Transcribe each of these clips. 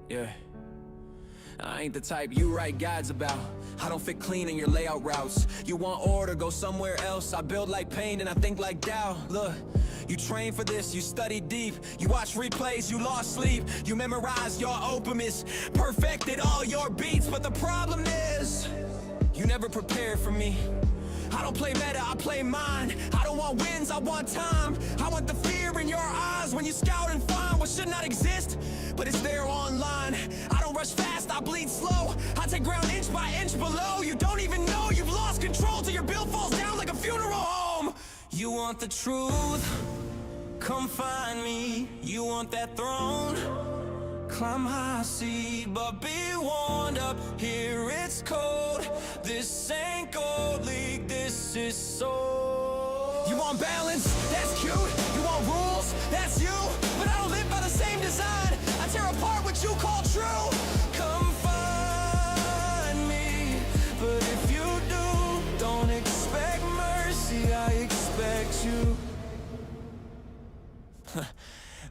Yeah, I ain't the type you write guides about. I don't fit clean in your layout routes. You want order, go somewhere else. I build like pain and I think like Tao. Look, you train for this, you study deep. You watch replays, you lost sleep. You memorize your opus, perfected all your beats. But the problem is, you never prepared for me. I don't play meta, I play mine. I don't want wins, I want time. I want the fear in your eyes when you scout and find what should not exist, but it's there online. I don't rush fast, I bleed slow. I take ground inch by inch below. You don't even know you've lost control till your bill falls down like a funeral home. You want the truth? Come find me. You want that throne? Climb high, see, but be warned up here it's cold. This ain't gold league, this is soul. You want balance? That's cute. You want rules? That's you. But I don't live by the same design. I tear apart what you call true. Come find me, but if you do, don't expect mercy, I expect you.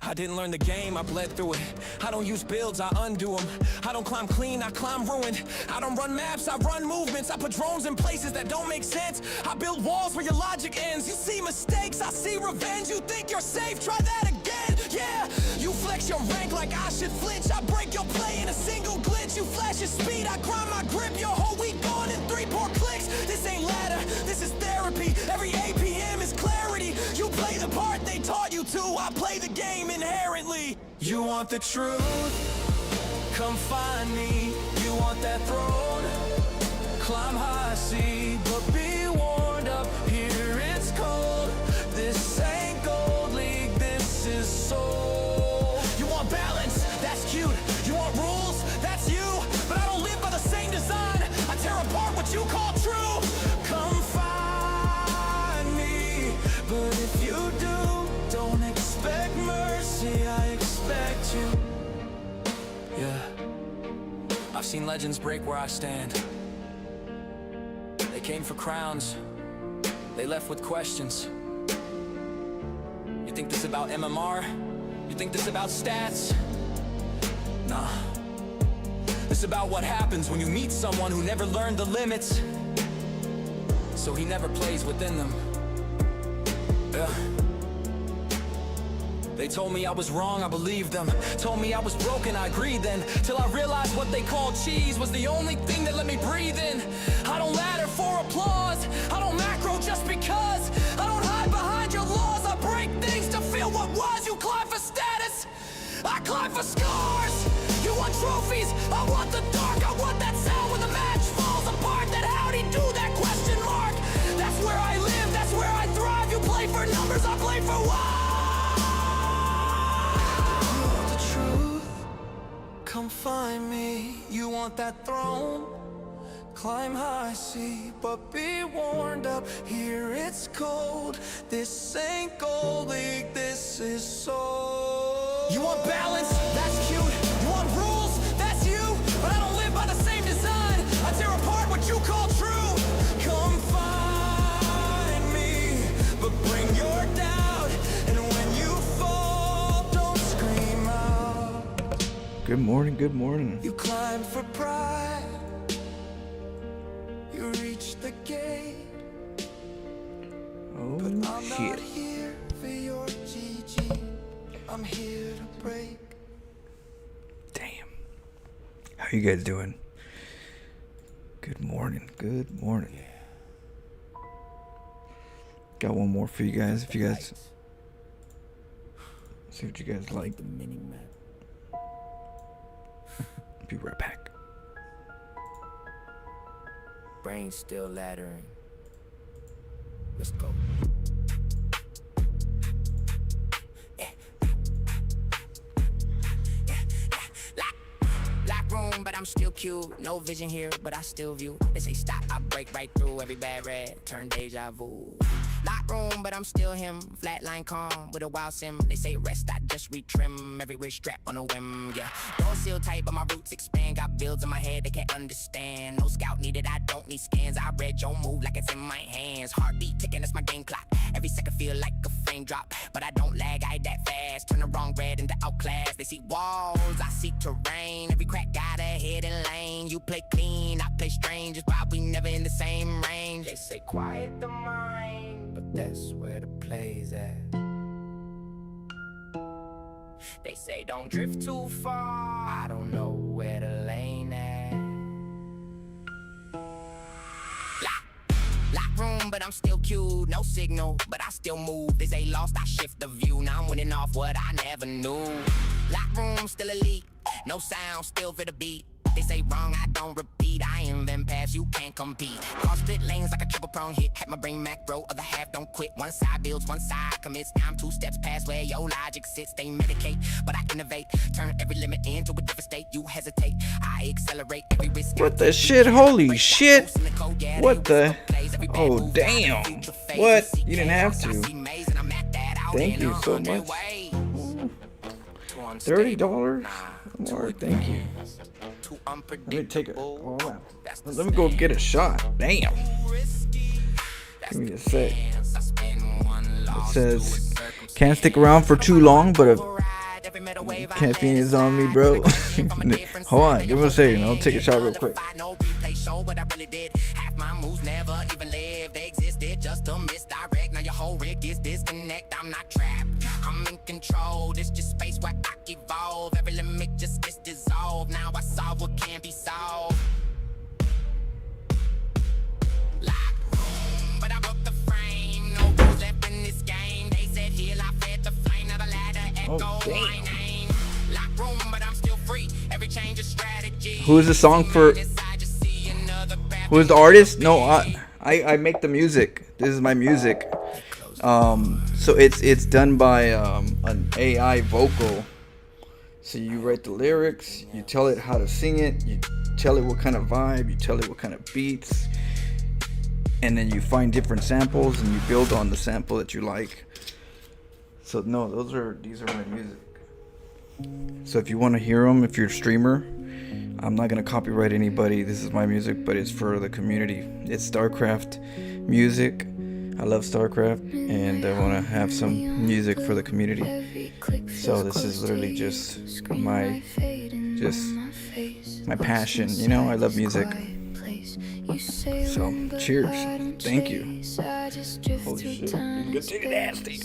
I didn't learn the game, I bled through it. I don't use builds, I undo them. I don't climb clean, I climb ruined. I don't run maps, I run movements. I put drones in places that don't make sense. I build walls where your logic ends. You see mistakes, I see revenge. You think you're safe, try that again. Yeah, you flex your rank like I should flinch. I break your play in a single glitch. You flash your speed, I grind my grip. Your whole week gone in 3 poor clicks. This ain't ladder, this is therapy. Every APM is clarity. You play the part they taught you to. I play the game inherently. You want the truth? Come find me. You want that throne? Climb high, see, but be warned up here it's cold. This ain't gold league, this is soul. You want balance? That's cute. You want rules? That's you. But I don't live by the same design. I tear apart what you call true. Come find me, but if you do, don't expect mercy, I expect you. Yeah, I've seen legends break where I stand. They came for crowns, they left with questions. You think this about MMR? You think this about stats? Nah. This about what happens when you meet someone who never learned the limits, so he never plays within them. Yeah. They told me I was wrong, I believed them. Told me I was broken, I agreed then. Till I realized what they called cheese was the only thing that let me breathe in. I don't ladder for applause, I don't macro just because. I don't hide behind your laws, I break things to feel what was. You climb for status, I climb for scars. You want trophies, I want the dark. I want that sound when the match falls apart. That how'd he do, that question mark. That's where I live, that's where I thrive. You play for numbers, I play for why. Come find me, you want that throne? Climb high, see, but be warned up here it's cold. This ain't gold league, this is soul. You want balance? That's cute. You want rules? That's you. But I don't live by the same design. I tear apart what you call true. Come find me, but bring your doubt. And when you fall, don't scream out. Good morning, good morning. You climb for pride, you reach the gate. Oh, but I'm shit. not here for your GG, I'm here to break. Damn. How you guys doing? Good morning, good morning. Got one more for you guys, if you guys see what you guys like. The mini map. Be right back. Brain still laddering. Let's go. Lock room, but I'm still cute. No vision here, but I still view. They say stop, I break right through every bad red. Turn deja vu. Lock room, but I'm still him. Flatline calm with a wild sim. They say rest, I just retrim. Everywhere strap on a whim, yeah. Door seal tight, but my roots expand. Got builds in my head they can't understand. No scout needed, I don't need scans. I read your move like it's in my hands. Heartbeat ticking, that's my game clock. Every second feel like a fan. raindrop, but I don't lag, I that fast. Turn the wrong red into outclass. They see walls, I see terrain. Every crack got a hidden lane. You play clean, I play strange. It's why we never in the same range. They say quiet the mind, but that's where the play's at. They say don't drift too far, I don't know where the lane at. Lock room, but I'm still cute. No signal, but I still move. They say lost, I shift the view. Now I'm winning off what I never knew. Lock room, still elite. No sound, still for the beat. They say wrong, I don't repeat. I invent paths, you can't compete. Cross split lanes like a triple prong hit. Had my brain macro, other half don't quit. One side builds, one side commits. Now I'm 2 steps past where your logic sits. They medicate, but I innovate. Turn every limit into a different state. You hesitate, I accelerate every risk. What the shit? Holy shit! What the? Oh damn! What? You didn't have to. Thank you so much. $30 more. Thank you. Let me take it. Oh, wow. Let me go get a shot. Damn. Give me a sec. It says, can't stick around for too long, but caffeine is on me, bro. Hold on, give me a second. I'll take a shot real quick. Just a misdirect. Now your whole rig is disconnect. I'm not trapped, I'm in control. This just space where I evolve. Every limit just gets dissolved. Now I solve what can't be solved. Lock room, but I broke the frame. No rules left in this game. They said heal, I fed the flame. Now the ladder echo my name. Lock room, but I'm still free. Every change is strategy. Who is the song for? Who is the artist? No, I make the music. This is my music. So it's done by an AI vocal. So you write the lyrics, you tell it how to sing it, you tell it what kind of vibe, you tell it what kind of beats, and then you find different samples and you build on the sample that you like. So no, these are my music. So if you want to hear them, if you're a streamer, I'm not gonna copyright anybody. This is my music, but it's for the community. It's StarCraft music. I love StarCraft, and I want to have some music for the community. So this is literally just my passion. You know, I love music. So cheers. Thank you. Holy shit, it's good to nasty.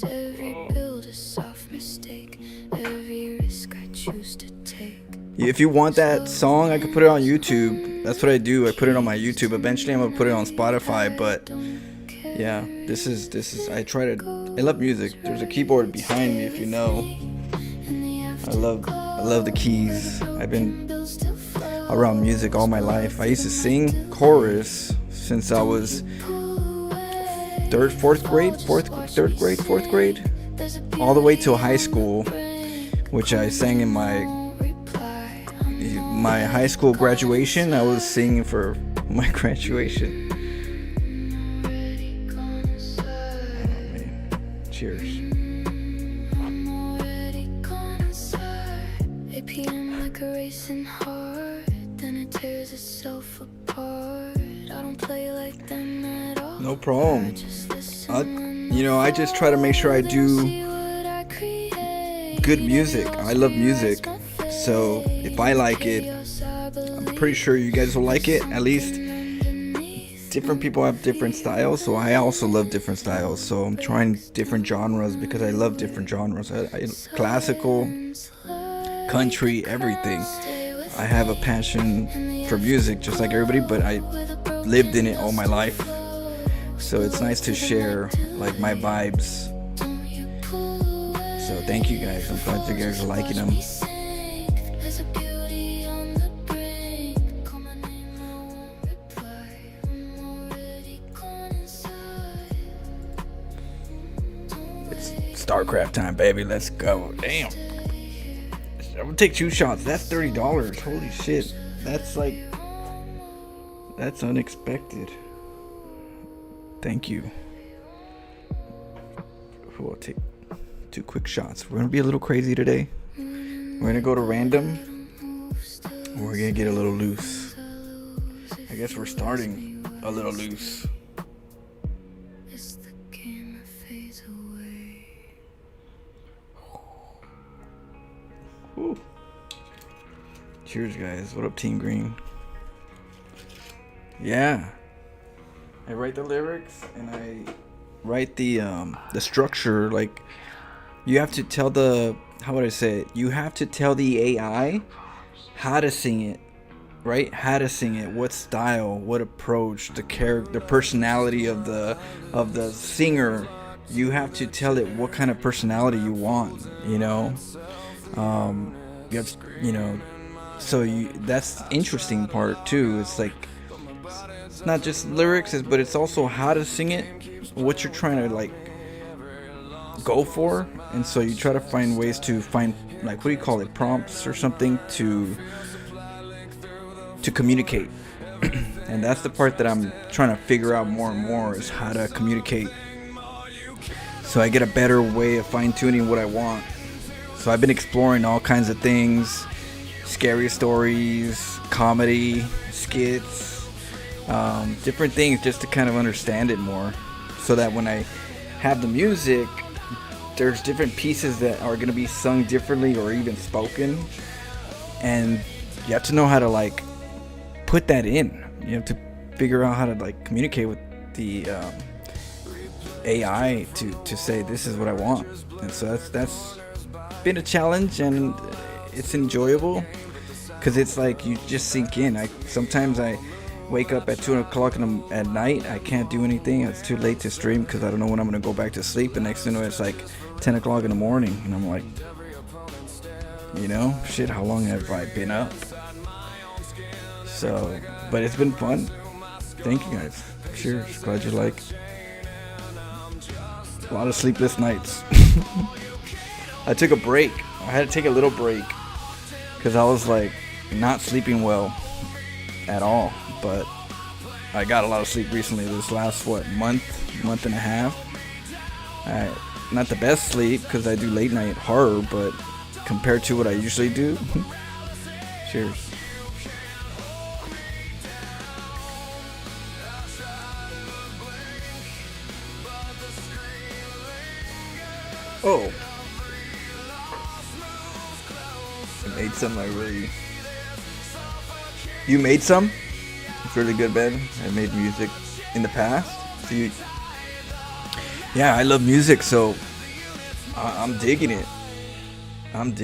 If you want that song, I could put it on YouTube. That's what I do. I put it on my YouTube. Eventually, I'm gonna put it on Spotify. But yeah, this is. I love music. There's a keyboard behind me, if you know. I love the keys. I've been around music all my life. I used to sing chorus since I was fourth grade, all the way till high school, which I sang in my high school graduation. I was singing for my graduation. Oh man, cheers. No problem. I just try to make sure I do good music. I love music. So if I like it, I'm pretty sure you guys will like it. At least different people have different styles, so I also love different styles. So I'm trying different genres because I love different genres. Classical, country, everything. I have a passion for music just like everybody, but I lived in it all my life. So it's nice to share like my vibes. So thank you guys. I'm glad you guys are liking them. StarCraft time, baby. Let's go. Damn. I'm gonna take 2 shots. That's $30. Holy shit. That's unexpected. Thank you. We'll take 2 quick shots. We're gonna be a little crazy today. We're gonna go to random. We're gonna get a little loose. I guess we're starting a little loose. Ooh. Cheers, guys. What up, Team Green? Yeah. I write the lyrics and I write the structure. Like, you have to tell the, how would I say it? You have to tell the AI how to sing it, right? How to sing it, what style, what approach, the character, the personality of the singer. You have to tell it what kind of personality you want, you know. You have to, you know. So that's the interesting part too. It's like, it's not just lyrics, but it's also how to sing it, what you're trying to like go for, and so you try to find ways to find, like, what do you call it, prompts or something to communicate. And that's the part that I'm trying to figure out more and more, is how to communicate, so I get a better way of fine-tuning what I want. So I've been exploring all kinds of things, scary stories, comedy, skits, different things, just to kind of understand it more, so that when I have the music, there's different pieces that are going to be sung differently or even spoken, and you have to know how to like put that in. You have to figure out how to like communicate with the AI to say, this is what I want. And so that's been a challenge, and it's enjoyable because it's like you just sink in. Sometimes I wake up at 2 o'clock at night. I can't do anything. It's too late to stream because I don't know when I'm going to go back to sleep. And next thing you know, it's like 10 o'clock in the morning. And I'm like, you know, shit, how long have I been up? So, but it's been fun. Thank you, guys. Cheers. Glad you like. A lot of sleepless nights. I took a break. I had to take a little break because I was like not sleeping well at all. But I got a lot of sleep recently. This last month and a half. Not the best sleep because I do late night horror, but compared to what I usually do, cheers. Oh, I made some. You made some? It's really good, man. I made music in the past. So yeah, I love music, so I'm digging it. I'm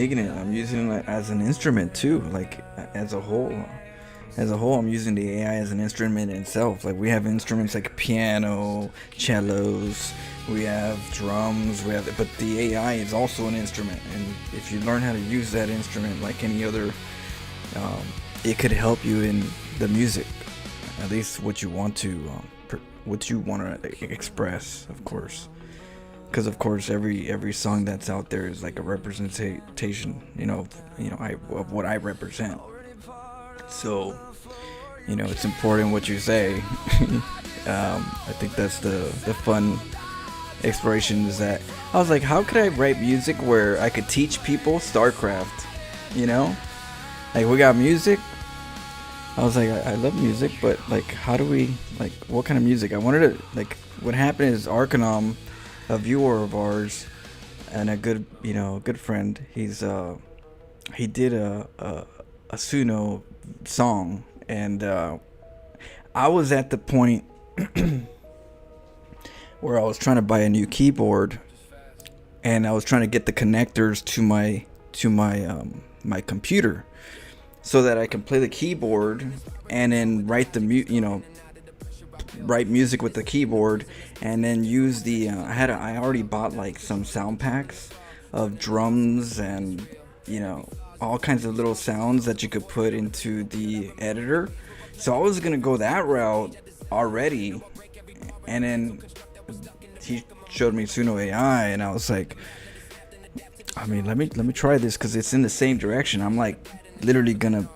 using it as an instrument too. Like as a whole, I'm using the AI as an instrument itself. Like we have instruments like piano, cellos, we have drums, but the AI is also an instrument. And if you learn how to use that instrument like any other, it could help you in the music. At least what you want to express, of course. Because of course every song that's out there is like a representation, of what I represent. So, it's important what you say. I think that's the fun exploration, is that I was like, how could I write music where I could teach people StarCraft? Like we got music. I was like, I love music, but like, how do we, like, what kind of music? I wanted to, like, what happened is Arcanom, a viewer of ours, and a good friend, he did a Suno song, and I was at the point where I was trying to buy a new keyboard, and I was trying to get the connectors to my computer, so that I can play the keyboard and then write write music with the keyboard, and then use the I already bought like some sound packs of drums and all kinds of little sounds that you could put into the editor. So I was gonna go that route already, and then he showed me Suno AI, and I was like, let me try this, because it's in the same direction. I'm like literally gonna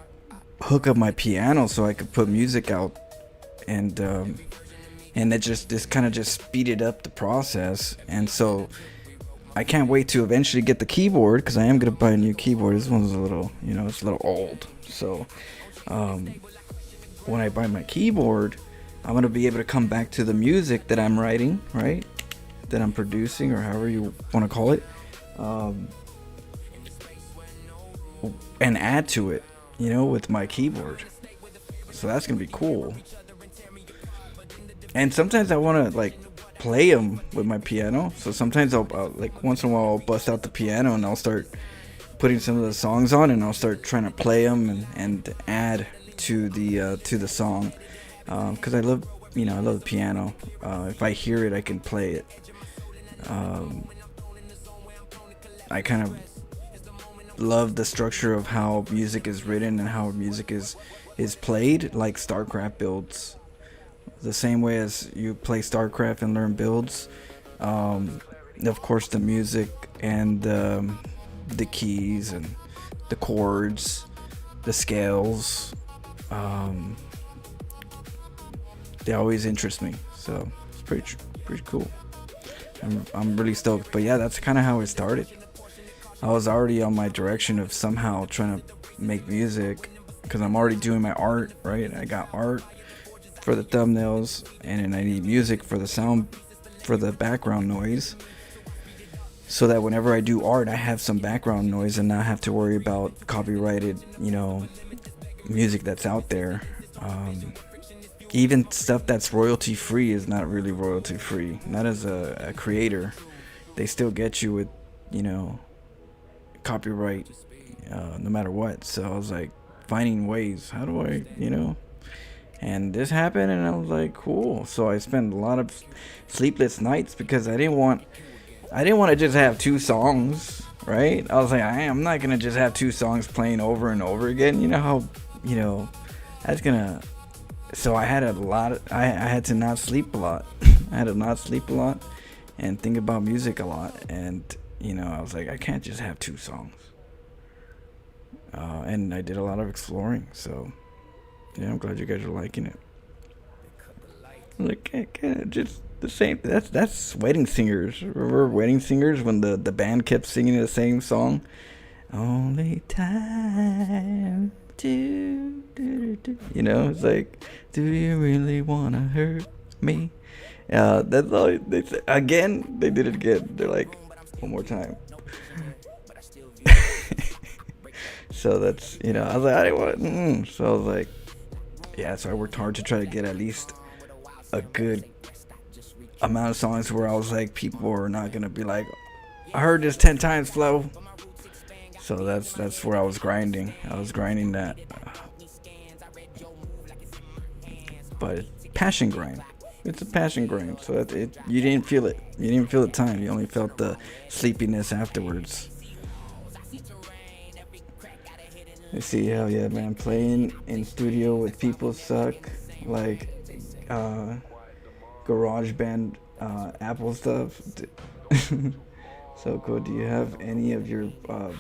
hook up my piano so I could put music out, and that this kind of just speeded up the process. And so I can't wait to eventually get the keyboard, because I am gonna buy a new keyboard. This one's a little, it's a little old. So when I buy my keyboard, I'm gonna be able to come back to the music that I'm writing, right? That I'm producing, or however you want to call it. and add to it, you know, with my keyboard. So that's gonna be cool. And sometimes I want to like play them with my piano. So sometimes I'll like once in a while I'll bust out the piano and I'll start putting some of the songs on, and I'll start trying to play them and add to the song, because I love the piano. If I hear it, I can play it. I kind of love the structure of how music is written and how music is played, like StarCraft builds. The same way as you play StarCraft and learn builds, of course the music and the keys and the chords, the scales, they always interest me. So it's pretty cool. I'm really stoked. But yeah, that's kind of how it started. I was already on my direction of somehow trying to make music, because I'm already doing my art, right? I got art for the thumbnails, and then I need music for the sound, for the background noise, so that whenever I do art, I have some background noise and not have to worry about copyrighted, music that's out there. Even stuff that's royalty free is not really royalty free. Not as a creator. They still get you with, copyright, no matter what. So I was like finding ways. How do I, And this happened, and I was like, cool. So I spent a lot of sleepless nights because I didn't want to just have two songs, right? I was like, I'm not gonna just have two songs playing over and over again. You know how, that's gonna. So I had I had to not sleep a lot. I had to not sleep a lot and think about music a lot. And I was like, I can't just have two songs. And I did a lot of exploring. So yeah, I'm glad you guys are liking it. Like, just the same. That's Wedding Singers. Remember Wedding Singers, when the band kept singing the same song? Only time to do. It's like, do you really wanna hurt me? That's all they say. Again, they did it again. They're like, one more time. So that's, I was like, I didn't want. So I was like, yeah. So I worked hard to try to get at least a good amount of songs where I was like, people are not gonna be like, I heard this 10 times, Flo. So that's where I was grinding. I was grinding that. But passion grind. It's a passion grind. So you didn't feel it. You didn't feel the time. You only felt the sleepiness afterwards. Let's see. Hell yeah, man. Playing in studio with people suck. Like garage band, Apple stuff. So cool. Do you have any of your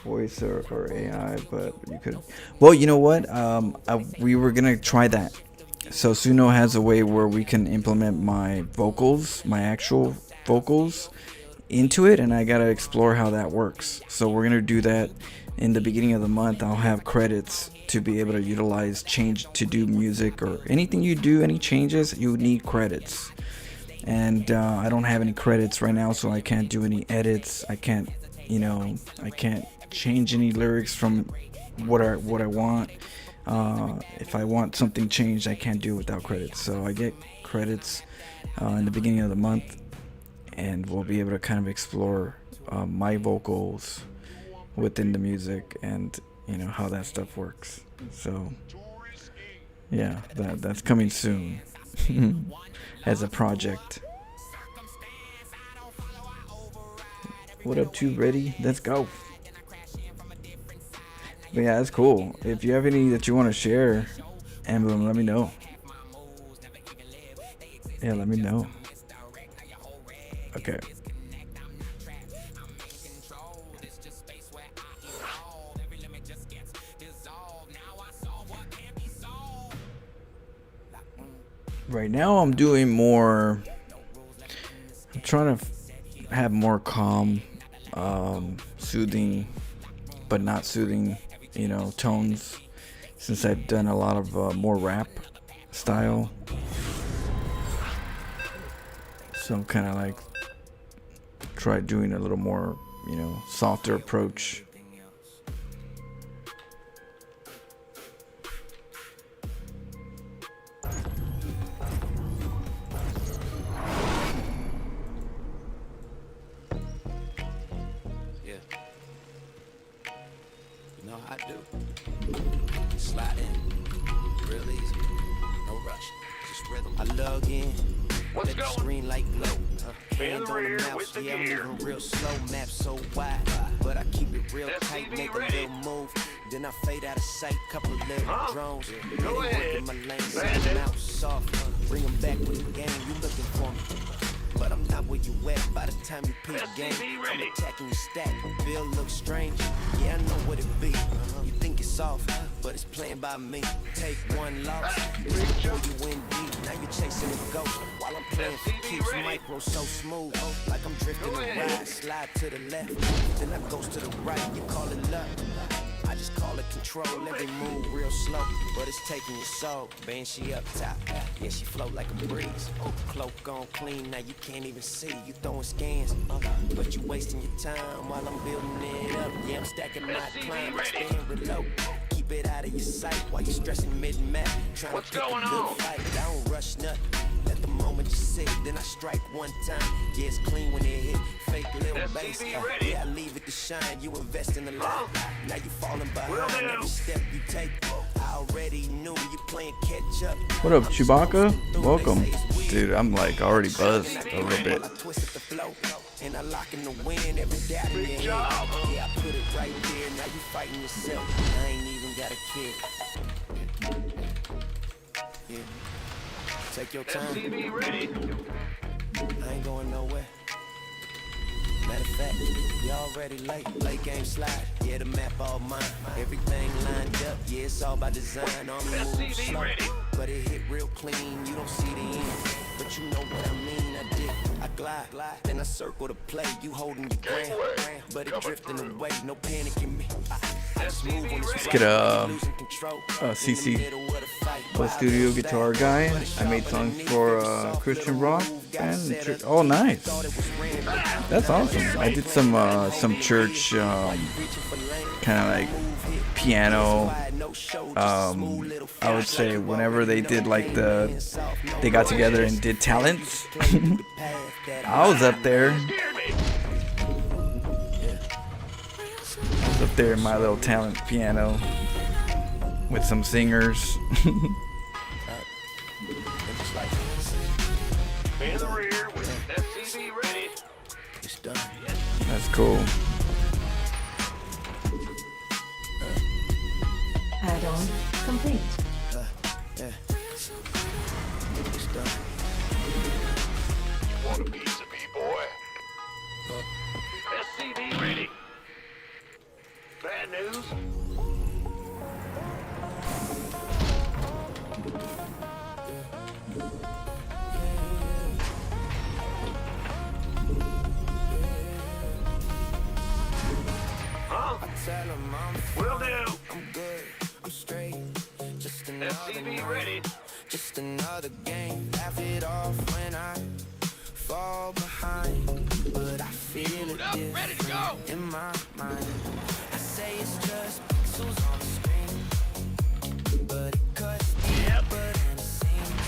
voice or AI? But you could. Well, you know what? We were gonna try that. So Suno has a way where we can implement my vocals, my actual vocals, into it, and I gotta explore how that works. So we're gonna do that in the beginning of the month. I'll have credits to be able to utilize to do music or anything you do, any changes, you need credits. And I don't have any credits right now, so I can't do any edits. I can't change any lyrics from what I want. If I want something changed, I can't do it without credits. So I get credits in the beginning of the month, and we'll be able to kind of explore my vocals within the music and how that stuff works. So yeah, that's coming soon as a project. What up, to ready? Let's go. But yeah, that's cool. If you have any that you want to share, Emblem, let me know. Yeah, let me know. Okay. Right now I'm doing more, I'm trying to have more calm, soothing, but not soothing, tones, since I've done a lot of more rap style. So I'm kind of like try doing a little more, softer approach. Slide in, real easy, no rush, just rhythm. I log in, let the screen light glow. Hand on the mouse, yeah, I'm moving real slow. Map so wide, but I keep it real tight. Make a little move, then I fade out of sight. Couple little drones, Go ahead. my lane, side mouth soft. Bring them back with the game. You looking for me, but I'm not where you at. By the time you pick the game, I'm attacking your stack. Bill looks strange, yeah, I know what it be. You think it's soft, but it's playing by me. Take one loss, it's before you win deep. Now you're chasing a ghost while I'm playing for keeps. Micro so smooth, like I'm drifting a ride. Slide to the left, then I goes to the right. You call it luck, I just call it control. Every move real slow, but it's taking your soul. Bang, she up top, yeah, she float like a breeze. Cloak on clean, now you can't even see. You throwing scans, but you wasting your time while I'm building it up. Yeah, I'm stacking my climb, expand, reload. Keep it out of your sight while you stressing mid-map. What's going on? Fight. I don't rush nothing. Let the moment you sit, then I strike one time. Yeah, it's clean when it hit. Fake little bass. Yeah, I leave it to shine. You invest in the life. Now you falling behind every step you take. I already knew you playing catch up. What up, Chewbacca? Welcome. Dude, I'm like already buzzed a little bit. I twisted the flow, and I lock in the wind every day in your head. Yeah, I put it right there. Now you fighting yourself. I ain't even got a kid. Yeah. Take your time. Ready. I ain't going nowhere. Matter of fact, you already late game slide. Yeah, the map all mine. Everything lined up. Yeah, it's all by design. On the move slow, but it hit real clean. You don't see the end, but you know what I mean. I did. I glide, then I circle the play. You holding your ground, but it drifting away. No panic in me. I just move when it's Let's get a CC Studio guitar guy. I made songs for Christian rock and oh, nice. That's awesome. I did some church kind of like piano. I would say whenever they did like they got together and did talents. I was up there. Up there in my little talent piano with some singers. In the rear with SCV ready. It's done. That's cool. Add-on complete. Yeah. It's done. Want a piece of me, boy? SCV ready. Bad news. Will do. I'm good, I'm straight. Just another SCV ready. Just another game. Laugh it off when I fall behind, but I feel it different ready to go. In my mind. I say it's just pixels on the screen, but it cuts deeper than it seems.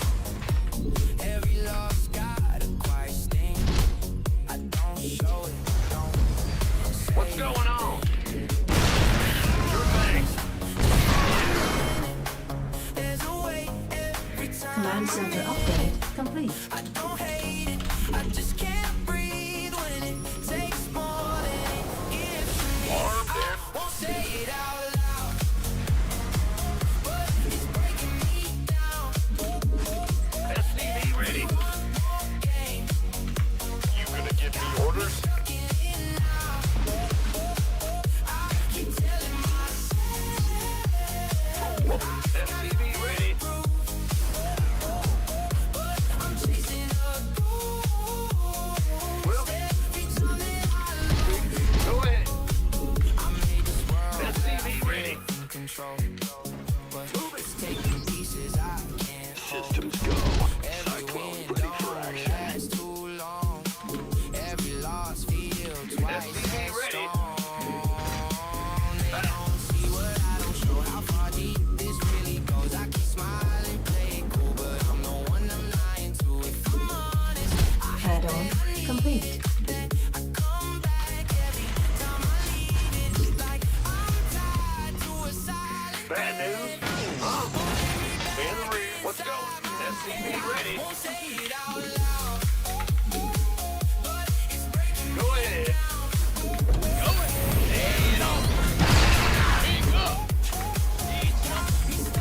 Every loss got a quiet sting. I don't show it, don't. What's going on? Sure thing. There's a way every time. Command center upgrade complete. I don't hate it, I just can't breathe when it takes more than it gives me. I won't say it out loud, but it's breaking me down. SCV ready. Game, You gonna give me orders? stuck in it now. I keep telling myself SCV ready. I'm chasing a goal. Will Every time that I go ahead. I made this world SCV ready. in control, but it's taking pieces I can't hold. Systems go. Every win don't last too long. Every loss feels twice SCV as ready. strong. They don't see what I don't show, how far deep this really goes. I keep smiling, play it cool, but I'm the one I'm lying to. If I'm honest, I Add-on complete. I come back every time I leave. It's like I'm tied to a side. Bad news? Huh? Man in the rear. Let's go. SCV ready. Go ahead.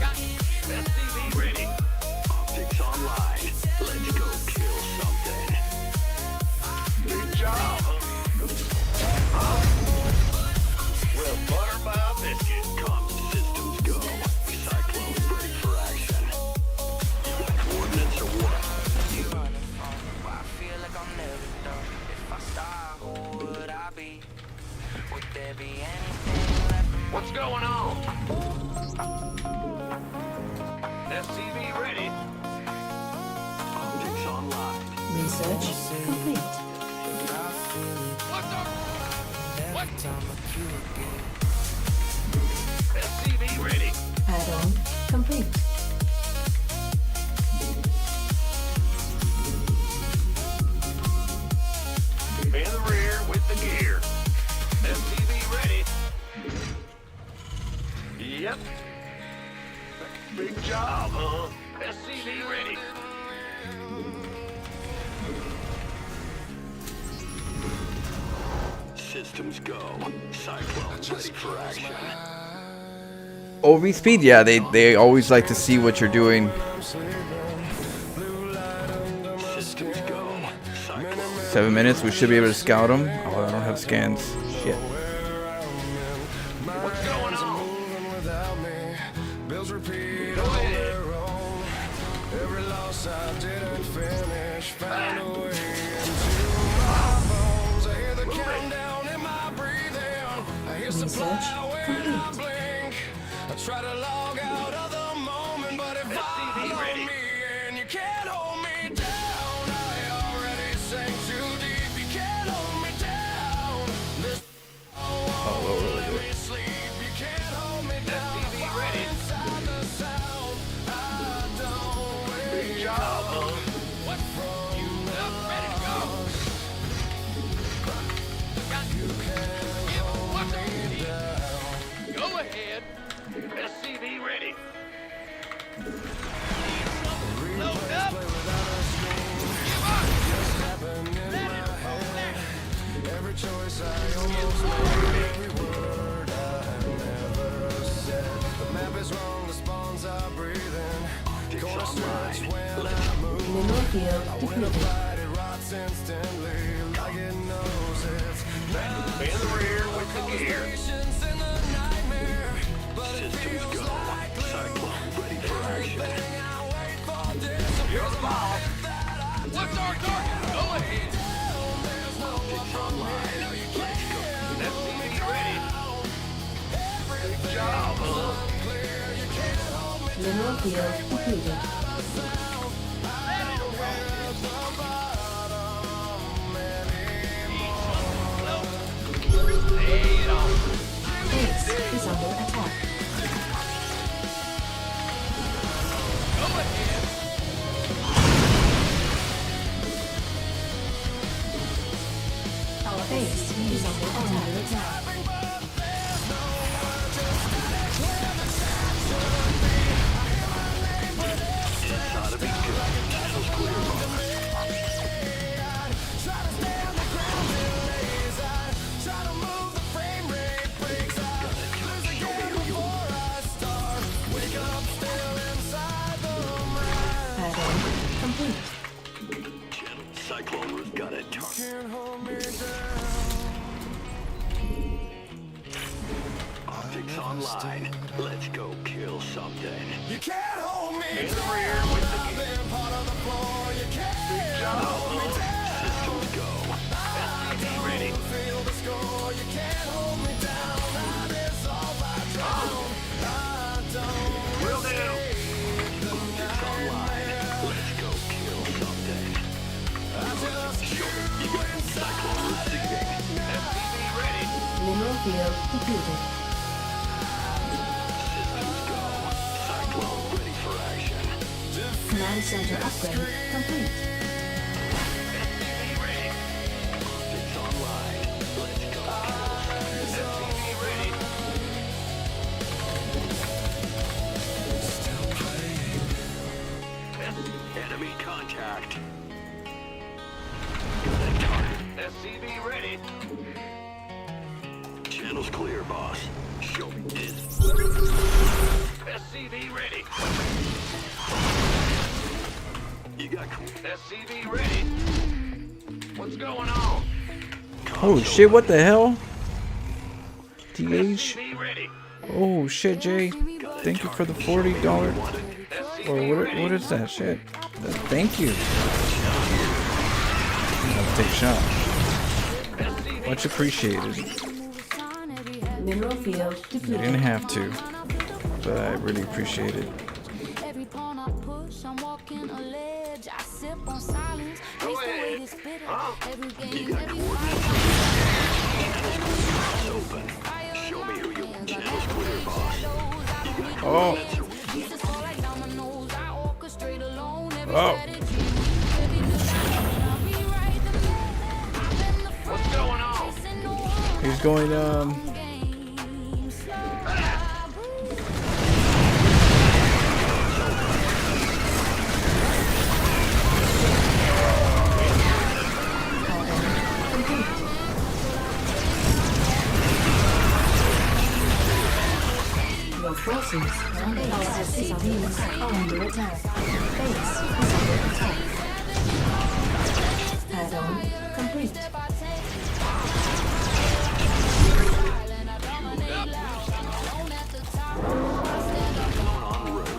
SCV ready. Optics online. Let's go kill something. Good job. Well, butter my biscuit. Comms systems go. Cyclone ready for action. You got coordinates or what? I feel like I'm never done. If I stop, who would I be? Would there be anything left? What's going on? SCV ready. Research complete. SCV ready. Add-on complete. In the rear with the gear. SCV ready. Yep. Big job, huh? SCV ready. Systems go. Cyclone ready for action. OV speed, yeah, they always like to see what you're doing. Systems go. Cyclone. 7 minutes, we should be able to scout them. Oh, I don't have scans. Shit. What's going on? Bills repeat Go on ahead. their own. Every loss I didn't finish found a way into my bones. I hear the countdown in my breathing. I hear supply when I blink. I try to log out of the moment, but it follows ready. me and you can't hold me down. I already sank too deep. You can't hold me down. This really sleep. You can't hold me down. SCV ready. Inside the sound, I don't Big job, huh? what from you ready to go. Go ahead. SCV ready. Load up. Every choice I almost made, every word I never said. The map is wrong, the spawns are breathing. Corner starts when I move. Mineral field depleted. Body rots instantly, like it knows it's In the rear with the gear. patience in the nightmare. But it Systems feels go. like Cyclone ready for action. everything I wait for disappears. You're the boss. That I What's our target? Go ahead. Optics online. Let's go. SCV ready. Good job, huh? Mineral field depleted. Base is under attack. Our base is under attack. Gotta be good. Channels clear, Add-on complete. Channel Cyclone was got it. Optics online. Let's go kill something. You can't hold me In the rear with the gear. down, part of the floor. You can't hold me down. Systems go. SCV ready. Feel the score. You can't hold me down. I dissolve, I drown. I don't Will do. Optics online. Let's go kill something. You got Cyclone receiving. SCV ready. Mineral field depleted. Systems go. Cyclone ready for action. Command center upgrade complete. SCV ready. Optics online. Let's go kill something. SCV ready. boss. Show me this. SCV ready. You got SCV ready. What's going on? Oh shit, what the hell? TH? SCV ready. Oh shit, Jay. Thank you for the $40. Or what is that shit? Thank you. I'll take a shot. Much appreciated. Mineral field You depleted. didn't have to, but I really appreciate it. Every pawn I push, I'm walking a ledge. I sip on silence. Go Taste the way ahead. it's bitter. Huh? Every You game, got every coordinates. fight. Open. Show me who your channel's clear, boss. You got Oh. coordinates. Pieces fall like dominoes. I orchestrate alone. Every Oh. strategy. Every design, I'll rewrite the map. I've been the What's going on? chasing no one. He's going, Game slow. Your forces and SCVs are under attack. Base is under attack. Add-on complete.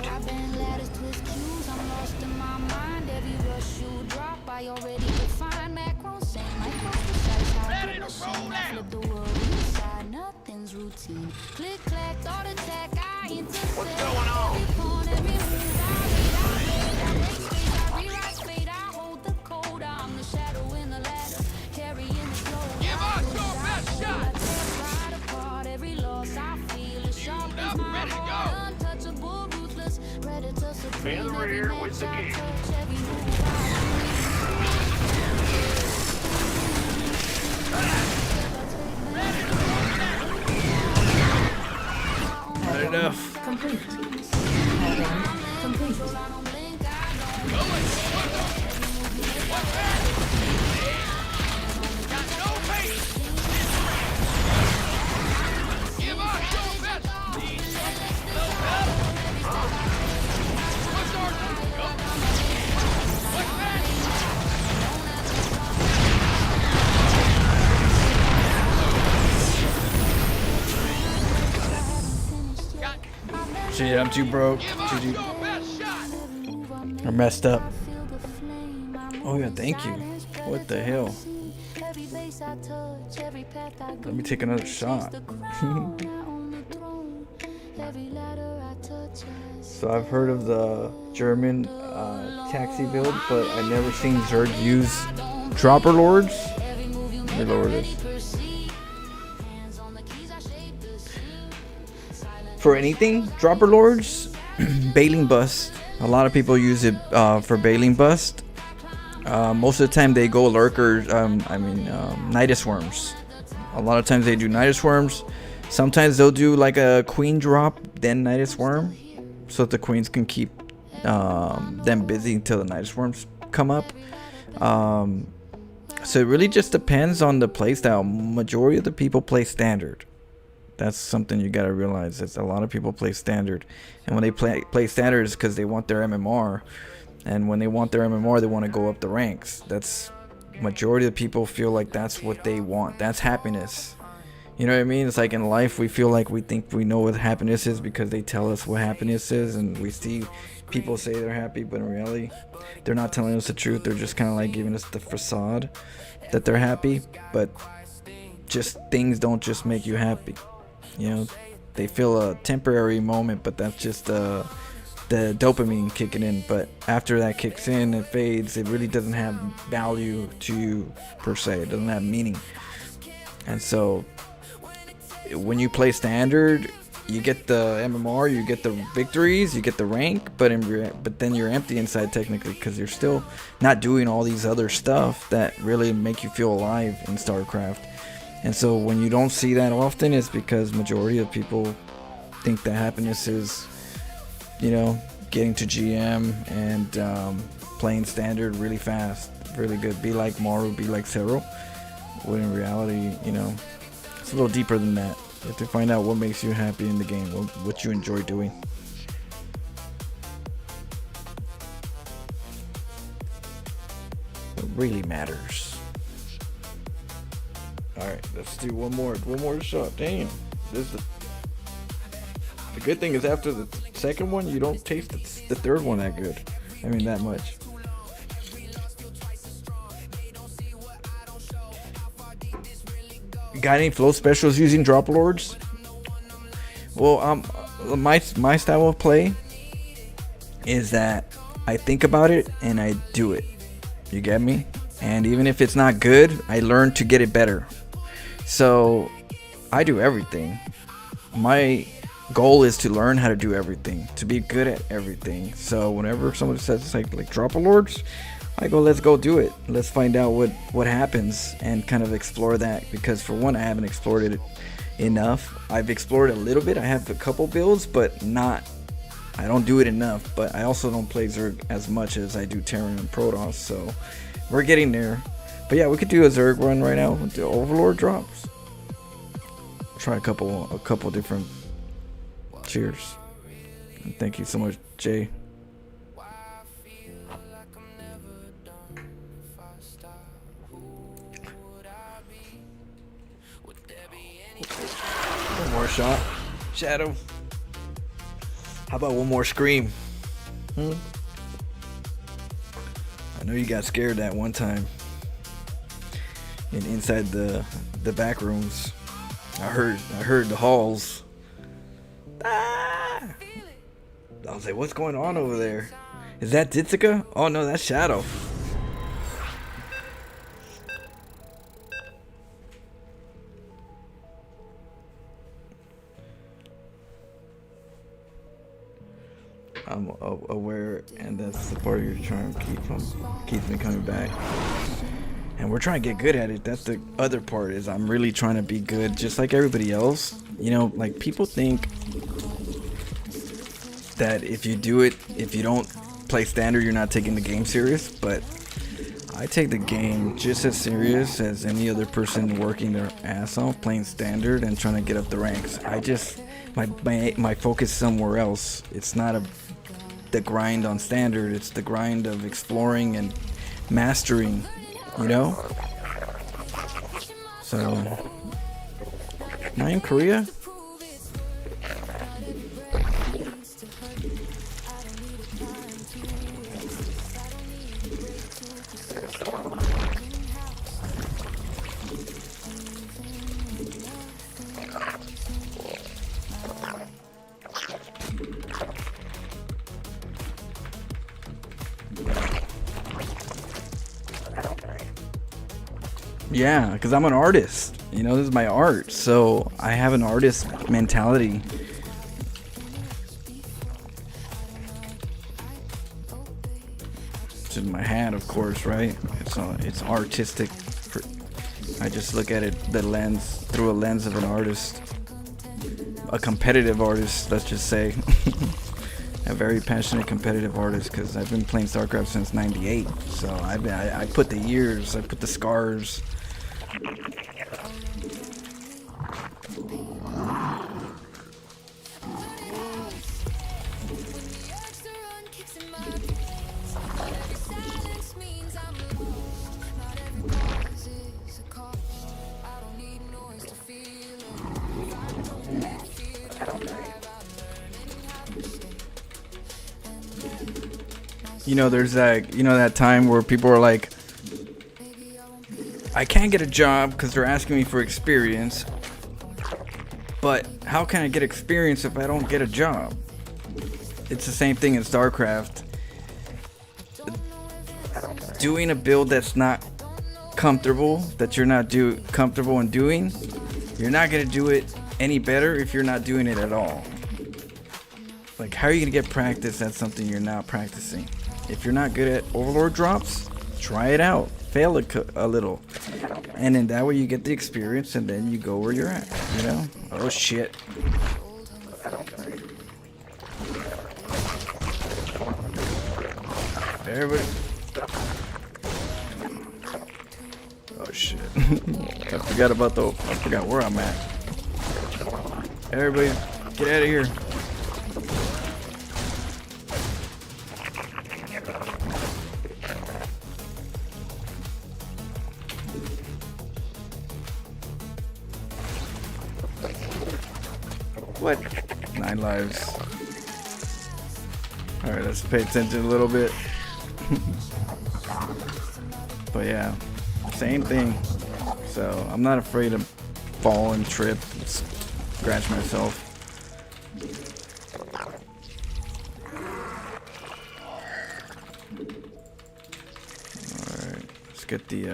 I've been lattice twist cues, I'm lost in my mind. Every rush you drop, I already define macros, same micros, precise how I machine. I flip the world inside, nothing's routine. Click, clack, thought attack, I intercept. What's going on? Every pawn, every move, I break space, I rewrite fate, I hold the code. I'm the shadow in the ladder, carrying the load. Give us your best shot. Right apart, every loss I feel is sharp as my heart. Untouchable, ruthless, predator supreme. In the rear with the gear. Every move I not enough. Complete. Add-on complete. Shit, I'm too broke. GG. I messed up. Oh yeah, thank you. What the hell? Let me take another shot. So I've heard of the German taxi build, but I never seen Zerg use dropper lords. Let me lower this. For anything, dropper lords, bailing bust. A lot of people use it for bailing bust. Most of the time they go lurkers. Nidus worms. A lot of times they do Nidus worms. Sometimes they'll do like a queen drop, then Nidus worm, so that the queens can keep them busy until the Nidus worms come up. So it really just depends on the playstyle. Majority of the people play standard. That's something you gotta realize. Is a lot of people play standard, and when they play standard, it's because they want their MMR, and when they want their MMR, they want to go up the ranks. That's majority of the people feel like that's what they want. That's happiness. You know what I mean? It's like in life, we feel like we think we know what happiness is because they tell us what happiness is, and we see people say they're happy, but in reality, they're not telling us the truth. They're just kind of like giving us the facade that they're happy, but just things don't just make you happy. You know, they feel a temporary moment, but that's just the dopamine kicking in. But after that kicks in, it fades. It really doesn't have value to you per se. It doesn't have meaning. And so when you play standard, you get the MMR, you get the victories, you get the rank, but then you're empty inside technically, because you're still not doing all these other stuff that really make you feel alive in StarCraft. And so when you don't see that often, it's because majority of people think that happiness is, you know, getting to GM and playing standard really fast, really good. Be like Maru, be like Cero. When in reality, you know, it's a little deeper than that. You have to find out what makes you happy in the game, what you enjoy doing. What really matters. Alright, let's do one more shot. Damn. This is the good thing is after the second one, you don't taste the third one that good. I mean, that much. Got any flow specials using drop lords? Well, my style of play is that I think about it and I do it. You get me? And even if it's not good, I learn to get it better. So I do everything. My goal is to learn how to do everything, to be good at everything. So whenever somebody says it's like drop lords, I go, let's go do it. Let's find out what happens and kind of explore that, because for one, I haven't explored it enough. I've explored a little bit. I have a couple builds, but I don't do it enough. But I also don't play Zerg as much as I do Terran and Protoss, so we're getting there. But yeah, we could do a Zerg run right now with the Overlord drops. Try a couple different. Cheers. And thank you so much, Jay. One more shot. Shadow. How about one more scream? I know you got scared that one time. Inside the back rooms. I heard the halls. Ah! I was like, what's going on over there? Is that Ditsuka? Oh no, that's Shadow. I'm aware, and that's the part you're trying to keeps me coming back. And we're trying to get good at it. That's the other part, is I'm really trying to be good, just like everybody else. You know, like people think that if you don't play standard, you're not taking the game serious. But I take the game just as serious as any other person working their ass off playing standard and trying to get up the ranks. My focus is somewhere else. It's not the grind on standard. It's the grind of exploring and mastering, you know? So, am I in Korea? Yeah, because I'm an artist. You know, this is my art. So I have an artist mentality. It's in my hat, of course, right? It's artistic. I just look at it through a lens of an artist. A competitive artist, let's just say. A very passionate competitive artist, because I've been playing StarCraft since '98. So I put the years, I put the scars. You know, there's that time where people are like, I can't get a job because they're asking me for experience, but how can I get experience if I don't get a job? It's the same thing in StarCraft. Doing a build that's not comfortable, that you're not comfortable in doing, you're not going to do it any better if you're not doing it at all. Like, how are you going to get practice at something you're not practicing? If you're not good at Overlord drops, try it out. Fail a little. And then that way you get the experience, and then you go where you're at, you know? Oh, shit. Everybody. Oh, shit. I forgot where I'm at. Everybody, get out of here. What? 9 lives. Alright, let's pay attention a little bit. But yeah, same thing. So I'm not afraid to fall and trip, scratch myself. Alright, let's get the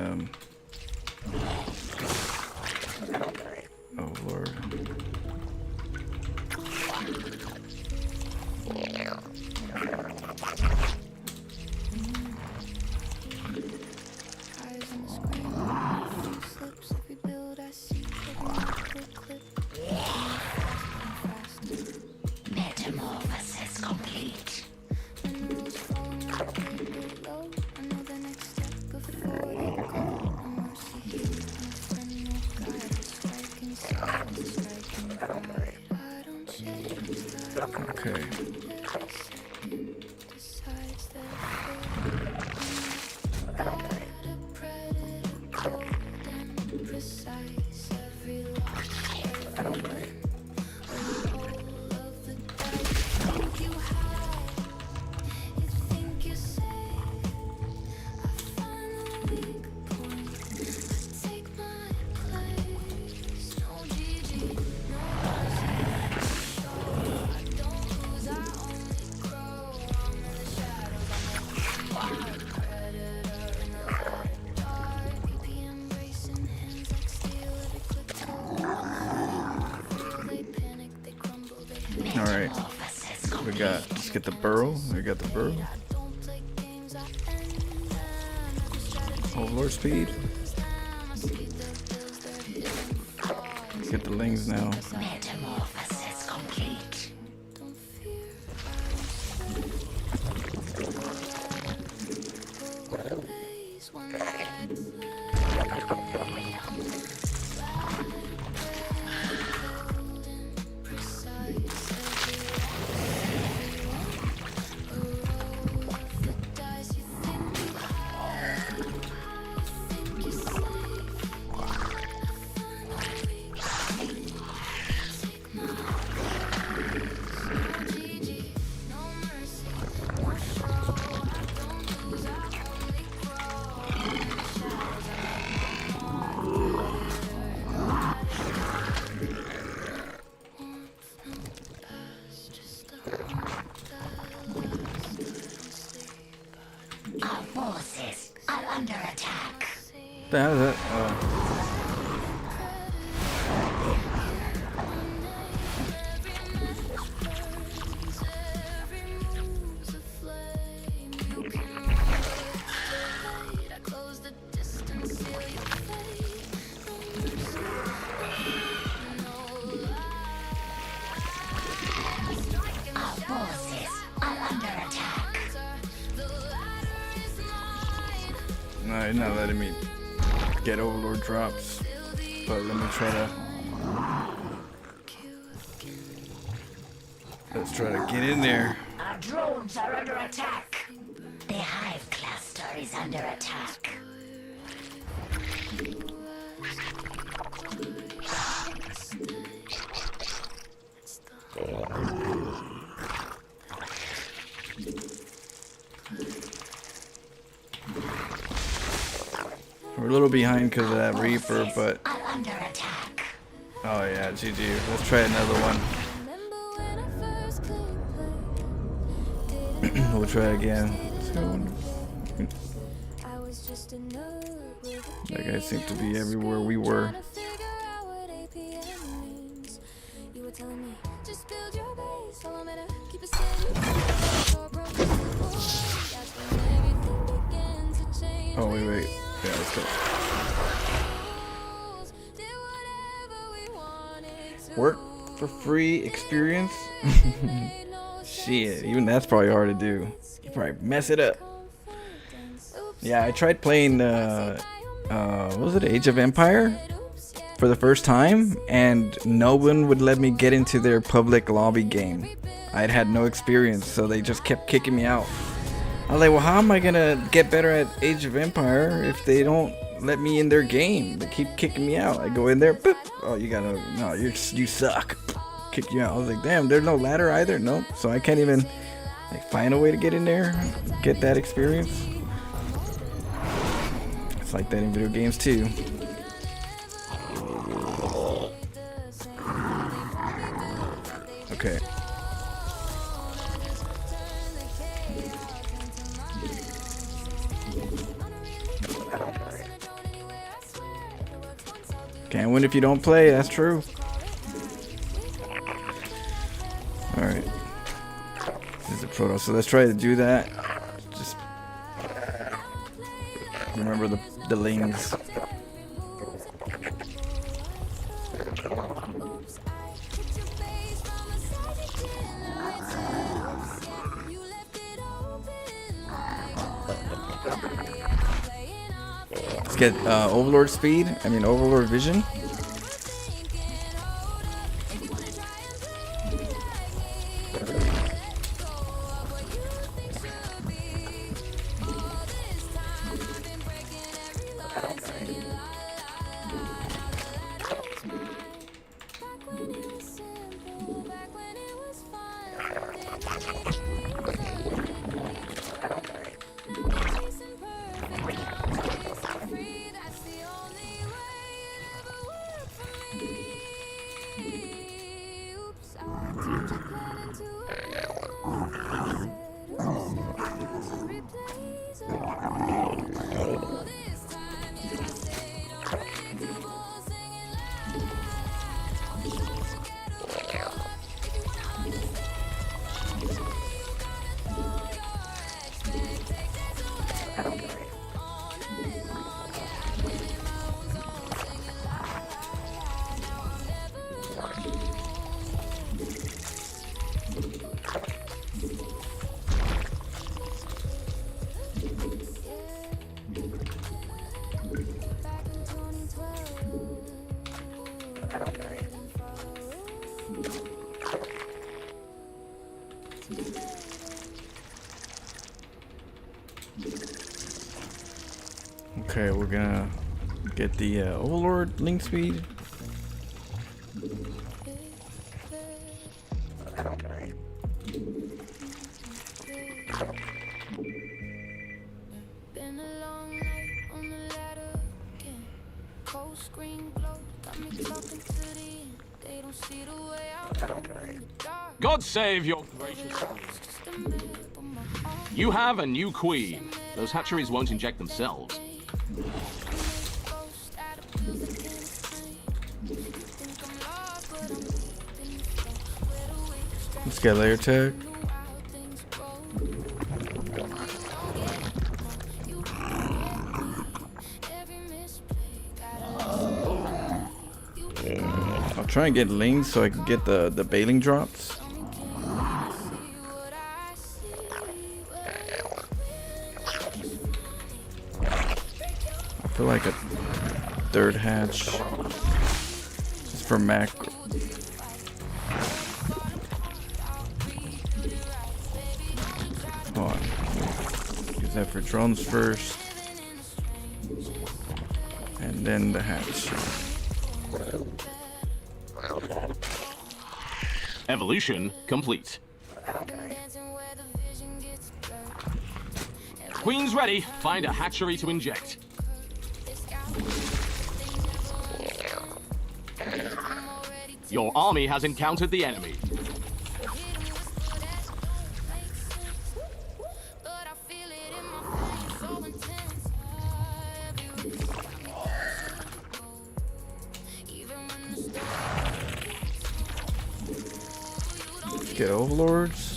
oh Lord. Metamorphosis complete. Okay. Alright, let's get the burrow. We got the burrow. Overlord speed. Get the lings now. Metamorphosis complete. Our forces are under attack. The hell is that? Our forces are under attack. No, he's not letting me get Overlord drops. But let me try to. Let's try to get in there. Our drones are under attack. The hive cluster is under attack. We're a little behind because of that Reaper, but Are under attack. oh yeah, GG. Let's try another one. We'll try again. Let's go. That guy seemed to be everywhere we were. Oh wait. Yeah, let's go. Work for free experience? Shit, even that's probably hard to do. You probably mess it up. Yeah, I tried playing what was it, Age of Empire? for the first time, and no one would let me get into their public lobby game. I'd had no experience, so they just kept kicking me out. I was like, well, how am I gonna get better at Age of Empire if they don't let me in their game? They keep kicking me out. I go in there, boop. Oh, you suck. Kick you out. I was like, damn, there's no ladder either. Nope. So I can't even find a way to get in there, get that experience. It's like that in video games too. Okay. Can't win if you don't play, that's true. Alright. This is a proto, so let's try to do that. Just remember the lings. Let's get Overlord speed, Overlord vision. Okay, we're gonna get the Overlord link speed. God save your gracious queen. You have a new queen. Those hatcheries won't inject themselves. Let's get layer tag. I'll try and get lings so I can get the bailing drops. I feel like a third hatch just for macro. Hold on. Use that for drones first, and then the hatch. Evolution complete. Queen's ready. Find a hatchery to inject. Your army has encountered the enemy. Get overlords.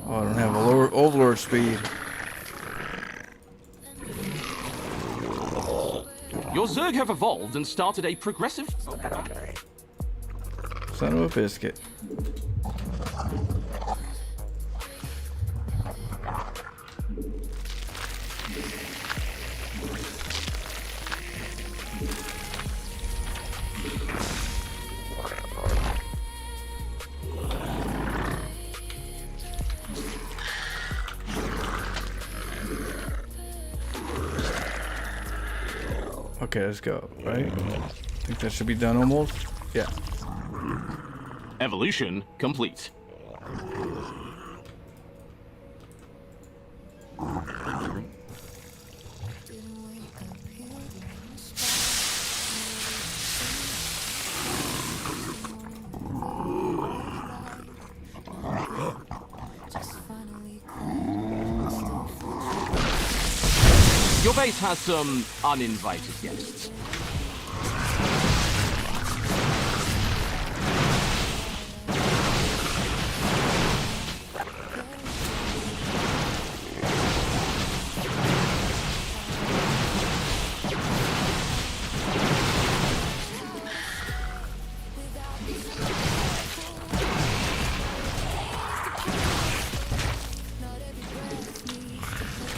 Oh, I don't have overlord speed. Your Zerg have evolved and started a progressive... Son of a biscuit. Okay, let's go, right? I think that should be done almost. Yeah. Evolution complete. Your base has some uninvited guests.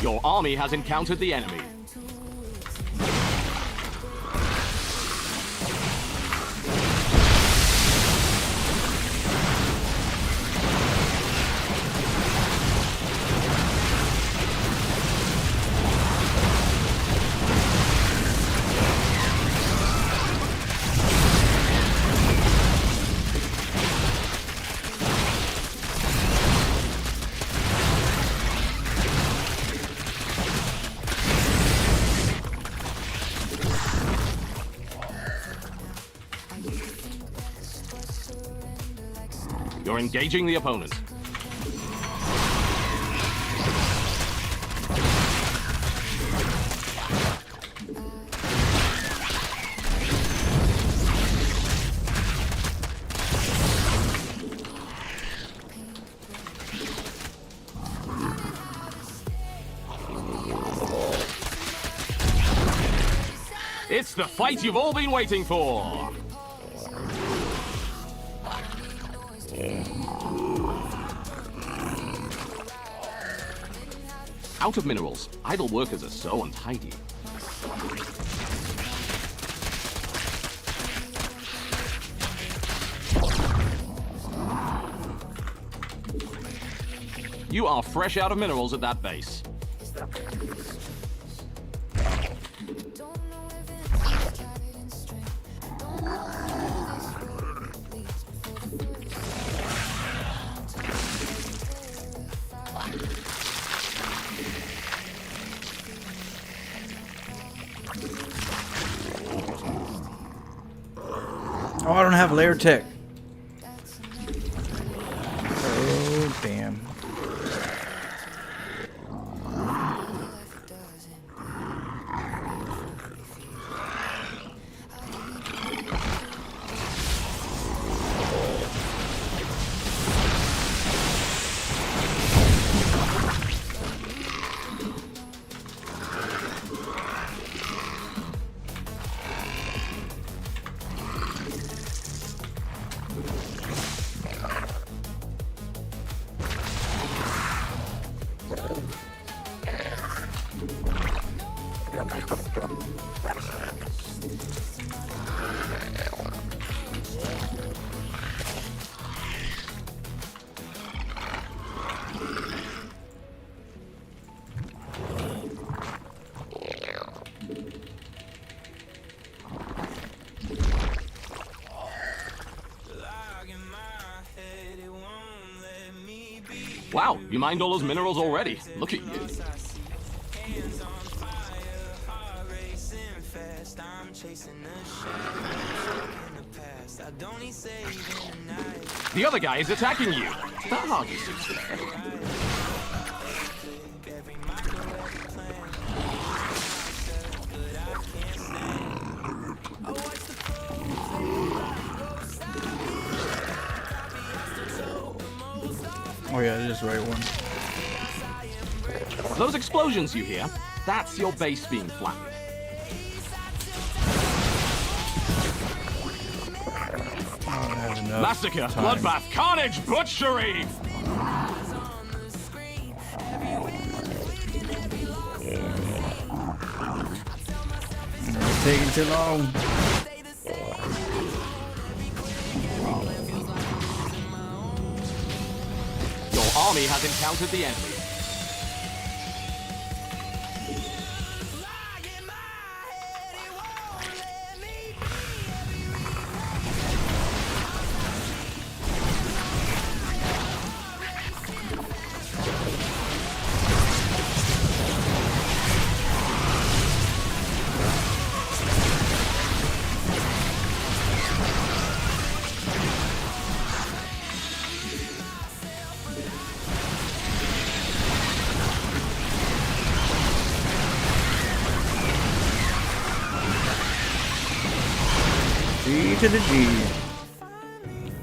Your army has encountered the enemy. You're engaging the opponent. It's the fight you've all been waiting for! Out of minerals, idle workers are so untidy. You are fresh out of minerals at that base. Oh, I don't have layer tech. Oh, damn. Wow, you mined all those minerals already. Look at you. The other guy is attacking you. That hardly suits fair. Oh yeah, it is the right one. Those explosions you hear, that's your base being flattened. I don't have enough Massacre, time. bloodbath, carnage, butchery! It's taking too long. Your army has encountered the enemy. G to the G.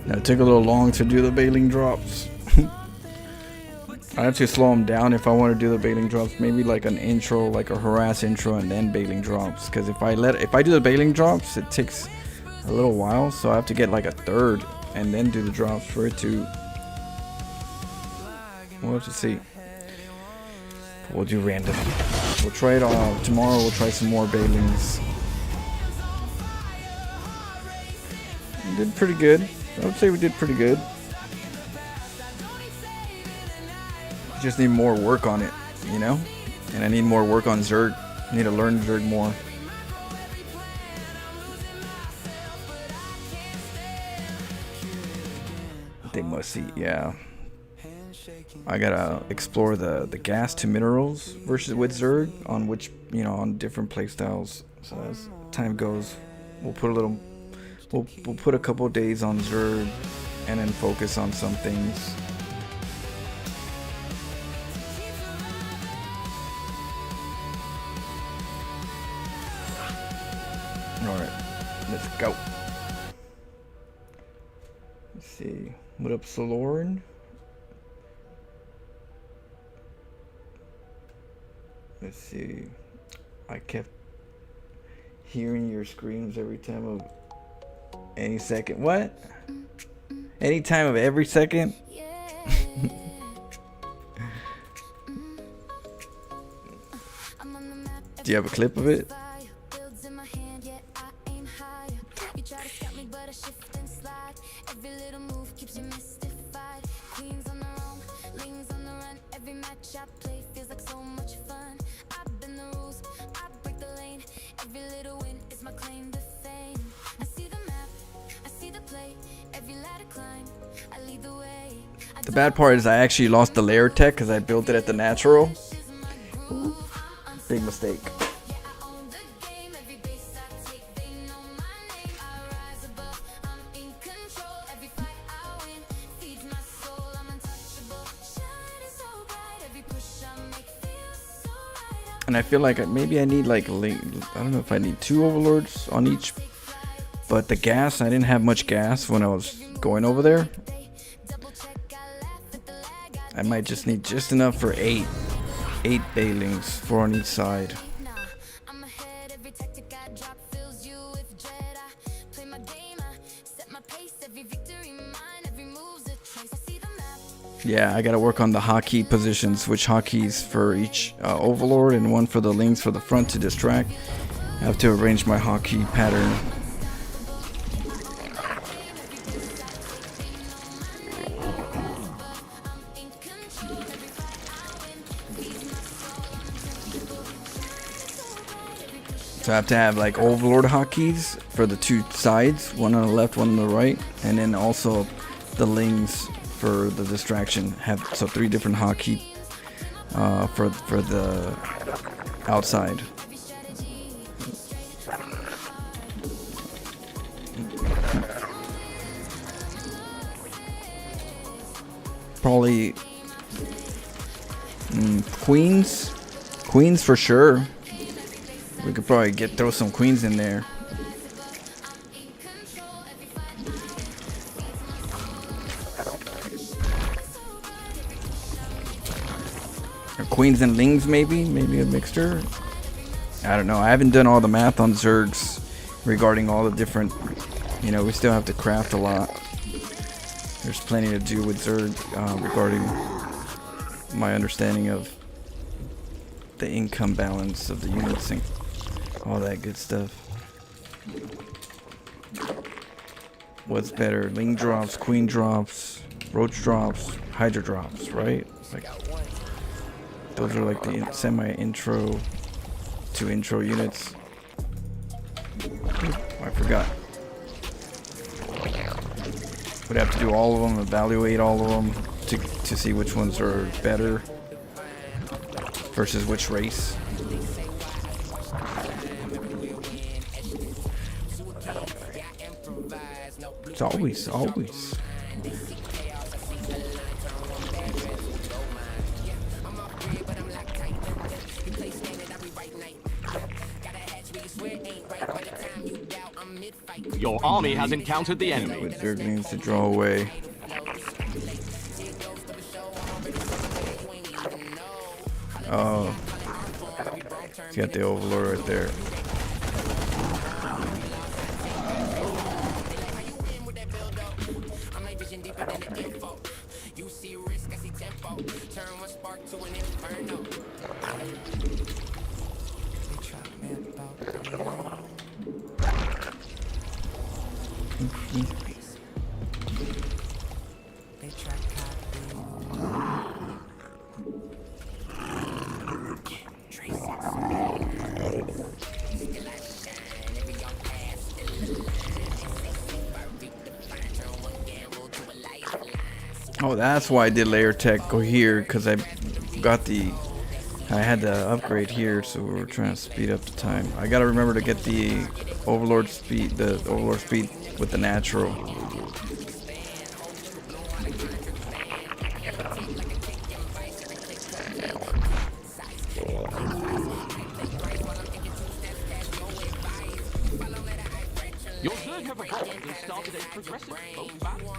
Now it took a little long to do the bailing drops. I have to slow them down if I want to do the bailing drops. Maybe like an intro, like a harass intro, and then bailing drops. Because if I do the bailing drops, it takes a little while. So I have to get like a third and then do the drops for it to. We'll have to see. We'll do random. We'll try it all tomorrow. We'll try some more bailings. We did pretty good. I would say we did pretty good. Just need more work on it, you know? And I need more work on Zerg. I need to learn Zerg more. They must eat, yeah. I gotta explore the gas to minerals versus with Zerg on which, you know, on different playstyles. So as time goes, we'll put a little, we'll put a couple days on Zerg and then focus on some things. Alright, let's go. Let's see. What up, Solorn? Let's see. I kept hearing your screams every time of any second. What? Any time of every second? Do you have a clip of it? The bad part is I actually lost the layer tech because I built it at the natural. Big mistake. And I feel like maybe I need like, I don't know if I need 2 overlords on each. But the gas, I didn't have much gas when I was going over there. I might just need just enough for 8 bailings, 4 on each side. Yeah, I gotta work on the hotkey positions, which hotkeys for each overlord and one for the links for the front to distract. I have to arrange my hotkey pattern. So I have to have like overlord hotkeys for the 2 sides, one on the left, one on the right, and then also the lings for the distraction. Have so 3 different hotkey for the outside. Probably queens for sure. We could probably throw some queens in there. Or queens and lings, maybe a mixture. I don't know. I haven't done all the math on Zergs regarding all the different. You know, we still have to craft a lot. There's plenty to do with Zerg regarding my understanding of the income balance of the units and all that good stuff. What's better? Ling drops, queen drops, roach drops, hydra drops, right? Like, those are like the semi-intro to intro units. I forgot. Would have to do all of them, evaluate all of them to see which ones are better versus which race. It's always. Your army has encountered the enemy. But Zerg needs to draw away. Oh. He's got the Overlord right there. Oh, that's why I did layer tech go here, because I had to upgrade here, so we were trying to speed up the time. I gotta remember to get the Overlord speed with the natural. Your Zerg have evolved and started a progressive boat battle.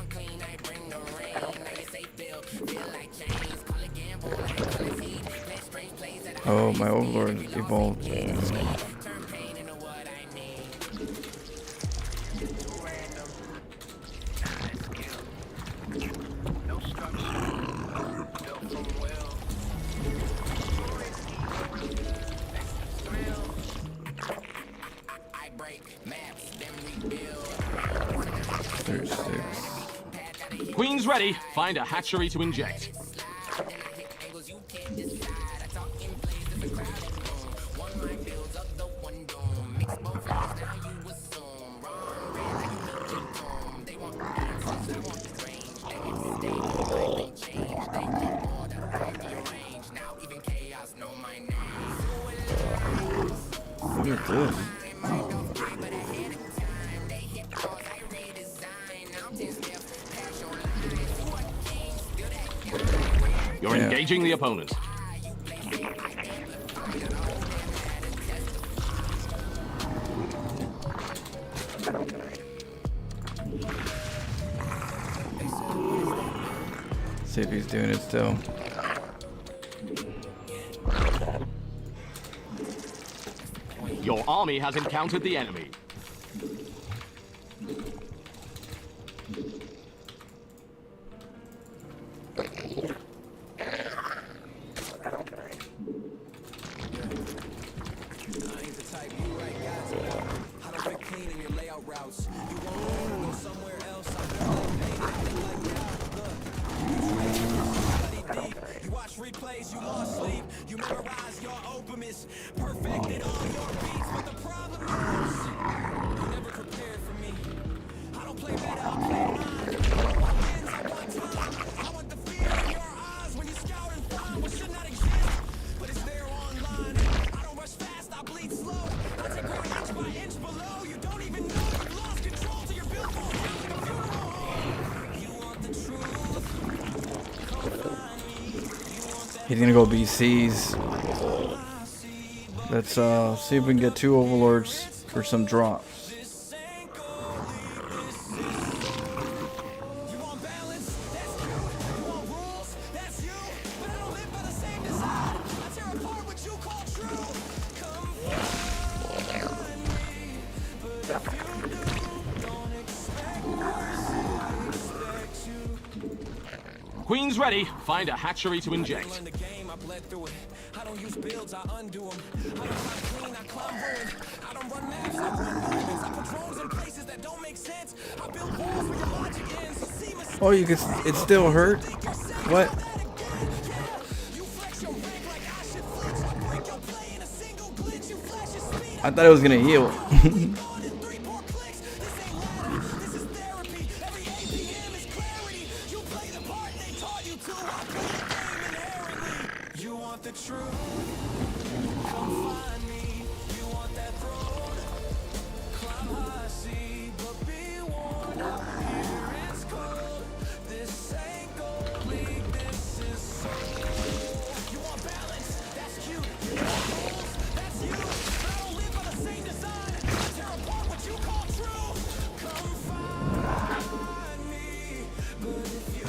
Oh, my Overlord evolved. Queen's ready. Find a hatchery to inject. Look at this. You're engaging the opponent. See if he's doing it still. Your army has encountered the enemy. He's gonna go BCs. Let's see if we can get 2 Overlords for some drops. Queen's ready. Find a hatchery to inject. Learn the game, I bled through it. I don't use builds, I undo them. I don't climb clean, I climb ruin. I don't run maps, I run movements. I put drones in places that don't make sense. I build walls where your logic ends. You see mistakes. Oh, you can. It still hurt. What? You flex your rank like I should flex. I break your play in a single glitch. You flash your speed. I thought it was gonna heal. The truth, come find me. You want that throne? Climb high, see, but be warned. Here it's cold. This ain't gold league. This is soul. You want balance? That's cute. You want rules? That's you. But I don't live by the same design. I tear apart what you call true. Come find me, but if you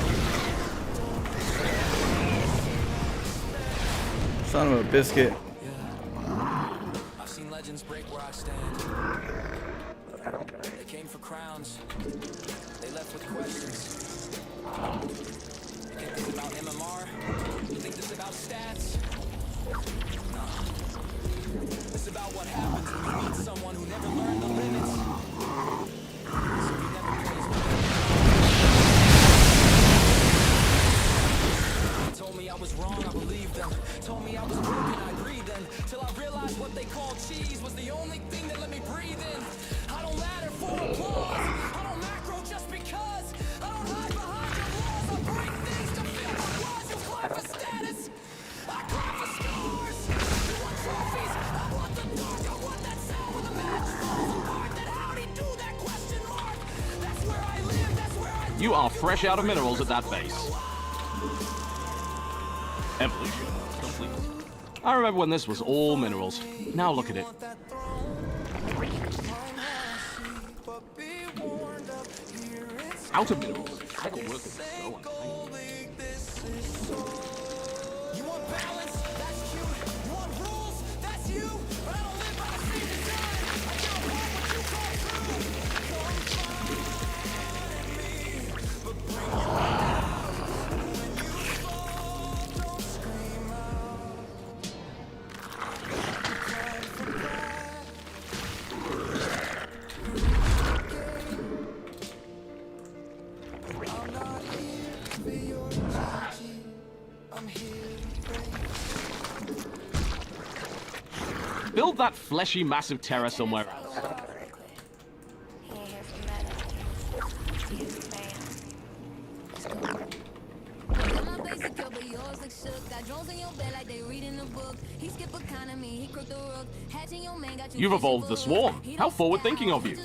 Son of a biscuit. I've seen legends break where I stand. They came for crowns. They left with questions. You think this about MMR? You think this about stats? No. This about what happens when you meet someone who never learned the limits. So he never plays with them. Told me I was wrong, I believed them. Told me I was broken, I agreed then. Till I realized what they called cheese was the only thing that let me breathe in. I don't ladder for applause. I don't macro just because. I don't hide behind your walls. I break things to fill my flaws. You climb for status. I climb for scars. You want trophies? I want the dark. I want that sound where the match falls apart. Then how'd he do that question mark? That's where I live. That's where I You are fresh out of minerals at that base. Evolution complete. I remember when this was all minerals. Now look at it. Out of minerals. I can work with this. You want balance? That's cute. You want rules? That's you. But I don't live by the same design. I can't walk what you call true. Come find me, but bring your down. When you fall, don't scream out. You climb for pride. I'm not here for your energy. I'm here to break. Build that fleshy, massive terror somewhere else. You've evolved the swarm. How forward-thinking of you.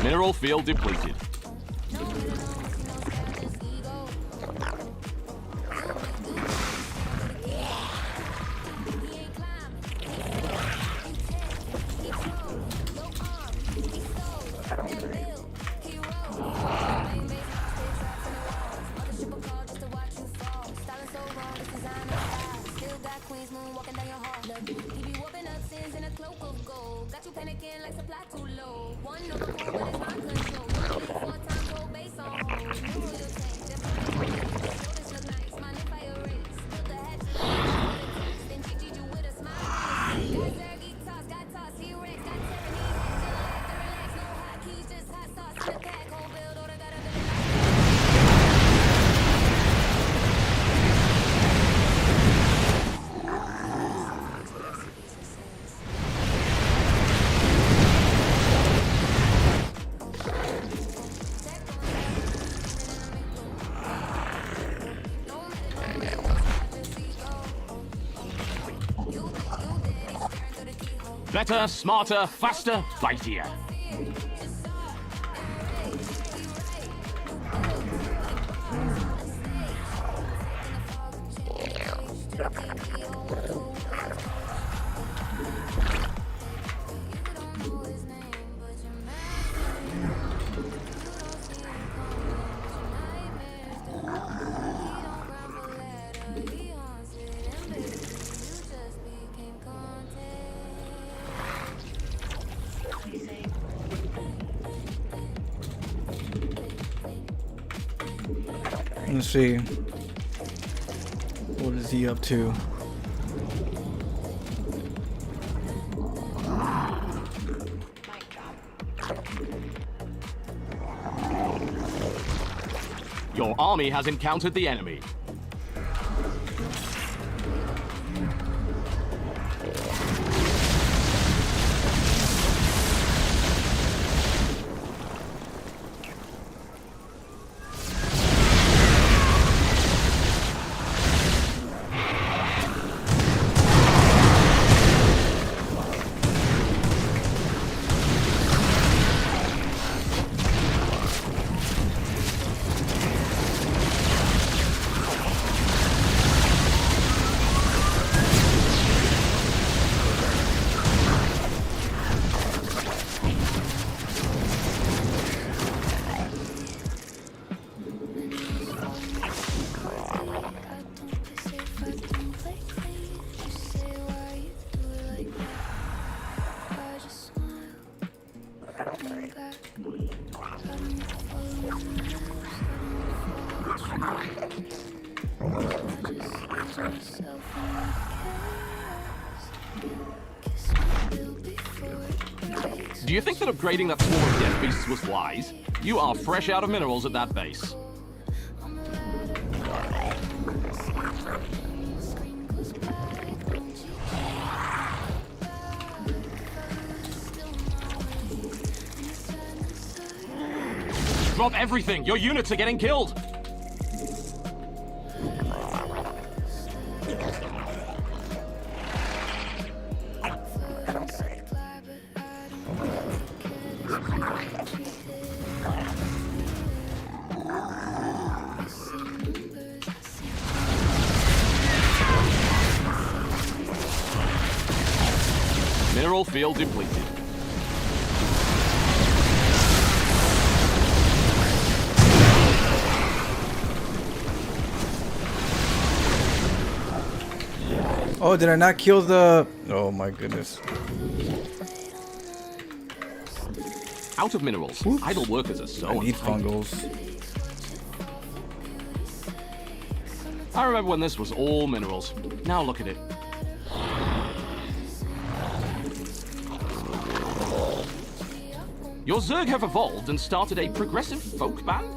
Mineral field depleted. Better, smarter, faster, fightier. Let's see. What is he up to? Your army has encountered the enemy. Do you think that upgrading that swarm of death beasts was wise? You are fresh out of minerals at that base. Drop everything! Your units are getting killed! Mineral field depleted. Oh, did I not kill the... Oh my goodness. Out of minerals. Oops. Idle workers are so I need untidy. fungals. I remember when this was all minerals. Now look at it. Your Zerg have evolved and started a progressive folk band?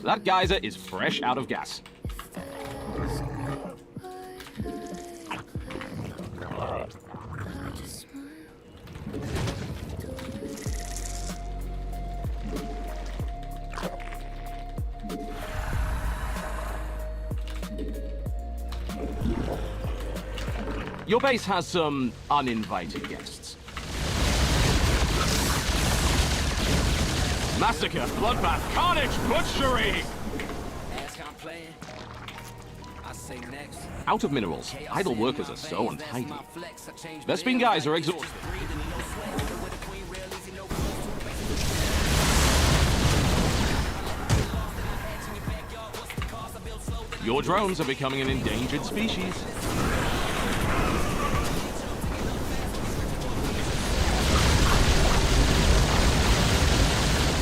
That geyser is fresh out of gas. Your base has some uninvited guests. Massacre, bloodbath, carnage, butchery! Out of minerals, idle workers are so untidy. Vespene guys are exhausted. Your drones are becoming an endangered species.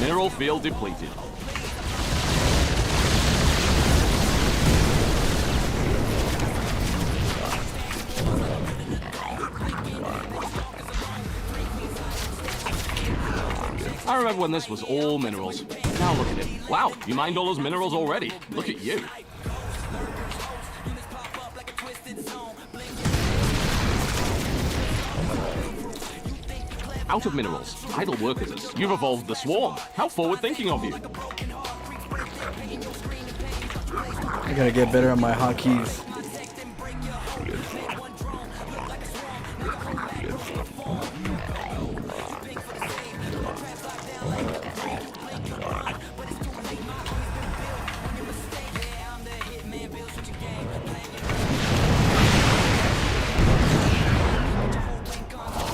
Mineral field depleted. I remember when this was all minerals. Now look at it. Wow, you mined all those minerals already. Look at you. Out of minerals, idle workers. You've evolved the swarm. How forward-thinking of you. I gotta get better at my hotkeys.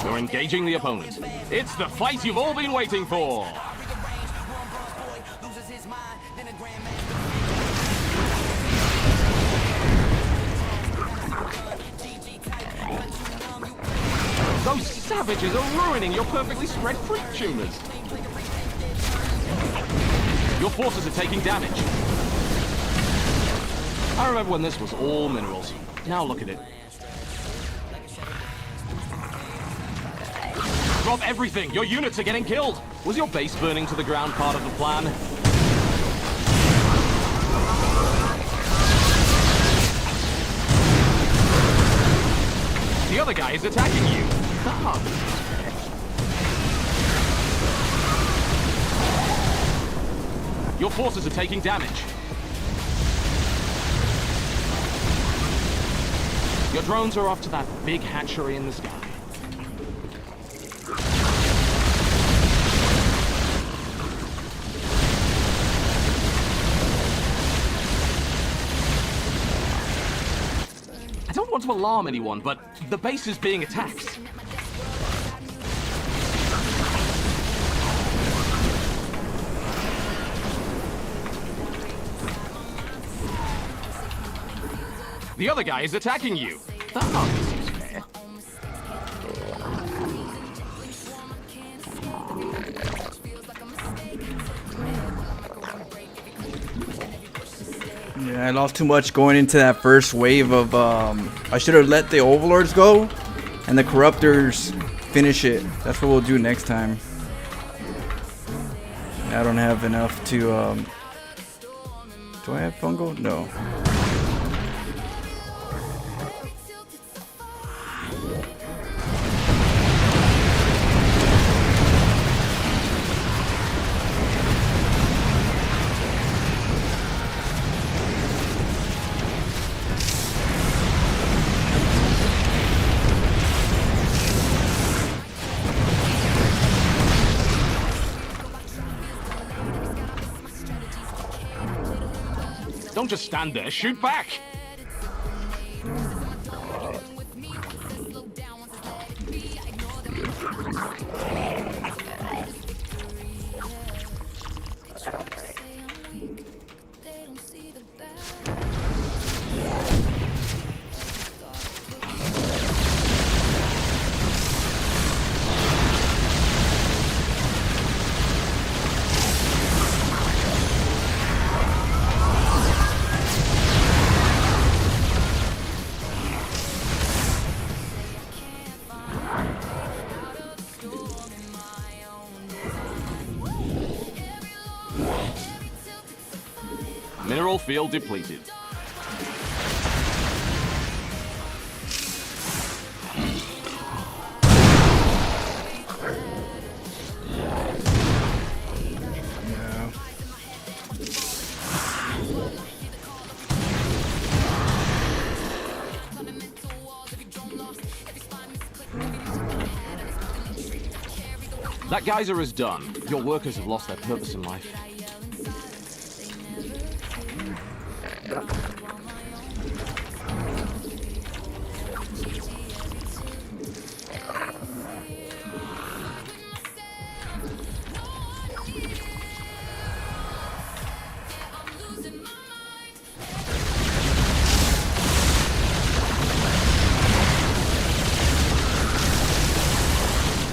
You're engaging the opponent. It's the fight you've all been waiting for. Those savages are ruining your perfectly spread fruit tuners. Your forces are taking damage. I remember when this was all minerals. Now look at it. Drop everything! Your units are getting killed! Was your base burning to the ground part of the plan? The other guy is attacking you! Your forces are taking damage. Your drones are off to that big hatchery in the sky. I don't want to alarm anyone, but the base is being attacked. The other guy is attacking you. That hardly seems fair. Yeah, I lost too much going into that first wave of I should have let the overlords go and the corruptors finish it. That's what we'll do next time. I don't have enough to do I have fungal? No. Don't just stand there, shoot back! Mineral field depleted. That geyser is done. Your workers have lost their purpose in life.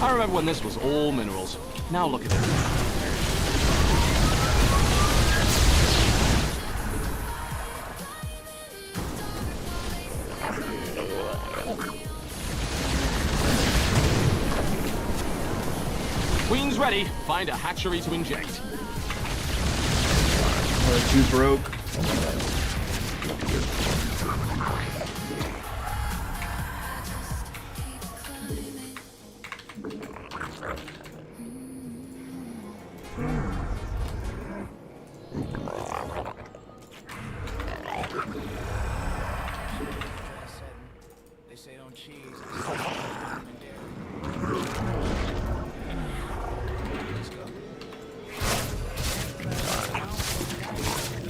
I remember when this was all minerals. Now look at it. Queen's ready. Find a hatchery to inject. We're too broke. They say don't cheese.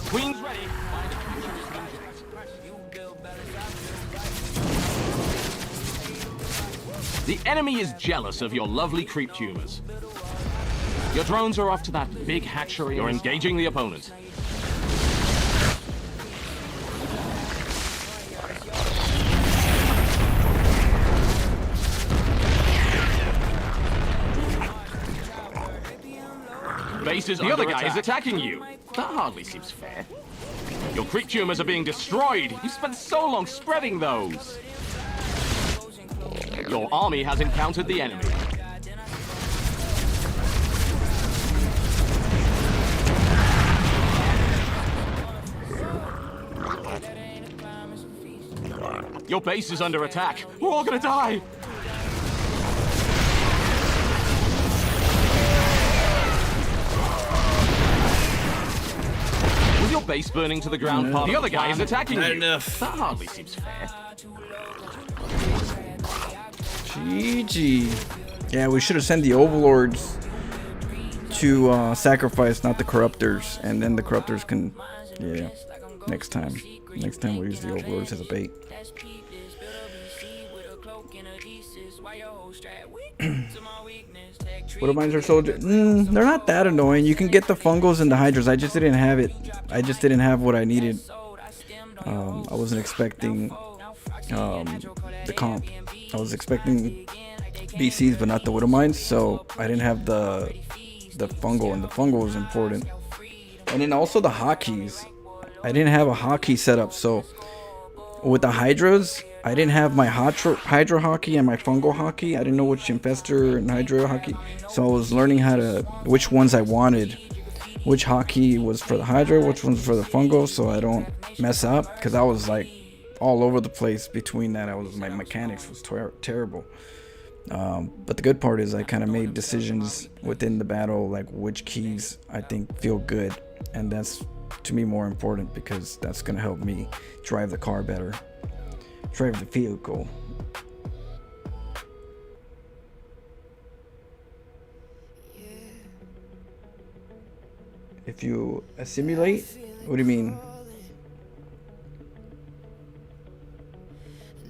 Queen's ready. Find a hatchery to inject. The enemy is jealous of your lovely creep tumors. Your drones are off to that big hatchery. You're engaging the opponent. The other guy is attacking you. That hardly seems fair. Your creep tumors are being destroyed. You spent so long spreading those. Your army has encountered the enemy. Your base is under attack. We're all gonna die. With your base burning to the ground, part the other guy is attacking you. Enough. That hardly seems fair. GG. Yeah, we should have sent the overlords to sacrifice, not the corruptors, and then the corruptors can. Yeah, next time. Next time we'll use the overlords as a bait. What mines are soldier? They're not that annoying. You can get the fungals and the hydras. I just didn't have it. I just didn't have what I needed. I wasn't expecting the comp. I was expecting BCs, but not the widow mines. So I didn't have the fungal, and the fungal was important. And then also the hotkeys. I didn't have a hotkey setup, so with the hydras, I didn't have my hydra hotkey and my fungal hotkey. I didn't know which infestor and hydra hotkey, so I was learning which ones I wanted, which hotkey was for the hydra, which one's for the fungal, so I don't mess up, because I was like all over the place between that. My mechanics was terrible. But the good part is I kind of made decisions within the battle, like which keys I think feel good, and that's to me more important, because that's going to help me drive the car better, drive the vehicle. If you assimilate, what do you mean?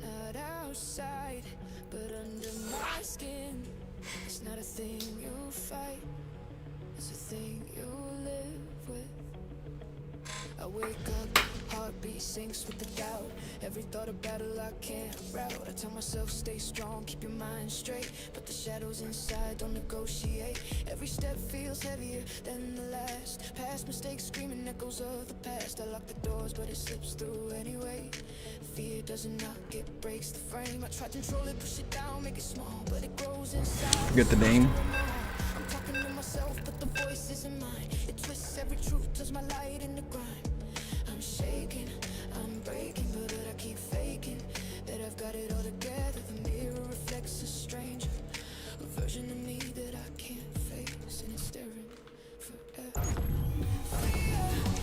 Not outside, but under my skin. It's not a thing you fight, it's a thing you live with. I wake up, heartbeat sinks with the doubt. Every thought of battle I can't route. I tell myself stay strong, keep your mind straight, but the shadows inside don't negotiate. Every step feels heavier than the last. Past mistakes screaming echoes of the past. I lock the doors but it slips through anyway. Fear doesn't knock, it breaks the frame. I try to control it, push it down, make it small, but it grows inside. Forget the name. I'm talking to myself, but the voice isn't mine. It twists every truth, turns my light into grime. I'm shaking, I'm breaking, but I keep faking that I've got it all together. The mirror reflects a stranger, a version of me that I can't face, and it's staring forever.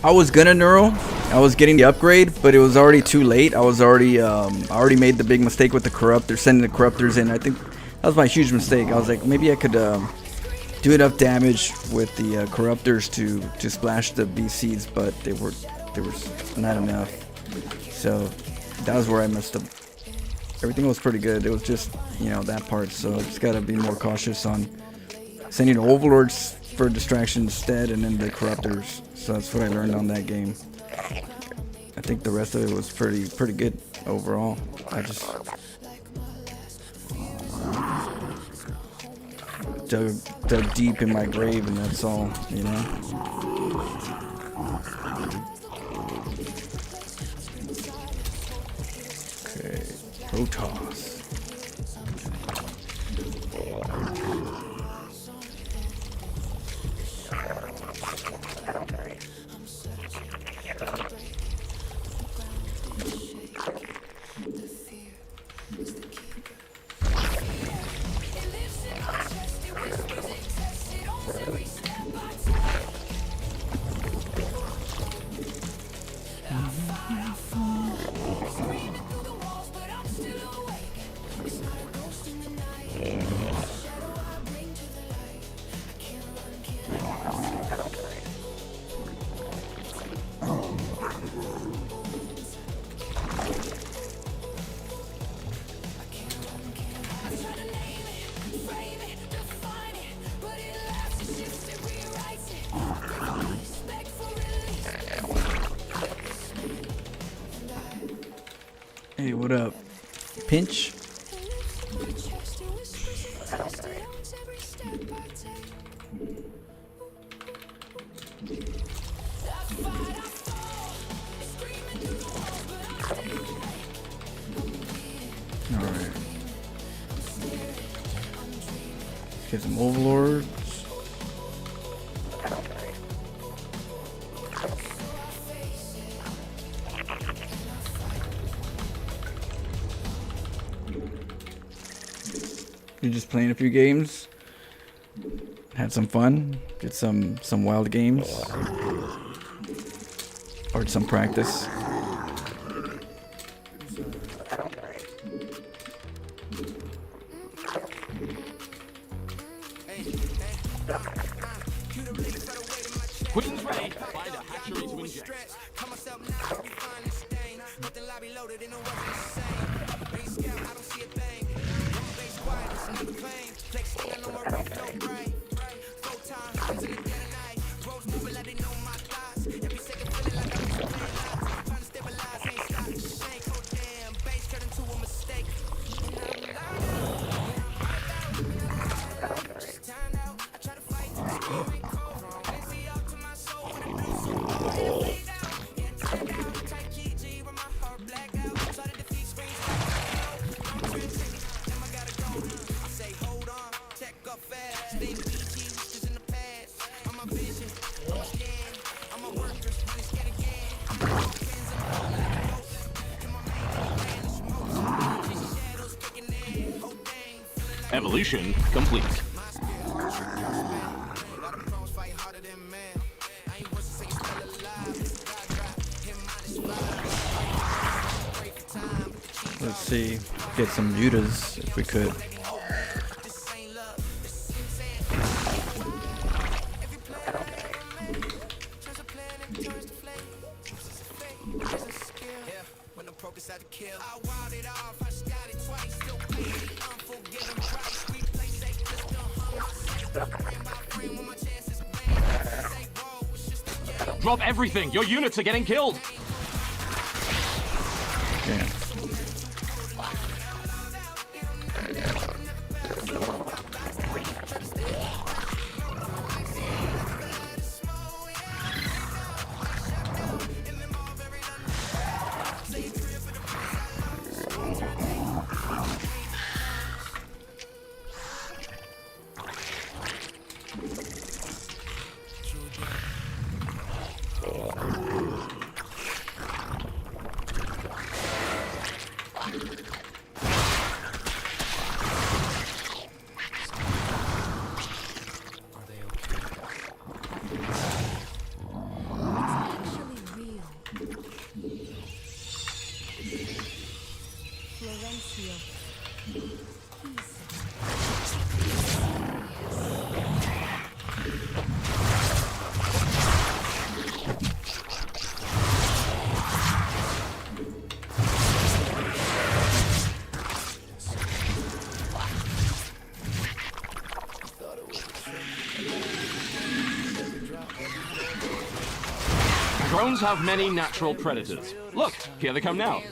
I was gonna neural. I was getting the upgrade, but it was already too late. I already made the big mistake with the corruptor, sending the corruptors in. I think that was my huge mistake. I was like, maybe I could do enough damage with the corruptors to splash the BCs, but they were not enough. So that was where I messed up. Everything was pretty good. It was just, that part. So I just gotta be more cautious on sending the overlords for distraction instead, and then the corruptors. So that's what I learned on that game. I think the rest of it was pretty good overall. I just dug deep in my grave, and that's all, Okay, Protoss. Hey, what up? Pinch? Alright. Get some overlords. You're just playing a few games. Had some fun. Did some wild games. Or some practice. Queen's ready. Find a hatchery to inject. Evolution complete. Let's see. Get some Judas if we could. Drop everything. Your units are getting killed. Yeah. Drones have many natural predators. Look, here they come now.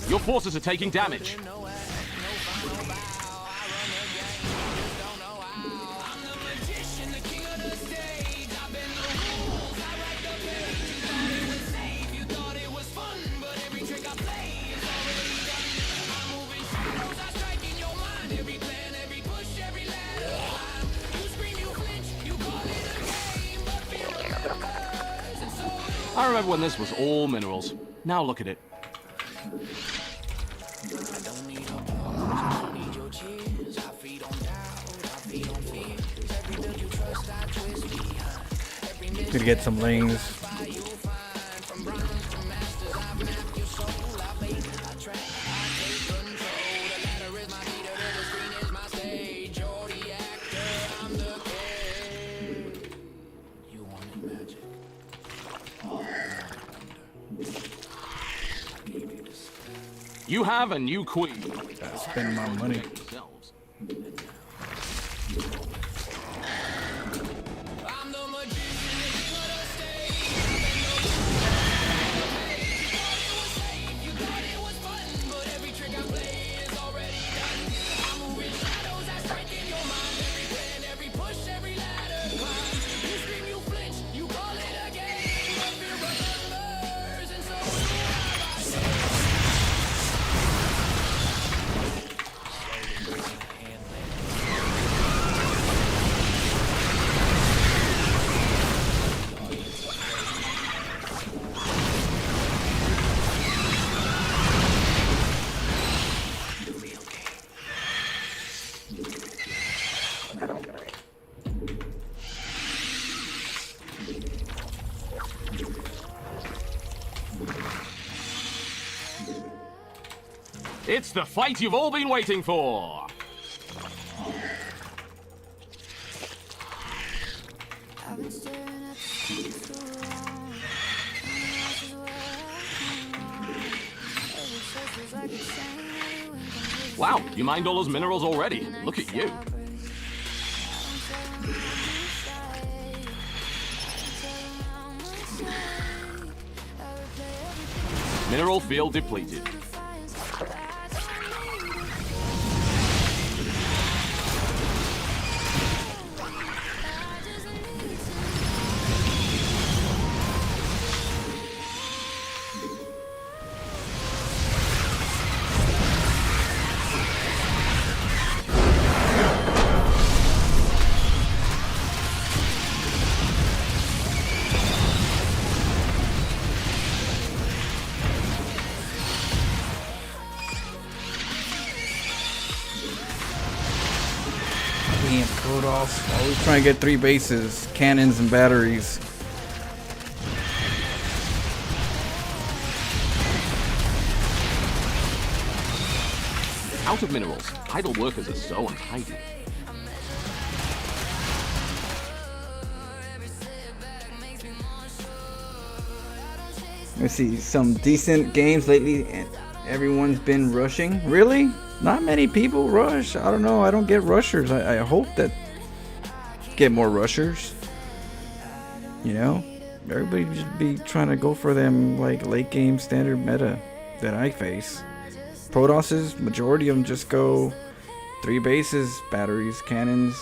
Your forces are taking damage. I remember when this was all minerals. Now look at it. Could get some lanes. You have a new queen. Gotta spend my money. Themselves. I'm the magician, the king of the stage. You thought it was fun, but every trick I play is already done. I'm moving shadows, I strike in your mind. Every plan, every push, every ladder climb. You scream, you flinch, you call it a game. But fear remembers, and so do I. It's the fight you've all been waiting for. I've been staring at the sun too long. This is where I came wrong. Every choice feels like it's saying every win comes with a Wow, you mined all those minerals already. Look at you. Mineral field depleted. Damn, Protoss. Always trying to get 3 bases, cannons, and batteries. Out of minerals, idle workers are so untidy. Let's see, some decent games lately, and everyone's been rushing. Really? Not many people rush. I don't know. I don't get rushers. I hope that get more rushers. You know, everybody just be trying to go for them like late game standard meta that I face. Protosses, majority of them just go 3 bases, batteries, cannons,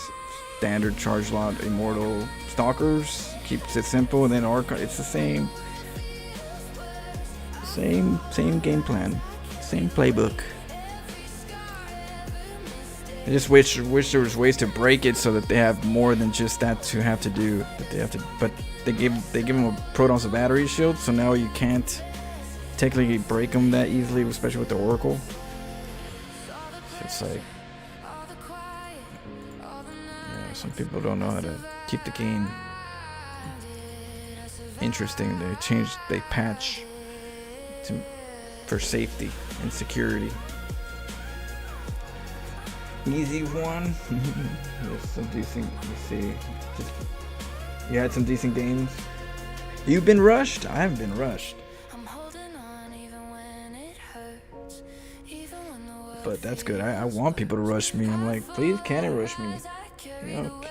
standard charge lot, immortal, stalkers. Keeps it simple, and then Arca. It's the same game plan, same playbook. I just wish there was ways to break it so that they have more than just that to have to do. That they have to, but they give them a Protoss a battery shield, so now you can't technically break them that easily, especially with the Oracle. It's like, yeah, some people don't know how to keep the game interesting. They patch for safety and security. Easy one. There's some decent. Let's see. You had some decent games. You've been rushed. I haven't been rushed. But that's good. I want people to rush me. I'm like, please, cannon rush me. You know,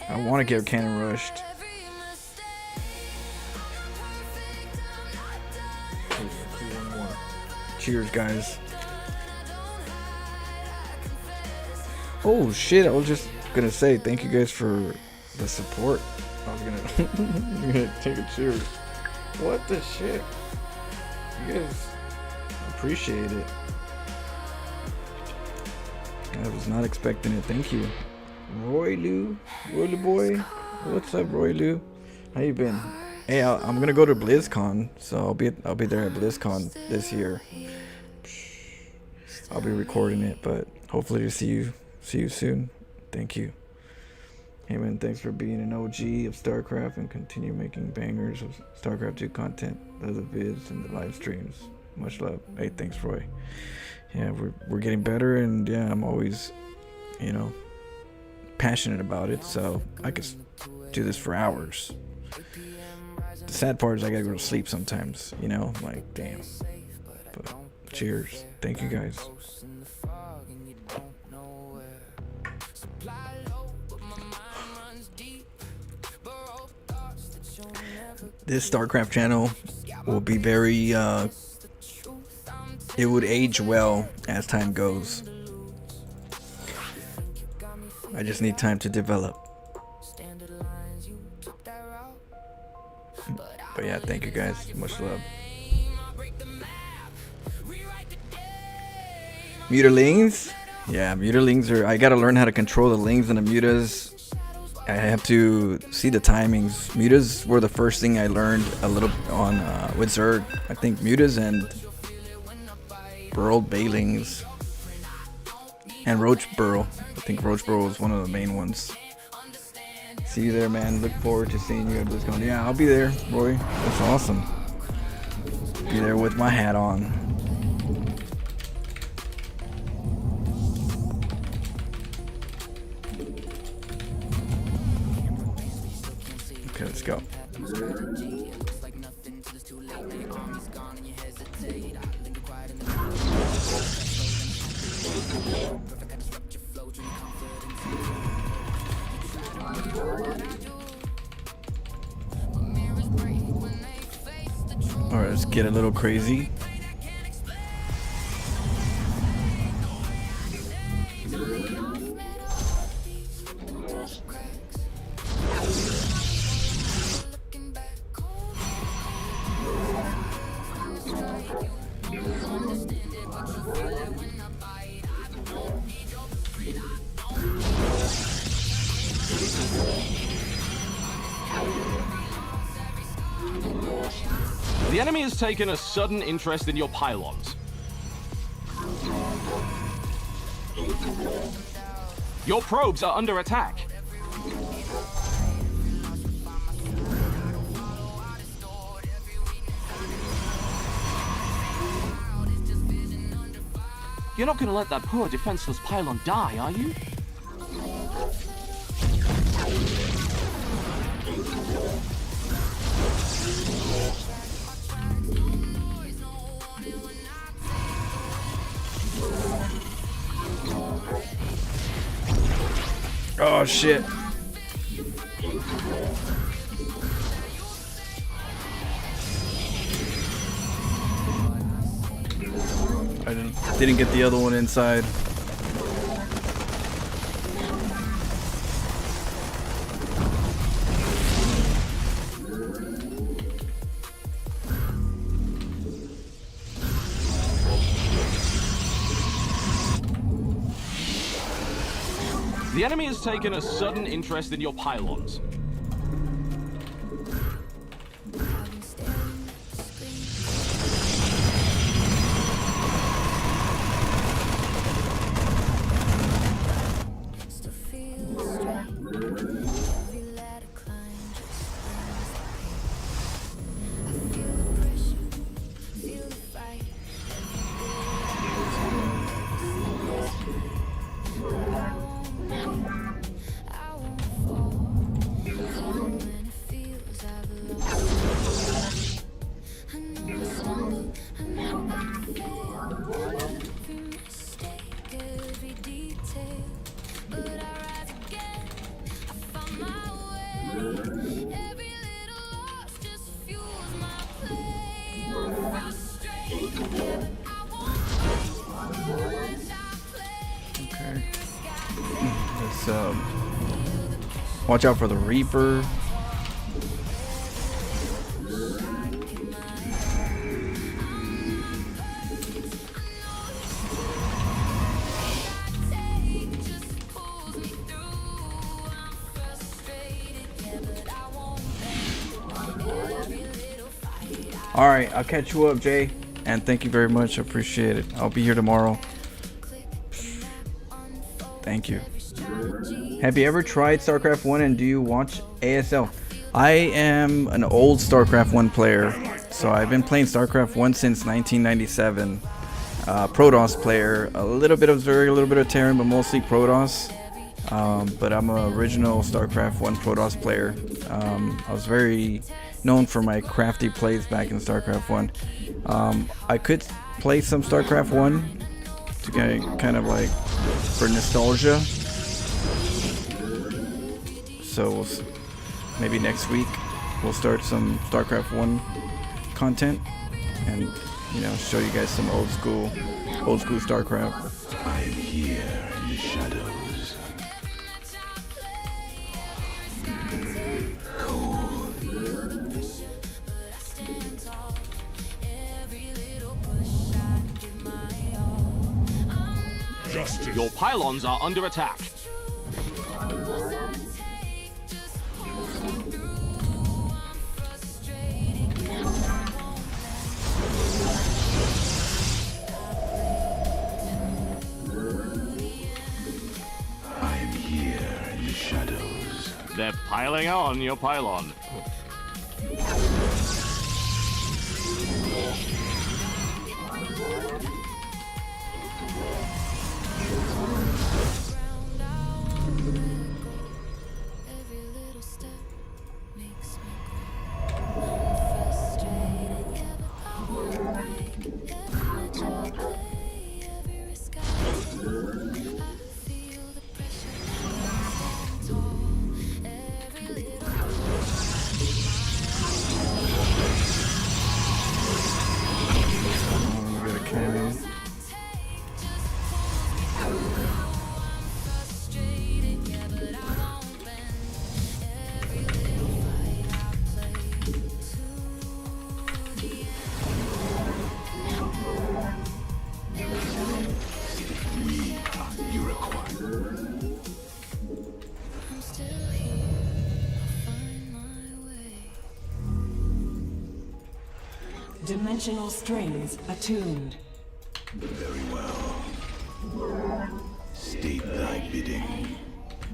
I want to get cannon rushed. Cheers, guys. Oh shit, I was just gonna say thank you guys for the support. I was gonna take a cheers. What the shit? You guys appreciate it. I was not expecting it. Thank you. Roy Lou boy. What's up, Roy Lou? How you been? Hey, I'm gonna go to BlizzCon, so I'll be there at BlizzCon this year. I'll be recording it, but hopefully to see you soon. Thank you. Hey man, thanks for being an OG of StarCraft and continue making bangers of StarCraft 2 content, the vids and the live streams. Much love. Hey, thanks, Roy. Yeah, we're getting better, and yeah, I'm always, passionate about it, so I could do this for hours. The sad part is I gotta go to sleep sometimes, like, damn. But cheers. Thank you guys. This StarCraft channel will be very it would age well as time goes. I just need time to develop. But yeah, thank you guys. Much love. Mutalings? Yeah, mutalings are... I gotta learn how to control the lings and the mutas. I have to see the timings. Mutas were the first thing I learned a little on with Zerg. I think mutas and burrowed bailings. And roach burrow. I think roach burrow was one of the main ones. See you there, man. Look forward to seeing you at BlizzCon. Yeah, I'll be there, Roy. That's awesome. Be there with my hat on. Okay, let's go. Alright, let's get a little crazy. The enemy has taken a sudden interest in your pylons. Your probes are under attack. You're not going to let that poor defenseless pylon die, are you? Oh shit. I didn't get the other one inside. The enemy has taken a sudden interest in your pylons. Okay. Let's watch out for the Reaper. Alright, I'll catch you up, Jay. And thank you very much. I appreciate it. I'll be here tomorrow. Thank you. Have you ever tried StarCraft 1 and do you watch ASL? I am an old StarCraft 1 player. So I've been playing StarCraft 1 since 1997. Protoss player. A little bit of Zerg, a little bit of Terran, but mostly Protoss. But I'm an original StarCraft 1 Protoss player. I was very known for my crafty plays back in StarCraft 1. I could play some StarCraft 1 to get kind of like for nostalgia. So maybe next week we'll start some StarCraft 1 content and, you know, show you guys some old school StarCraft. I am here in the shadows. Your pylons are under attack. I am here in the shadows. They're piling on your pylon. Every little step makes me grow. I'm frustrated, yeah, but I won't break. Every match I play, every risk I take, I feel the pressure now. Stand tall. Every little We got a cannon. frustrated, yeah, but I won't bend. Every little fight I play to the end. You require. I'm still here. I'll find my way. Dimensional strings attuned. Very well. State thy bidding.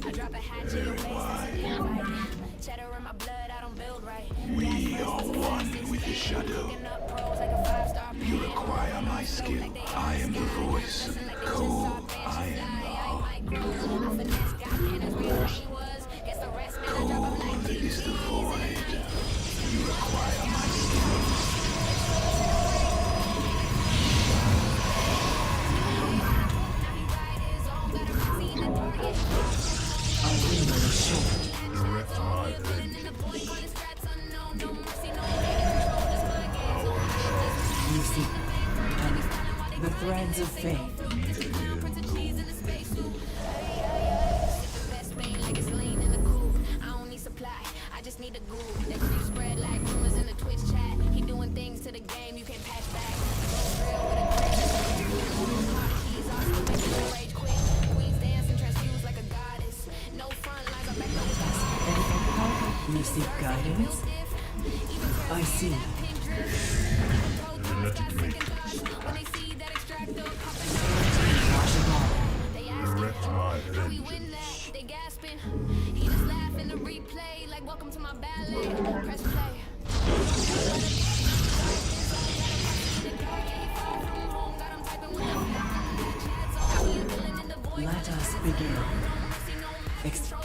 I drop a hatchet, Very your face wide. doesn't feel right. Cheddar in my blood, I don't build right. We are one with the shadow. Looking up pros like a 5-star You require my skill. I am the voice. Cold. I am now. I finesse, got cannons, real he was. Guess the rest now drop 'em like Cold is the void. You require my Direct my You see, the threads of fate. best pain like it's lean in the cool. I don't need supply, I just need a goo. That creep spread like rumors in the Twitch chat. He doing things to the game you can't patch back. Real with a keys off, still making the rage quick. Queens dancing, transfused like a goddess. No front lines, I'm back on the You seek guidance? I see. genetic matrix. when they see that extractor popping. They ask Direct my how we vengeance. win that, they gasping. He just laughing the replay like welcome to my ballet. Press play. Let us begin.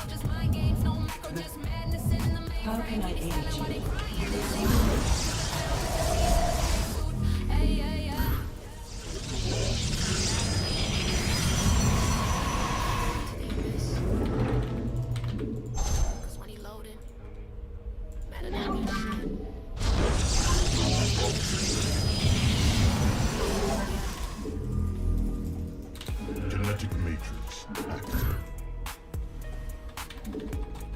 Just mind games, no macro, just madness in the main. How can I aid you? Hey, hey, yeah. Cause when he loaded, matter than me. Genetic matrix active.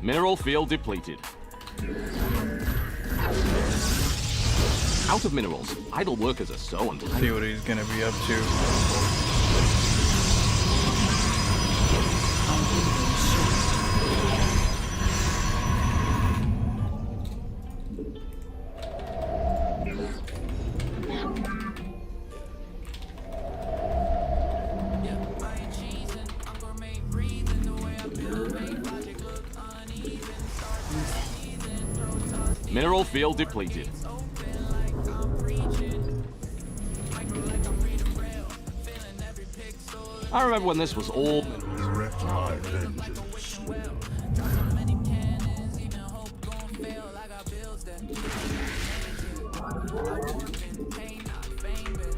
Mineral field depleted. Out of minerals, idle workers are so untidy. See what he's gonna be up to. Mineral field depleted. I remember when this was all minerals. Direct my vengeance.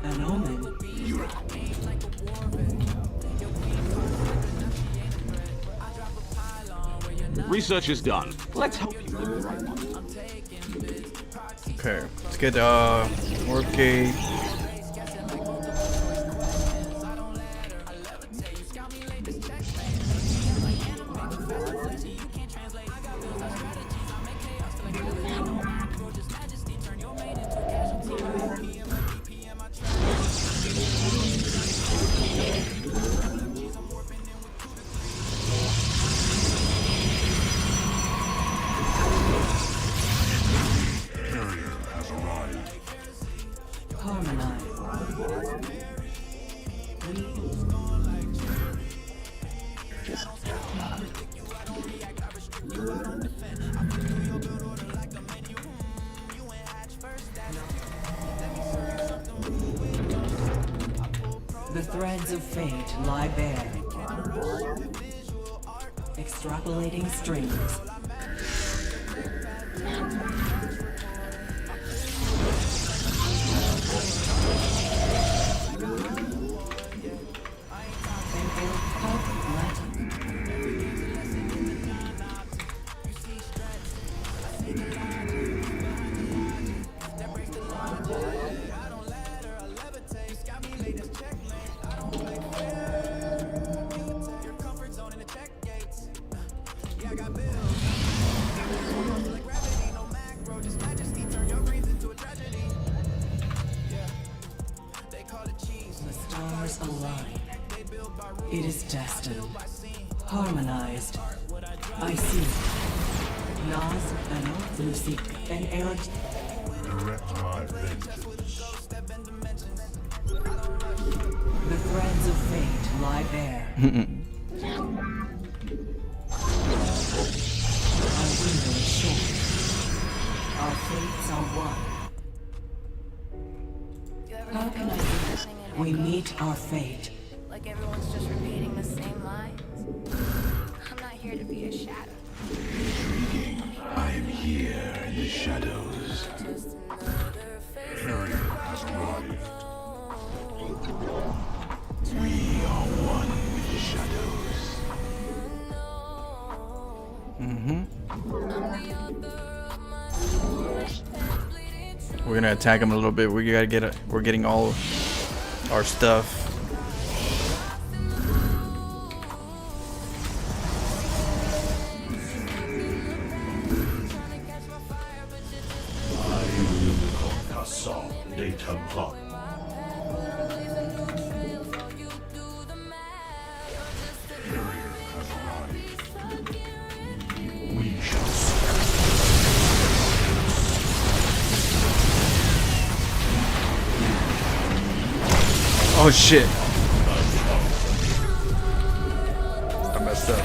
An omen. Research is done. Let's help you with the right one. Okay, let's get warp gate. Harmonize. The threads of fate lie bare. Extrapolating strings. Align. It is destined. Harmonized. I see. Nas, Anno, Lucy, and Aaron. Direct my vengeance. The threads of fate lie bare. Our window is short. Our fates are one. How can I do this? We meet our fate. Like everyone's just repeating the same lines. I'm not here to be a shadow. Intriguing. I am here in the shadows. Carrier has arrived. We are one with the shadows. We're gonna attack him a little bit. We gotta get it. We're getting all our stuff. Custome data plot. Carrier has arrived. We shall Oh shit! I messed up.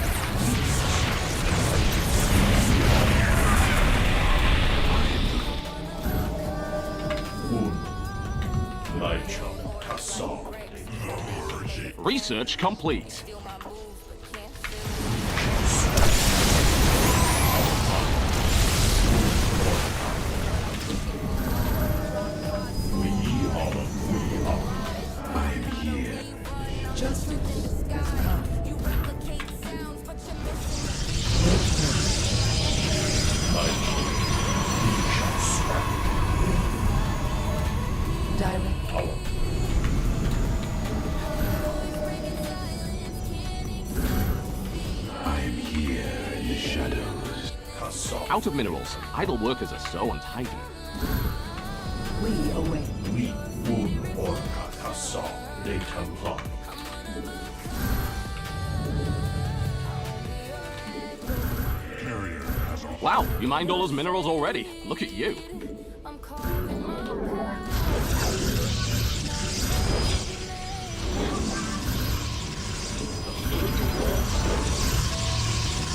Research complete. Out of minerals. Idle workers are so untidy. We await. We wound Orca Custome data plot. Carrier has arrived. Wow, you mined all those minerals already. Look at you. I'm calling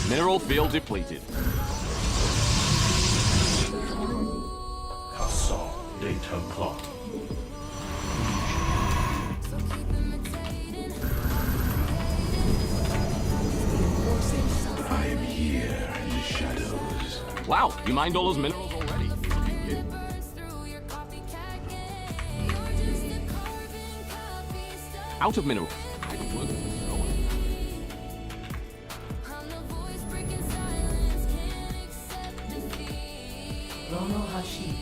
Mineral field depleted. Custome data plot. I am here in the shadows. Wow, you mined all those minerals already. Look at you. Out of minerals. Idle workers are so untidy. Rono Hashi.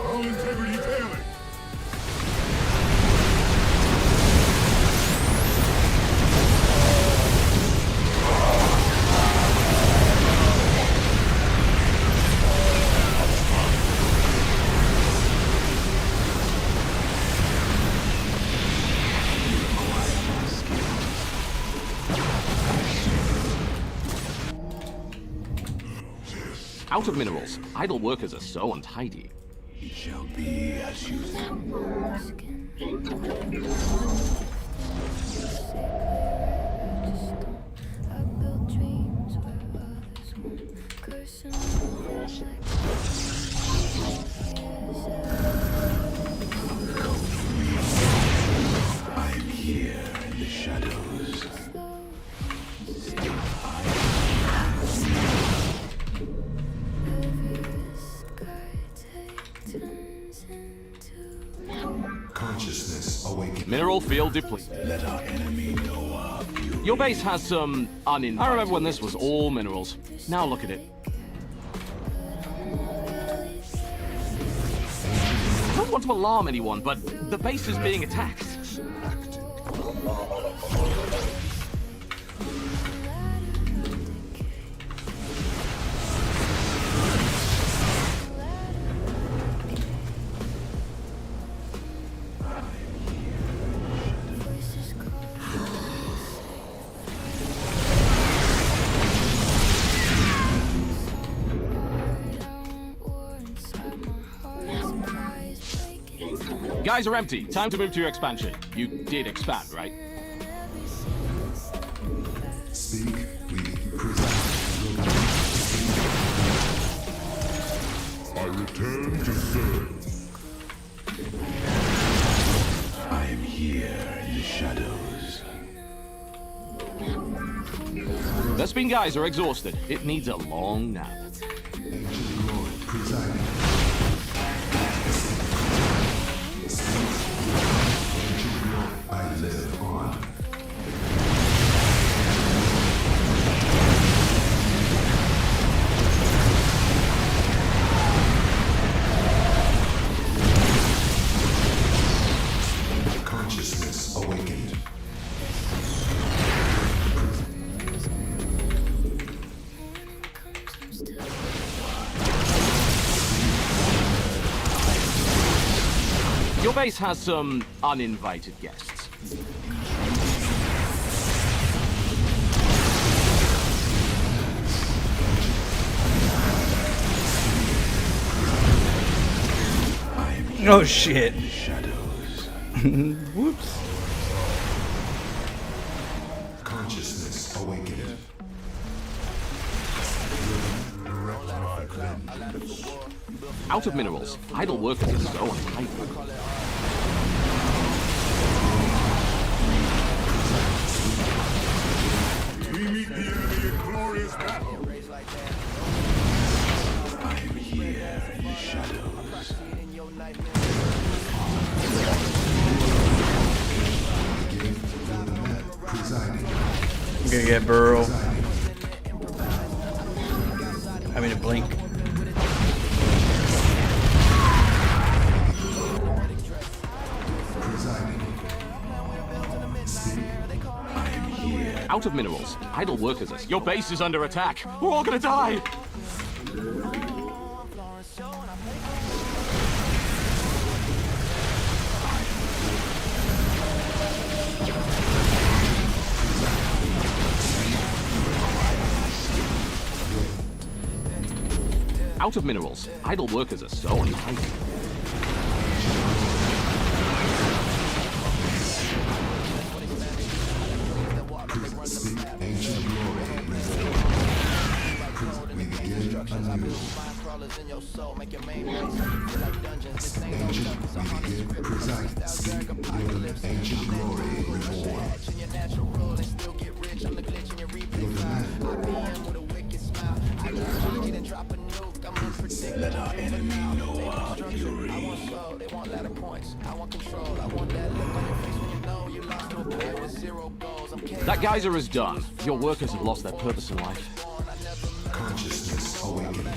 All integrity failing. Out of minerals, idle workers are so untidy. It shall be as you I built dreams where others won't. Cursing like I am here in the shadows. Consciousness awaken. Mineral field depleted. Let our enemy know our fury. Your base has some uninvited. I remember when this was all minerals. Now look at it. I don't want to alarm anyone, but the base is being attacked. Guys are empty. Time to move to your expansion. You did expand, right? Speak, we present. I return to serve. I am here in the shadows. Vespene guys are exhausted. It needs a long nap. Ancient glory presiding. I live on. Consciousness awakened. Your base has some uninvited guests. Oh shit. Shadows. Whoops. Consciousness awakened. Out of minerals, idle workers are so untidy. We meet the enemy in glorious battle. I am here in the shadows. Presiding. I'm gonna get Burrow. I mean a blink. Out of minerals, idle workers are... Your base is under attack. We're all gonna die. Out of minerals, idle workers are so untidy. Ancient glory. We begin anew. Ancient, we begin preside. Speak, will ancient glory reborn. Your demand. Let our enemy know our fury. That geyser is done. Your workers have lost their purpose in life. Consciousness awakened.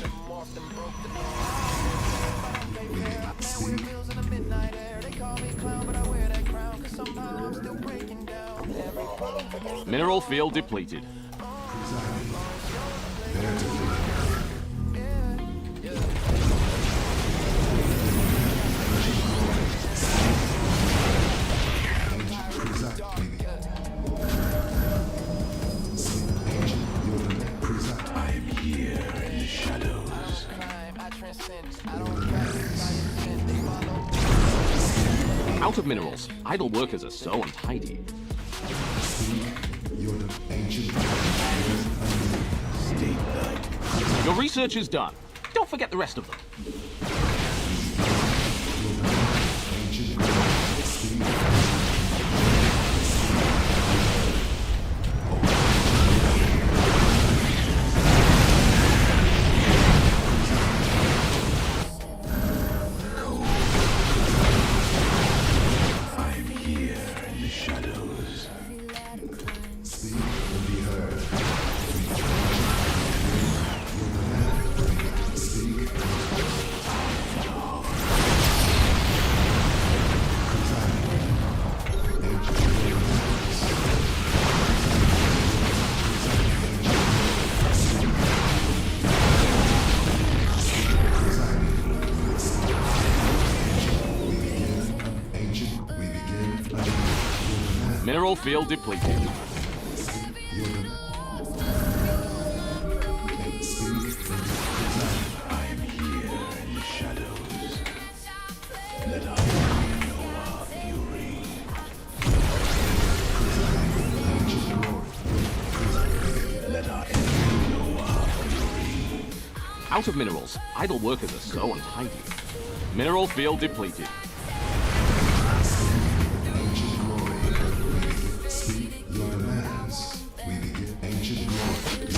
Sleep. Mineral field depleted. There to be. I am here in the shadows. Out of minerals. Idle workers are so untidy. Your research is done. Don't forget the rest of them. I am here in the shadows. Sleep will be heard. Speak. Mineral field depleted. I am here in the shadows. Let our enemy know our fury. Let our enemy know our fury. Out of minerals. Idle workers are so untidy. Mineral field depleted. Speak your demands. We begin ancient glory.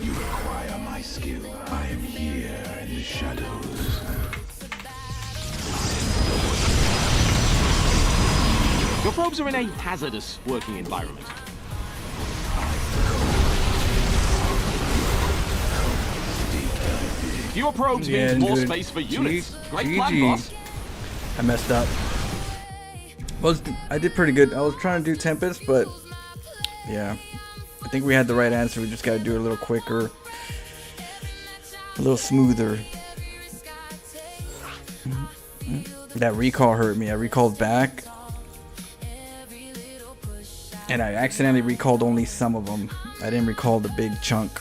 You require my skill. I am here in the shadows. Your probes are in a hazardous working environment. Fewer probes Yeah, means more dude. space for units. Great GG. plan, boss. I messed up. I did pretty good. I was trying to do Tempest, but yeah, I think we had the right answer. We just got to do it a little quicker, a little smoother. That recall hurt me. I recalled back, and I accidentally recalled only some of them. I didn't recall the big chunk.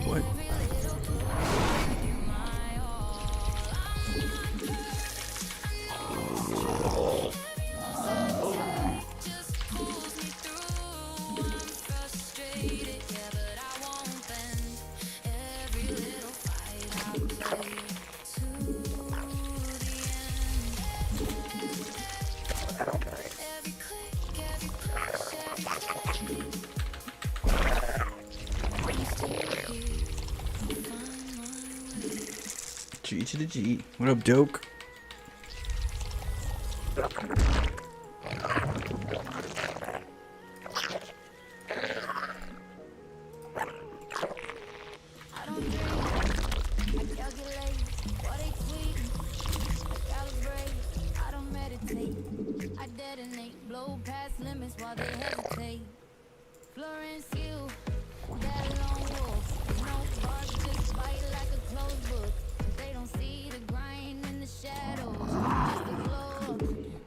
What? G to the G. What up, Doke? go past limits while they hesitate. Florence, you, that lone wolf. No bars, just bite like a closed book. They don't see the grind in the shadows. Just the glow,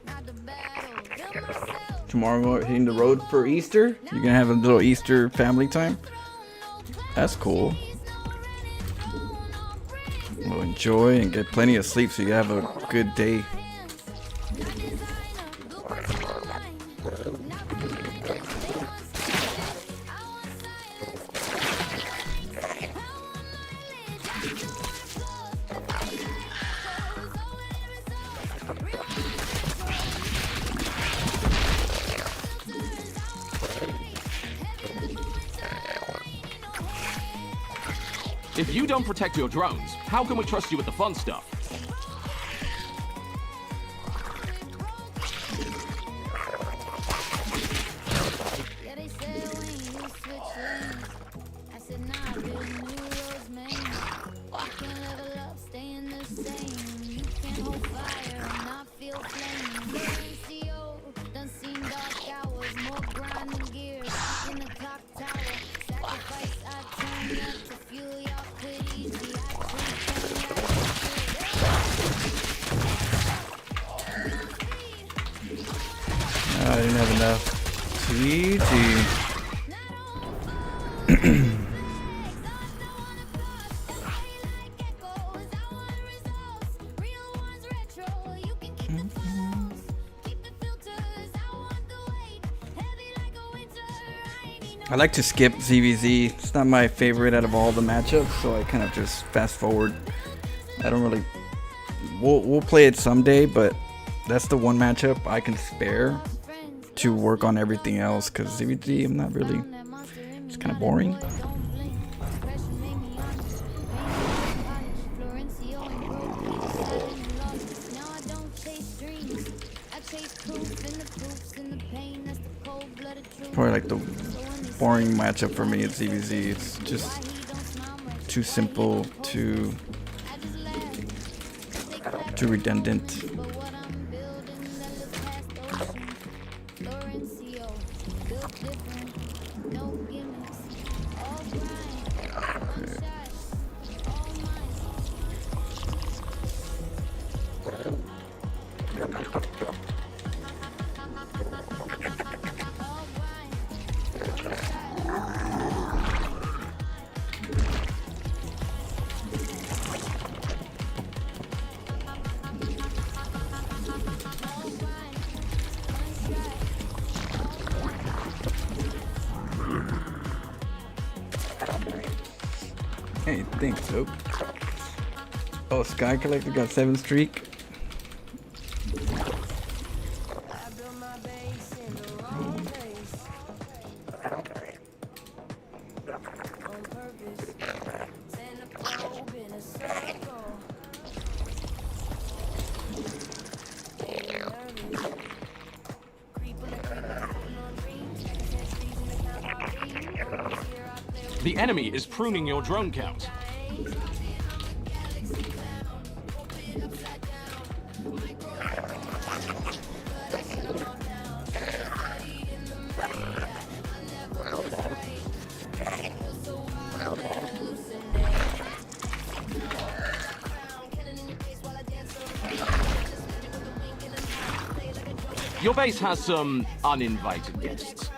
not the battle. Feel myself. Tomorrow we're hitting the road for Easter. You're gonna have a little Easter family time. That's cool. We'll enjoy and get plenty of sleep so you have a good day. If you don't protect your drones, how can we trust you with the fun stuff? Yeah, they said when you switch lanes, I said nah, there's new roads, man. You can level up, staying the same. You can hold fire and not feel flames. NCO done seen dark hours, more grind than gears in the clock tower. Sacrifice I turn up to fuel y'all quit easy. I didn't have enough. GG. I like to skip ZVZ. It's not my favorite out of all the matchups, so I kind of just fast forward. I don't really. We'll play it someday, but that's the one matchup I can spare to work on everything else. Cause ZVZ, I'm not really. It's kind of boring. Probably like the boring matchup for me at ZVZ. It's just too simple, too redundant. I think so. Oh, Sky Collector got 7 streak. The enemy is pruning your drone count. Your base has some uninvited guests.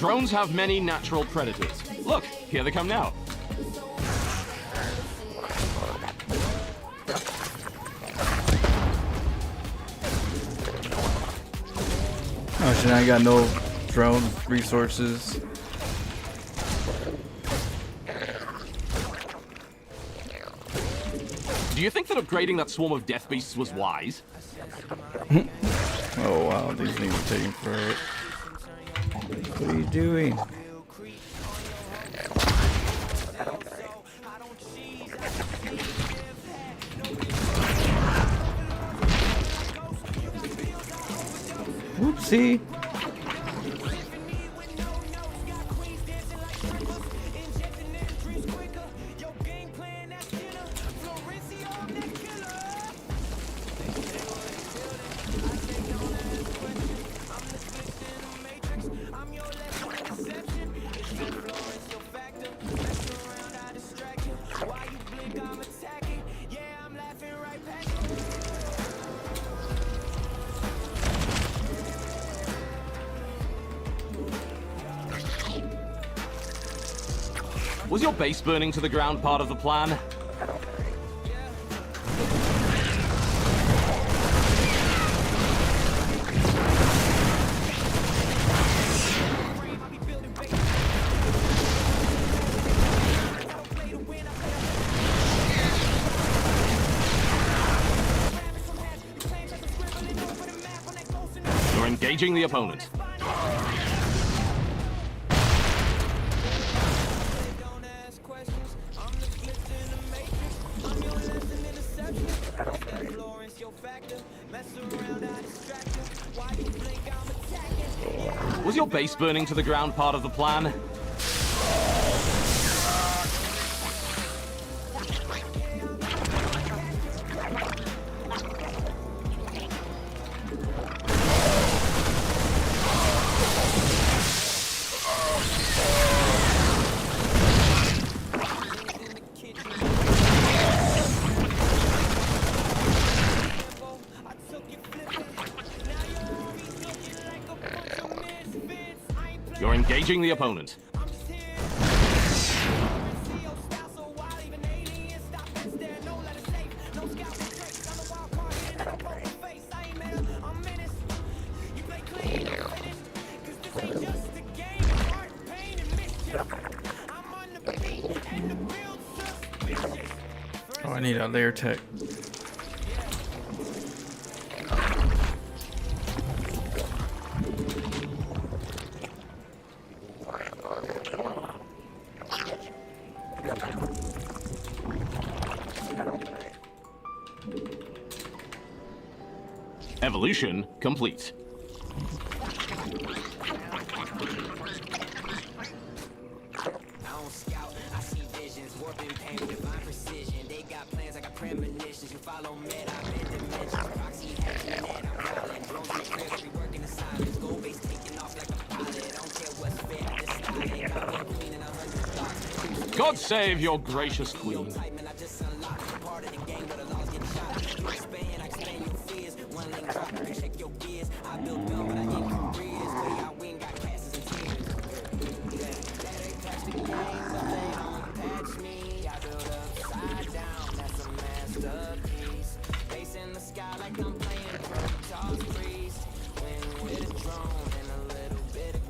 Drones have many natural predators. Look, here they come now. Oh shit, I got no drone resources. Do you think that upgrading that swarm of death beasts was wise? Oh wow, these things are taking forever. What are you doing? Whoopsie. Was your base burning to the ground part of the plan? You're engaging the opponent. Was your base burning to the ground part of the plan? You're engaging the opponent. Oh, I need a layer tech. Evolution complete. God save your gracious queen.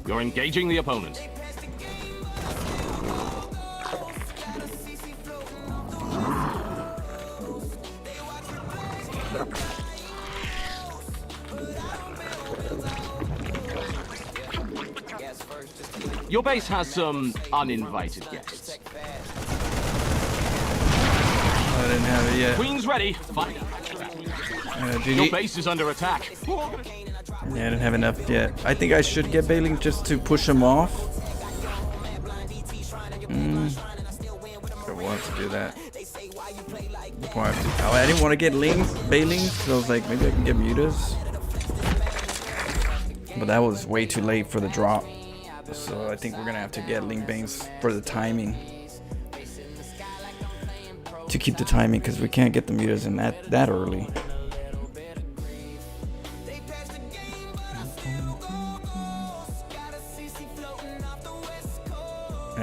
You're engaging the opponent. Your base has some uninvited guests. I didn't have it yet. Queen's ready. Fight. Your base is under attack. Yeah, I didn't have enough yet. I think I should get Bailing just to push him off. I want to do that. Oh, I didn't want to get Bailing, so I was like, maybe I can get Mutas. But that was way too late for the drop. So I think we're gonna have to get Ling Bangs for the timing. To keep the timing, because we can't get the Mutas in that early.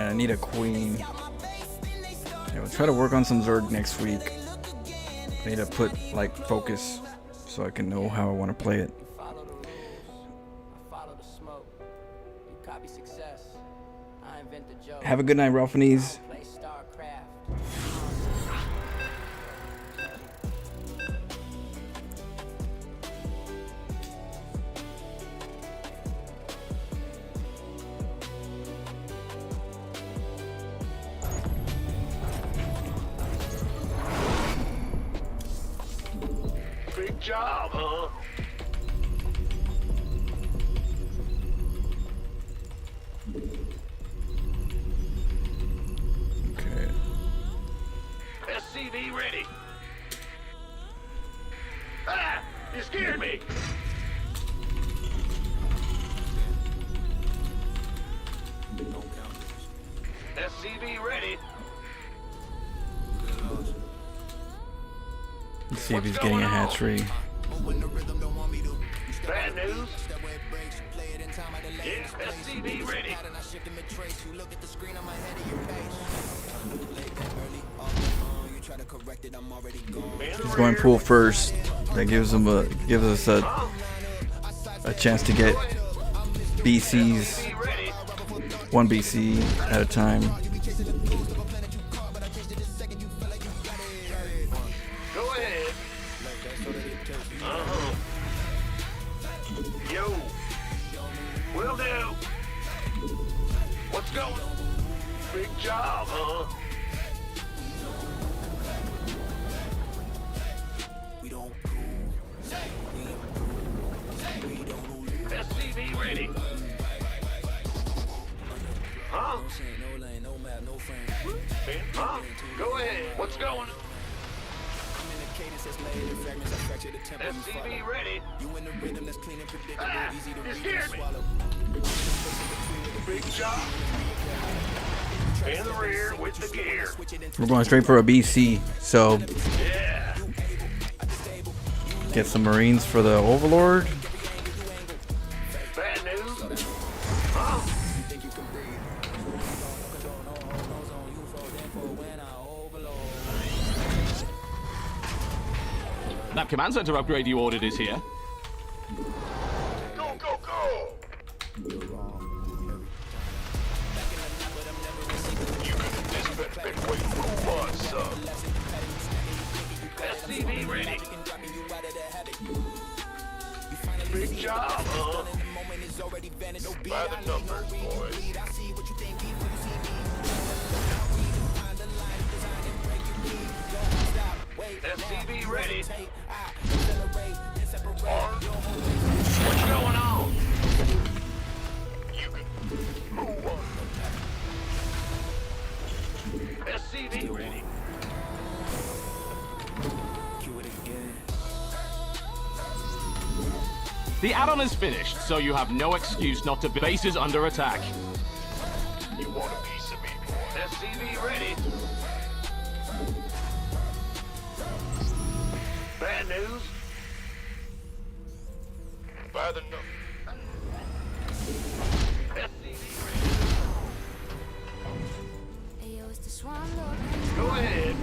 And I need a queen. Yeah, we'll try to work on some Zerg next week. I need to put like focus so I can know how I want to play it. Follow the rules. I follow the smoke. You copy success. I invent the joke. Have a good night, Ralphinies. Play StarCraft. Big job, huh? Okay. SCV ready. Ah! You scared me! SCV ready. Let's see if he's getting a hatchery. Bad news? Yeah, SCV ready. He's going pool first. That gives him gives us a chance to get BCs, one BC at a time. Go ahead. Yo. Will do. What's going? Big job, huh? SCV ready. Huh? Huh? Go ahead. What's going? SCV ready. Ah, you scared me. Big job. In the rear with the gear. We're going straight for a BC, so Yeah. get some Marines for the Overlord. Bad news? Huh? That command center upgrade you ordered is here. Go, go, go! You couldn't dispatch that way for us, SCV ready. Big job, huh? By the numbers, boys. SCV ready. What's going on? You can move on. SCV ready. The add-on is finished, so you have no excuse not to be. Base is under attack. You want a piece of me, boy? SCV ready. Bad news? By the number. SCV ready. Go ahead.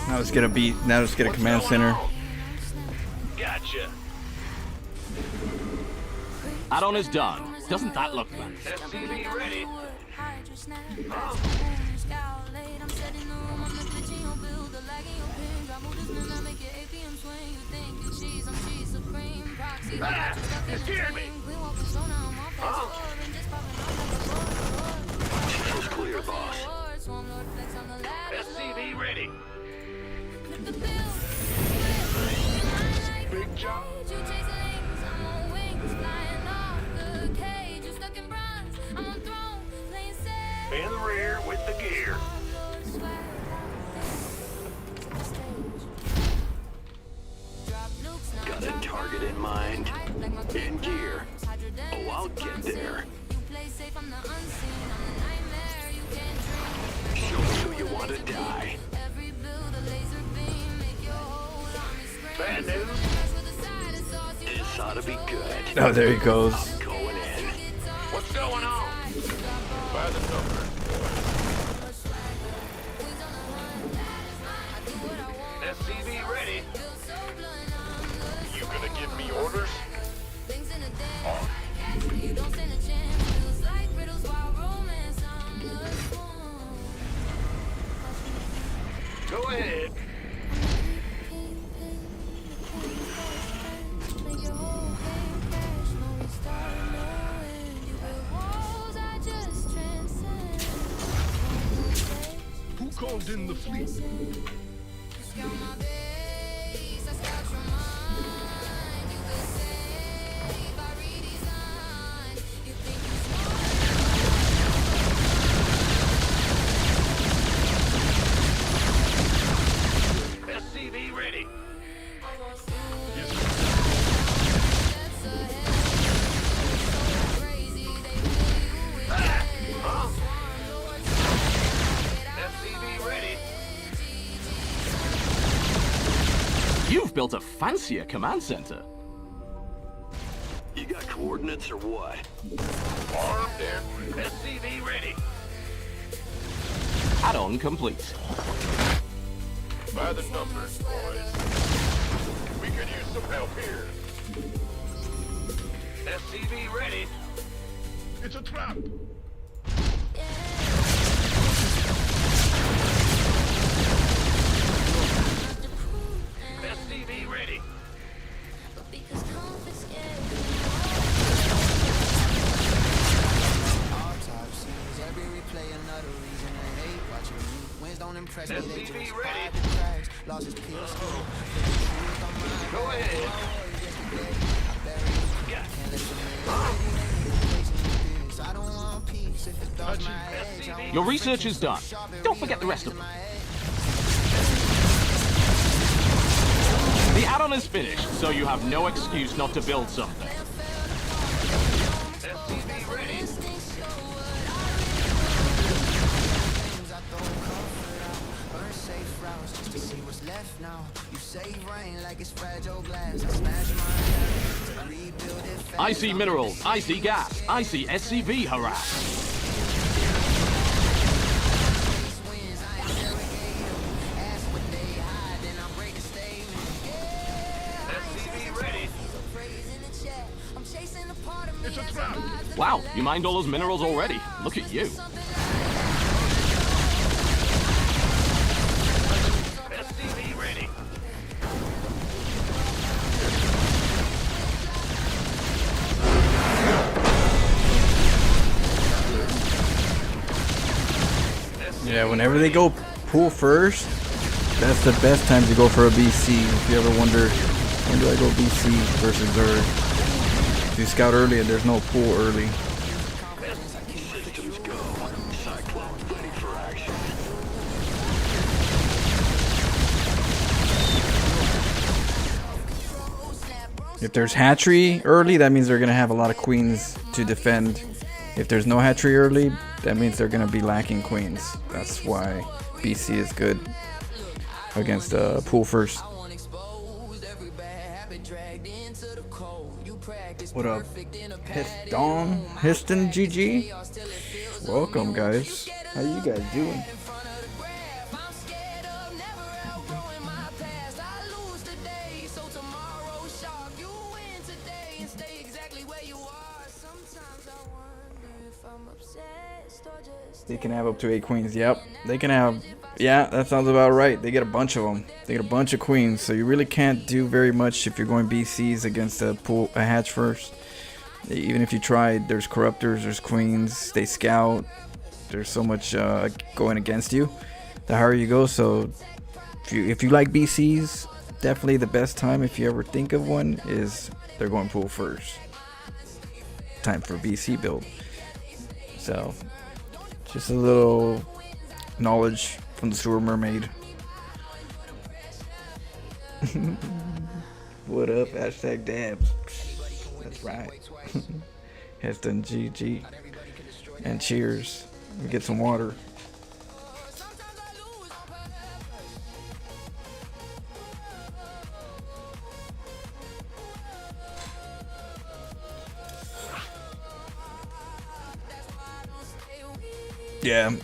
Now let's get a beat. Now let's get a command center. Gotcha. Add-on is done. Doesn't that look fun? SCV ready. Huh? Ah, you scared me. Huh? Feels clear, boss. SCV ready. Big job. In the rear with the gear. Got a target in mind. In gear. Oh, there he goes. Going in. What's going on? By the number. SCV ready. You gonna give me orders? Go ahead. Who called in the fleet? SCV ready. SCV ready. You've built a fancier command center. You got coordinates or what? Armed and SCV ready. Add-on complete. By the numbers, boys. We could use some help here. SCV ready. It's a trap. SCV ready. SCV ready. Go ahead. Yeah. Your research is done. Don't forget the rest of them. The add-on is finished, so you have no excuse not to build something. SCV ready. I see minerals, I see gas, I see SCV harass. SCV ready. It's a trap. Wow, you mined all those minerals already. Look at you. SCV ready. Yeah, whenever they go pool first, that's the best time to go for a BC. If you ever wonder, when do I go BC versus Zerg? If you scout early and there's no pool early. Systems go. Cyclone ready for action. If there's hatchery early, that means they're going to have a lot of queens to defend. If there's no hatchery early, that means they're going to be lacking queens. That's why BC is good against pool first. What up? Histon GG? Welcome, guys. How you guys doing? They can have up to 8 queens. Yep, they can have. Yeah, that sounds about right. They get a bunch of them. They get a bunch of queens, so you really can't do very much if you're going BCs against a hatch first. Even if you tried, there's corruptors, there's queens, they scout. There's so much going against you. The higher you go, so if you like BCs, definitely the best time, if you ever think of one, is they're going pool first. Time for BC build. So just a little knowledge from the sewer mermaid. What up? Hashtag dabs. That's right. Hashtag GG. And cheers. We get some water. Yeah.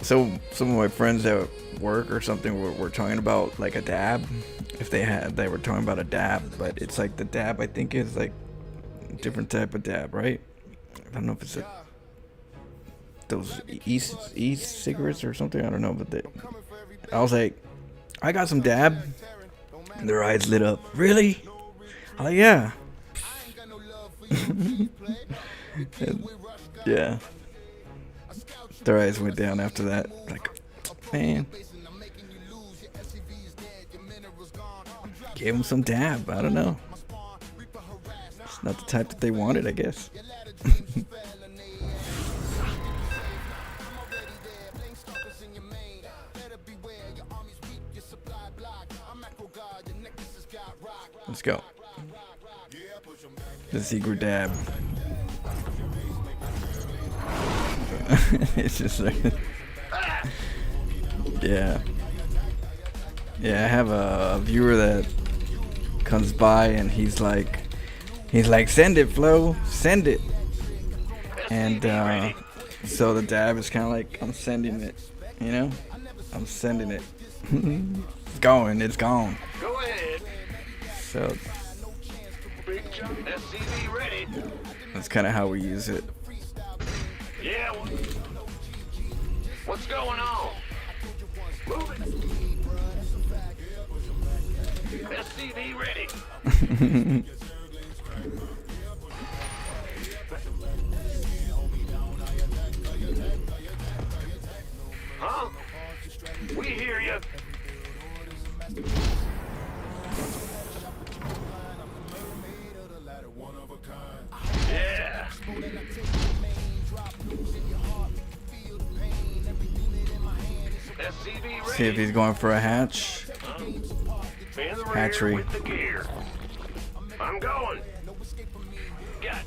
So some of my friends at work or something were talking about like a dab. If they were talking about a dab, but it's like the dab I think is like a different type of dab, right? I don't know if it's those e-cigarettes or something. I don't know, but I was like, I got some dab. And their eyes lit up. Really? I'm like, yeah. And, yeah. Their eyes went down after that. Like, man. Gave them some dab. I don't know. It's not the type that they wanted, I guess. Let's go. The secret dab. It's just like, yeah. Yeah, I have a viewer that comes by and he's like, send it, Flo, send it. And so the dab is kind of like, I'm sending it, you know? I'm sending it. It's going, it's gone. Go ahead. So Big jump. SCV ready. that's kind of how we use it. Yeah. What's going on? Move it. SCV ready. Huh? We hear you. Yeah. SCV ready. See if he's going for a hatch. In the rear Hatchery. with the gear. I'm going. Got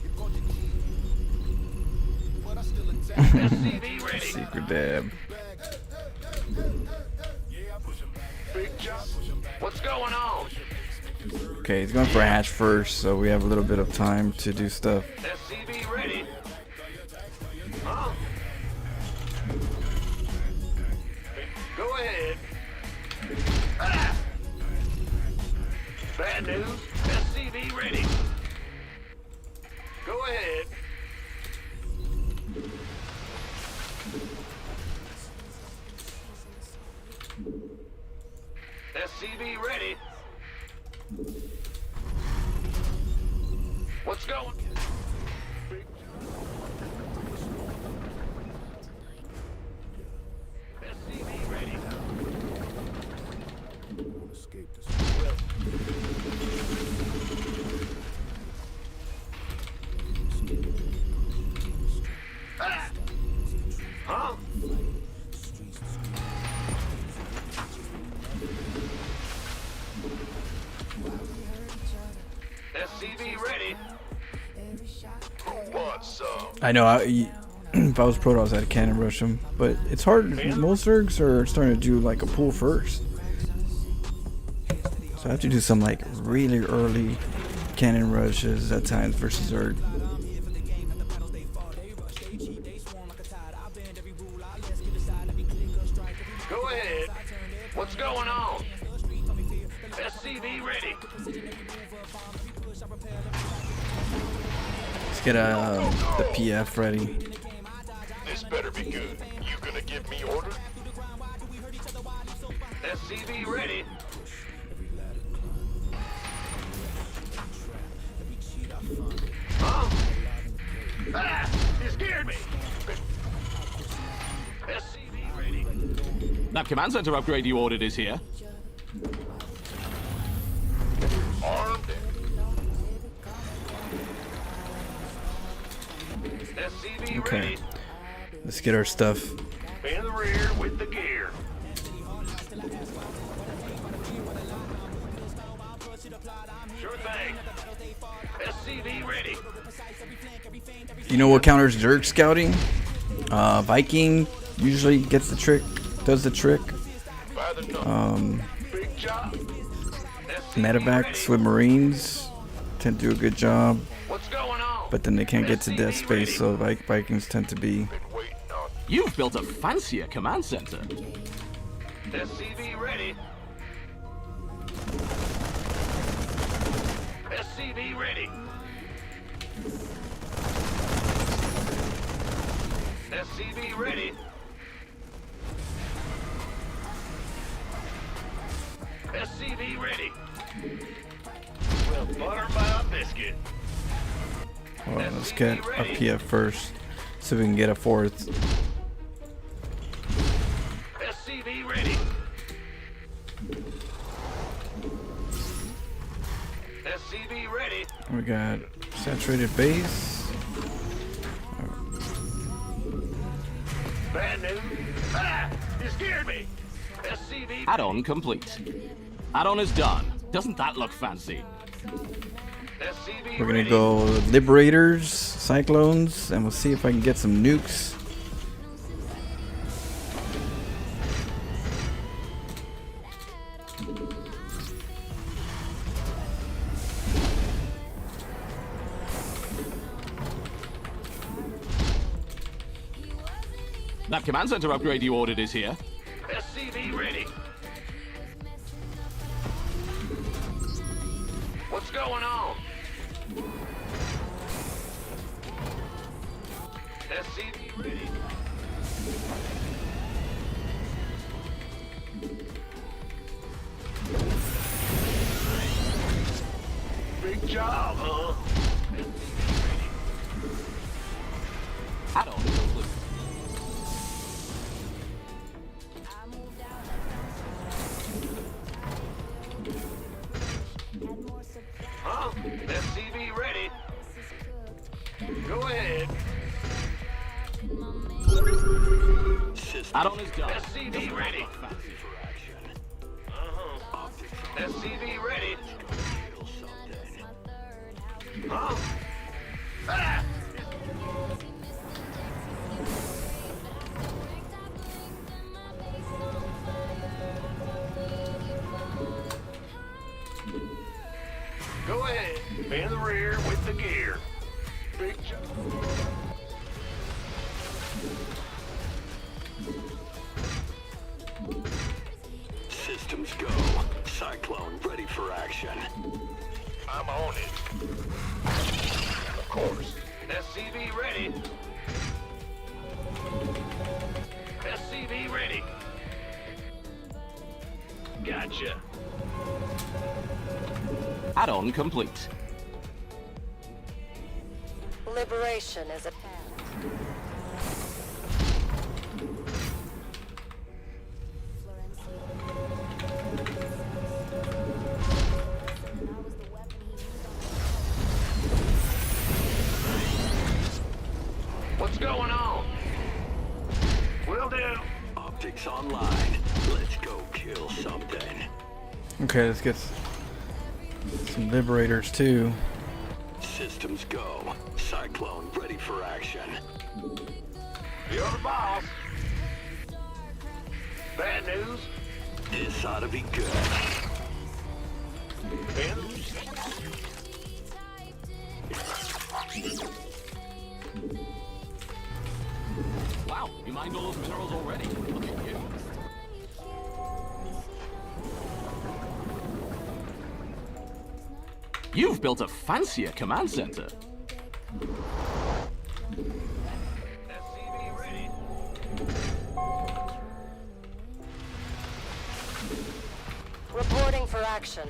SCV ready. Secret dab. Big jump. What's going on? Okay, he's going for a hatch first, so we have a little bit of time to do stuff. SCV ready. Huh? Go ahead. Ah! Bad news. SCV ready. Go ahead. SCV ready. What's going? SCV ready. Ah! Huh? SCV ready. Who wants some? I know, if I was Protoss, I'd cannon rush him, but it's hard. Most Zergs are starting to do like a pull first. So I have to do some like really early cannon rushes at times versus Zerg. Go ahead. What's going on? SCV ready. Let's get the PF ready. This better be good. You gonna give me order? SCV ready. Huh? Ah! You scared me. SCV ready. That command center upgrade you ordered is here. Armed. SCV Okay. ready. Let's get our stuff. In the rear with the gear. Sure thing. SCV ready. You know what counters Zerg scouting? Viking usually gets the trick, does the trick. By the number. Big job. Medevacs with Marines tend to do a good job, What's going on? but then they can't get to death space, so Vikings tend to be Been waiting on You've built a fancier command center. SCV ready. SCV ready. SCV ready. SCV ready. Well, butter my biscuit. Well, let's get a PF first, so we can get a fourth. SCV ready. SCV ready. We got saturated base. Bad news. Ah! You scared me. SCV. Add-on complete. Add-on is done. Doesn't that look fancy? SCV We're gonna ready. go Liberators, Cyclones, and we'll see if I can get some nukes. That command center upgrade you ordered is here. SCV ready. What's going on? SCV ready. Big job, huh? Add-on complete. Huh? SCV ready. Go ahead. Add-on is done. SCV ready. SCV ready. Huh? Ah! Go ahead. In the rear with the gear. Big jump. Systems go. Cyclone ready for action. I'm on it. Of course. SCV ready. SCV ready. Gotcha. Add-on complete. Liberation is at hand. What's going on? Will do. Optics online. Let's go kill something. Okay, let's get some Liberators too. Systems go. Cyclone ready for action. You're the boss. Bad news. This ought to be good. Wow, you mined all those minerals already. Look at you. You've built a fancier command center. SCV ready. Reporting for action.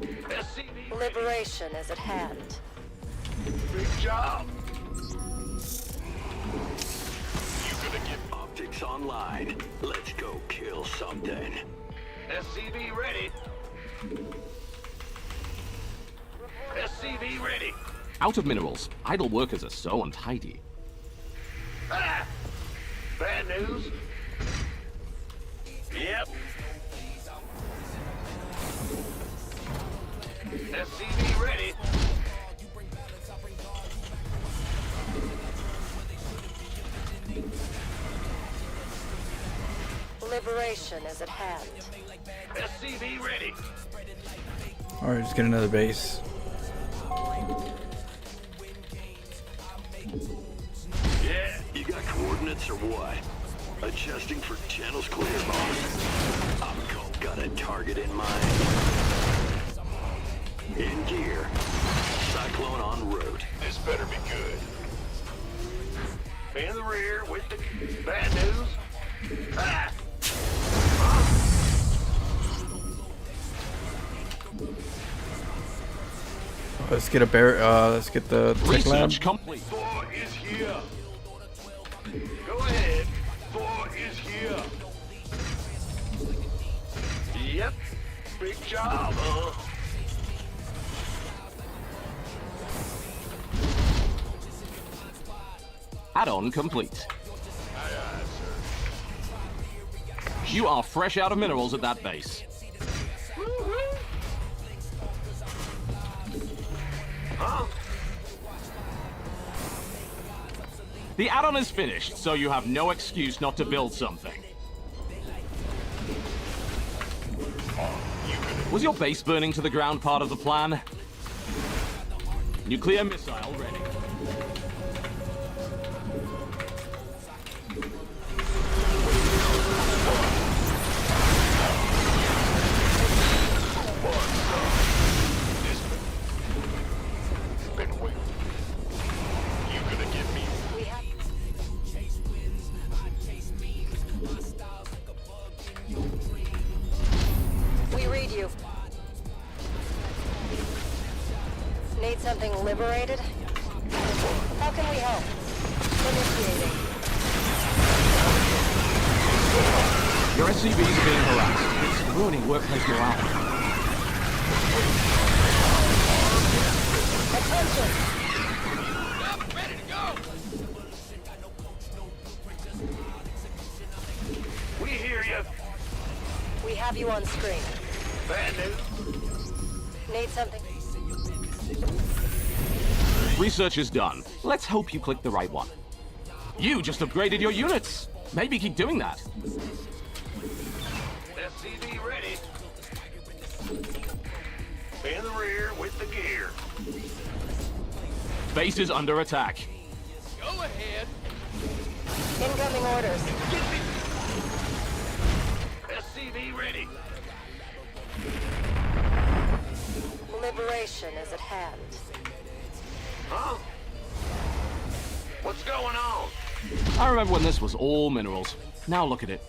SCV ready. Liberation is at hand. Big job. Optics online. Let's go kill something. SCV ready. SCV ready. Out of minerals. Idle workers are so untidy. Ah! Bad news. Yep. SCV ready. Liberation is at hand. SCV ready. Alright, let's get another base. Yeah. You got coordinates? or what? Adjusting for channels clear, boss. I've got a target in mind. In gear. Cyclone en route. This better be good. In the rear with the bad news. Ah! Let's get a let's get the tech lab. Research complete. Thor is here. Go ahead. Thor is here. Yep. Big job, huh? Add-on complete. You are fresh out of minerals at that base. Huh? The add-on is finished, so you have no excuse not to build something. Was your base burning to the ground part of the plan? Nuclear missile ready. Need something liberated? How can we help? Initiating. Your SCVs are being harassed. It's ruining workplace morale. Attention! Up, ready to go! We hear you. We have you on screen. Bad news. Need something? Research is done. Let's hope you click the right one. You just upgraded your units. Maybe keep doing that. SCV ready. In the rear with the gear. Base is under attack. Go ahead. Incoming orders. SCV ready. Liberation is at hand. Huh? What's going on? I remember when this was all minerals. Now look at it.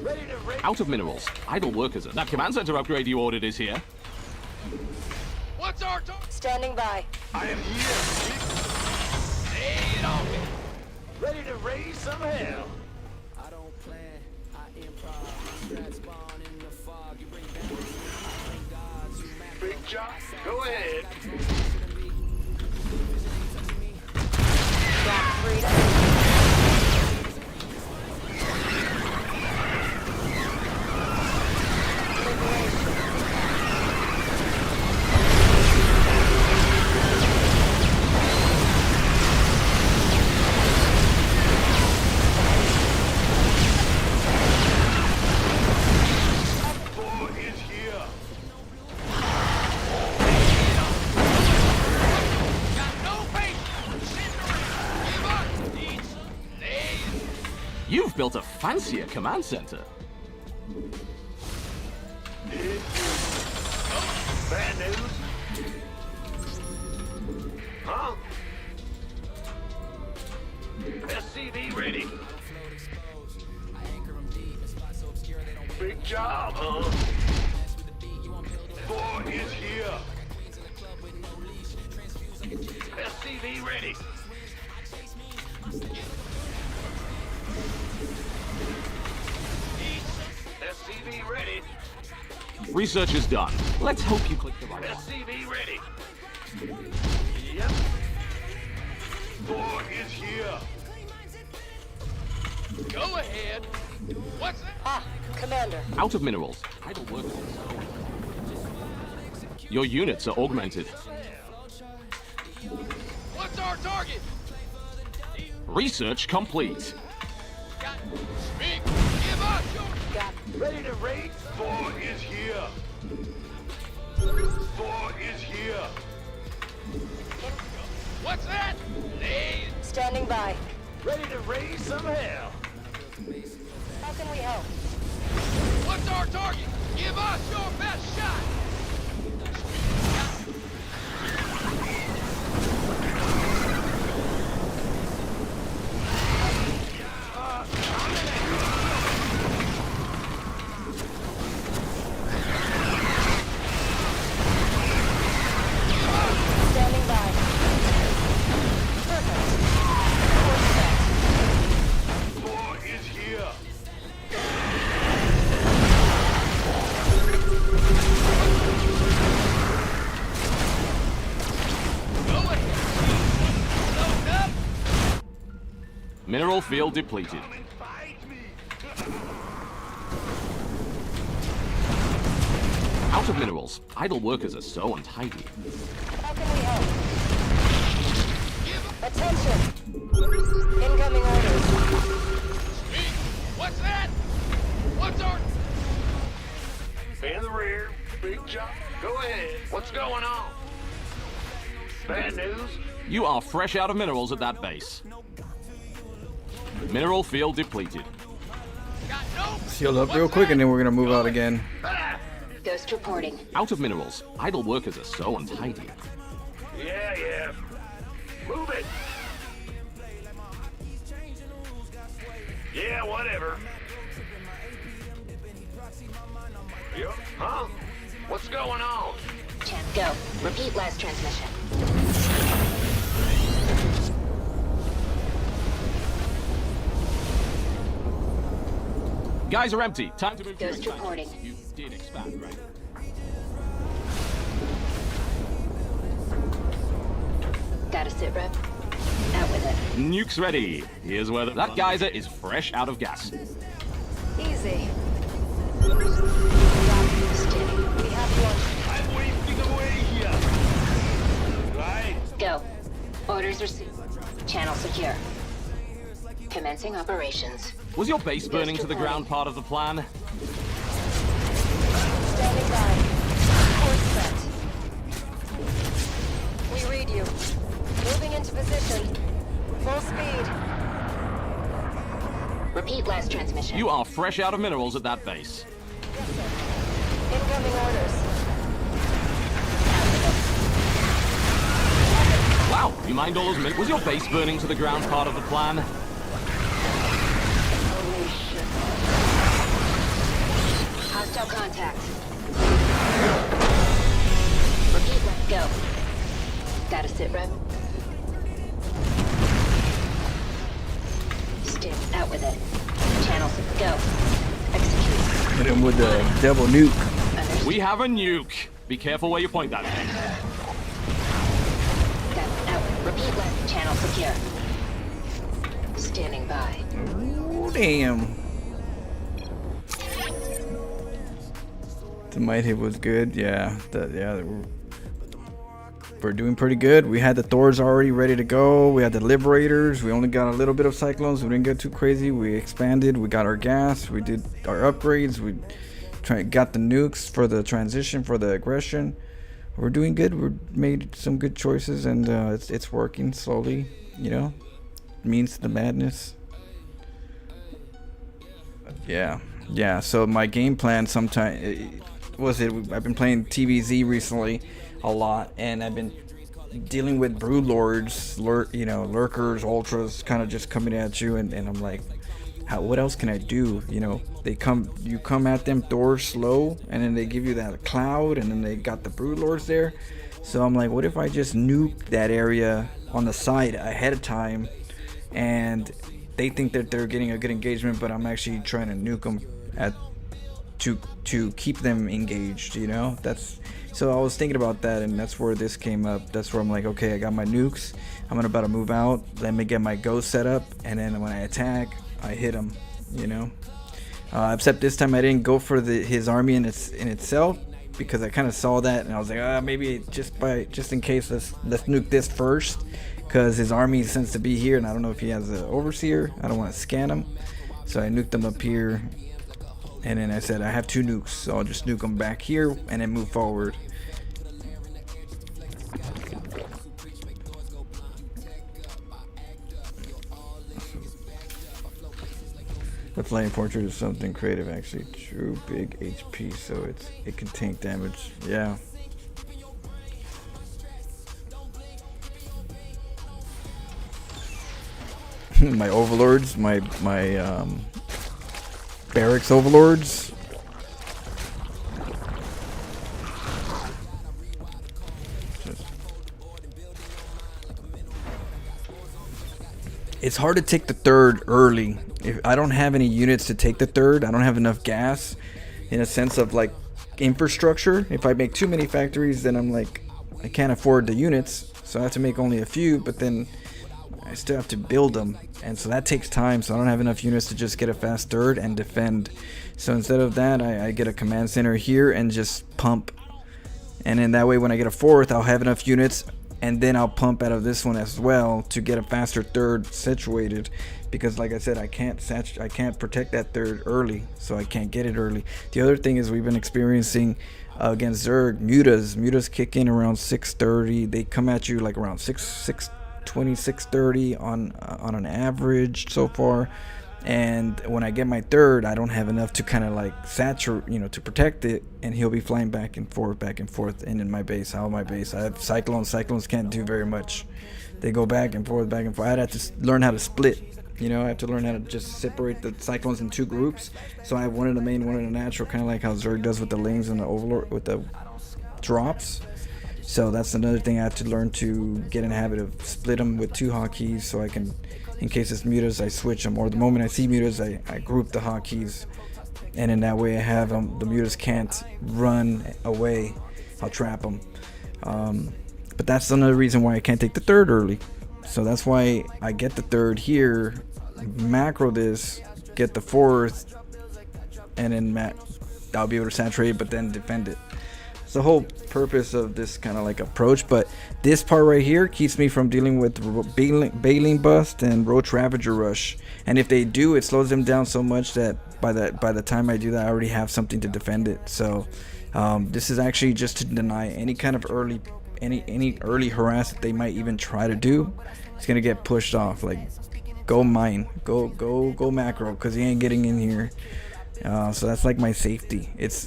Ready to race? Out of minerals. Idle workers. That command center upgrade you ordered is here. What's our target? Standing by. I am here. Lay it on me. Ready to raise some hell. I don't plan, I improv. Strats spawn in the fog. You bring back gods, you map. Big job. Go ahead. Got freedom. Thor is here. Got no patience. Give up. Need some lazy. You've built a fancier command center. Bad news. Huh? SCV ready. Big job, huh? Thor is here. SCV ready. SCV ready. Research is done. Let's hope you click the right one. SCV ready. Yep. Thor is here. Go ahead. What's that? Ah, Commander. Out of minerals. Idle workers. Your units are augmented. What's our target? Research complete. Got speak. Give up. Got Ready to raid? Thor is here. Thor is here. What's that? Lazy. standing by. Ready to raise some hell. our target. Give us your best shot. Standing by. Perfect. War is here. Go ahead. Load up. Mineral field depleted. Come and fight me. Out of minerals. Idle workers are so untidy. How can we help? Attention! Incoming orders. What's that? What's our... In the rear. Big job. Go ahead. What's going on? Bad news? You are fresh out of minerals at that base. Mineral field depleted. Got no... Heal up real quick and then we're gonna move out again. Ghost reporting. Out of minerals. Idle workers are so untidy. Yeah. Move it. Yeah, whatever. Yup. Huh? What's going on? Champ, go. Repeat last transmission. Guys are empty. Time to move to Ghost expansion. reporting. You did expand, right? Got a sit rep? Out with it. Nukes ready. Here's where that geyser is fresh out of gas. Easy. Steady. We have one. I'm wasting away here. Right. Go. Orders received. Channel secure. Commencing operations. Was your base burning to the ground part of the plan? Standing by. Course set. We read you. Moving into position. Full speed. Repeat last transmission. You are fresh out of minerals at that base. Yes, sir. Incoming orders. Wow, you mind all those minerals? Was your base burning to the ground part of the plan? Holy shit. Hostile contact. Repeat, let's go. Got a sit rep? Stick, out with it. Channel, go. Execute. Hit him with the double nuke. Understood. We have a nuke. Be careful where you point that thing. Got it, out. Repeat, left. Channel secure. Standing by. Oh, damn. The might hit was good. Yeah. We're doing pretty good. We had the Thors already ready to go. We had the Liberators. We only got a little bit of Cyclones. We didn't get too crazy. We expanded. We got our gas. We did our upgrades. We got the nukes for the transition, for the aggression. We're doing good. We made some good choices, and it's working slowly. You know, means the madness. Yeah. So my game plan sometime I've been playing TVZ recently a lot, and I've been dealing with brood lords, lurkers, ultras, kind of just coming at you, and I'm like, what else can I do? You know, you come at them Thor slow, and then they give you that cloud, and then they got the brood lords there. So I'm like, what if I just nuke that area on the side ahead of time, and they think that they're getting a good engagement, but I'm actually trying to nuke them to keep them engaged, you know? So I was thinking about that, and that's where this came up. That's where I'm like, okay, I got my nukes. I'm about to move out. Let me get my ghost set up, and then when I attack, I hit him, you know? Except this time I didn't go for his army in itself, because I kind of saw that, and I was like, maybe just in case, let's nuke this first, because his army tends to be here, and I don't know if he has an overseer. I don't want to scan him, so I nuked him up here. And then I said, I have 2 nukes, so I'll just nuke them back here and then move forward. The Flame Portrait is something creative, actually. True big HP, so it can tank damage. Yeah. My overlords, my barracks overlords. It's hard to take the third early. If I don't have any units to take the third, I don't have enough gas in a sense of like infrastructure. If I make too many factories, then I'm like, I can't afford the units, so I have to make only a few, but then I still have to build them, and so that takes time, so I don't have enough units to just get a fast third and defend. So instead of that, I get a command center here and just pump, and then that way when I get a fourth, I'll have enough units, and then I'll pump out of this one as well to get a faster third situated, because like I said, I can't protect that third early, so I can't get it early. The other thing is we've been experiencing against Zerg, mutas kick in around 6:30. They come at you like around 6:20, 6:30 on an average so far. And when I get my third, I don't have enough to kind of like saturate, to protect it, and he'll be flying back and forth, and in my base, out of my base. I have cyclones can't do very much. They go back and forth. I'd have to learn how to split, I have to learn how to just separate the cyclones in two groups. So I have one in the main, one in the natural, kind of like how Zerg does with the lings and the overlord with the drops. So that's another thing I have to learn, to get in the habit of split them with two hotkeys, so I can, in case it's mutas, I switch them, or the moment I see mutas, I group the hotkeys, and in that way I have the mutas can't run away. I'll trap them. But that's another reason why I can't take the third early. So that's why I get the third here, macro this, get the fourth, and then I'll be able to saturate, but then defend it. The whole purpose of this kind of like approach, but this part right here keeps me from dealing with Baleen Bust and Roach Ravager Rush, and if they do, it slows them down so much that by the time I do that, I already have something to defend it. So this is actually just to deny any kind of early early harass that they might even try to do. It's gonna get pushed off. Like, go mine, go macro, because he ain't getting in here. So that's like my safety. It's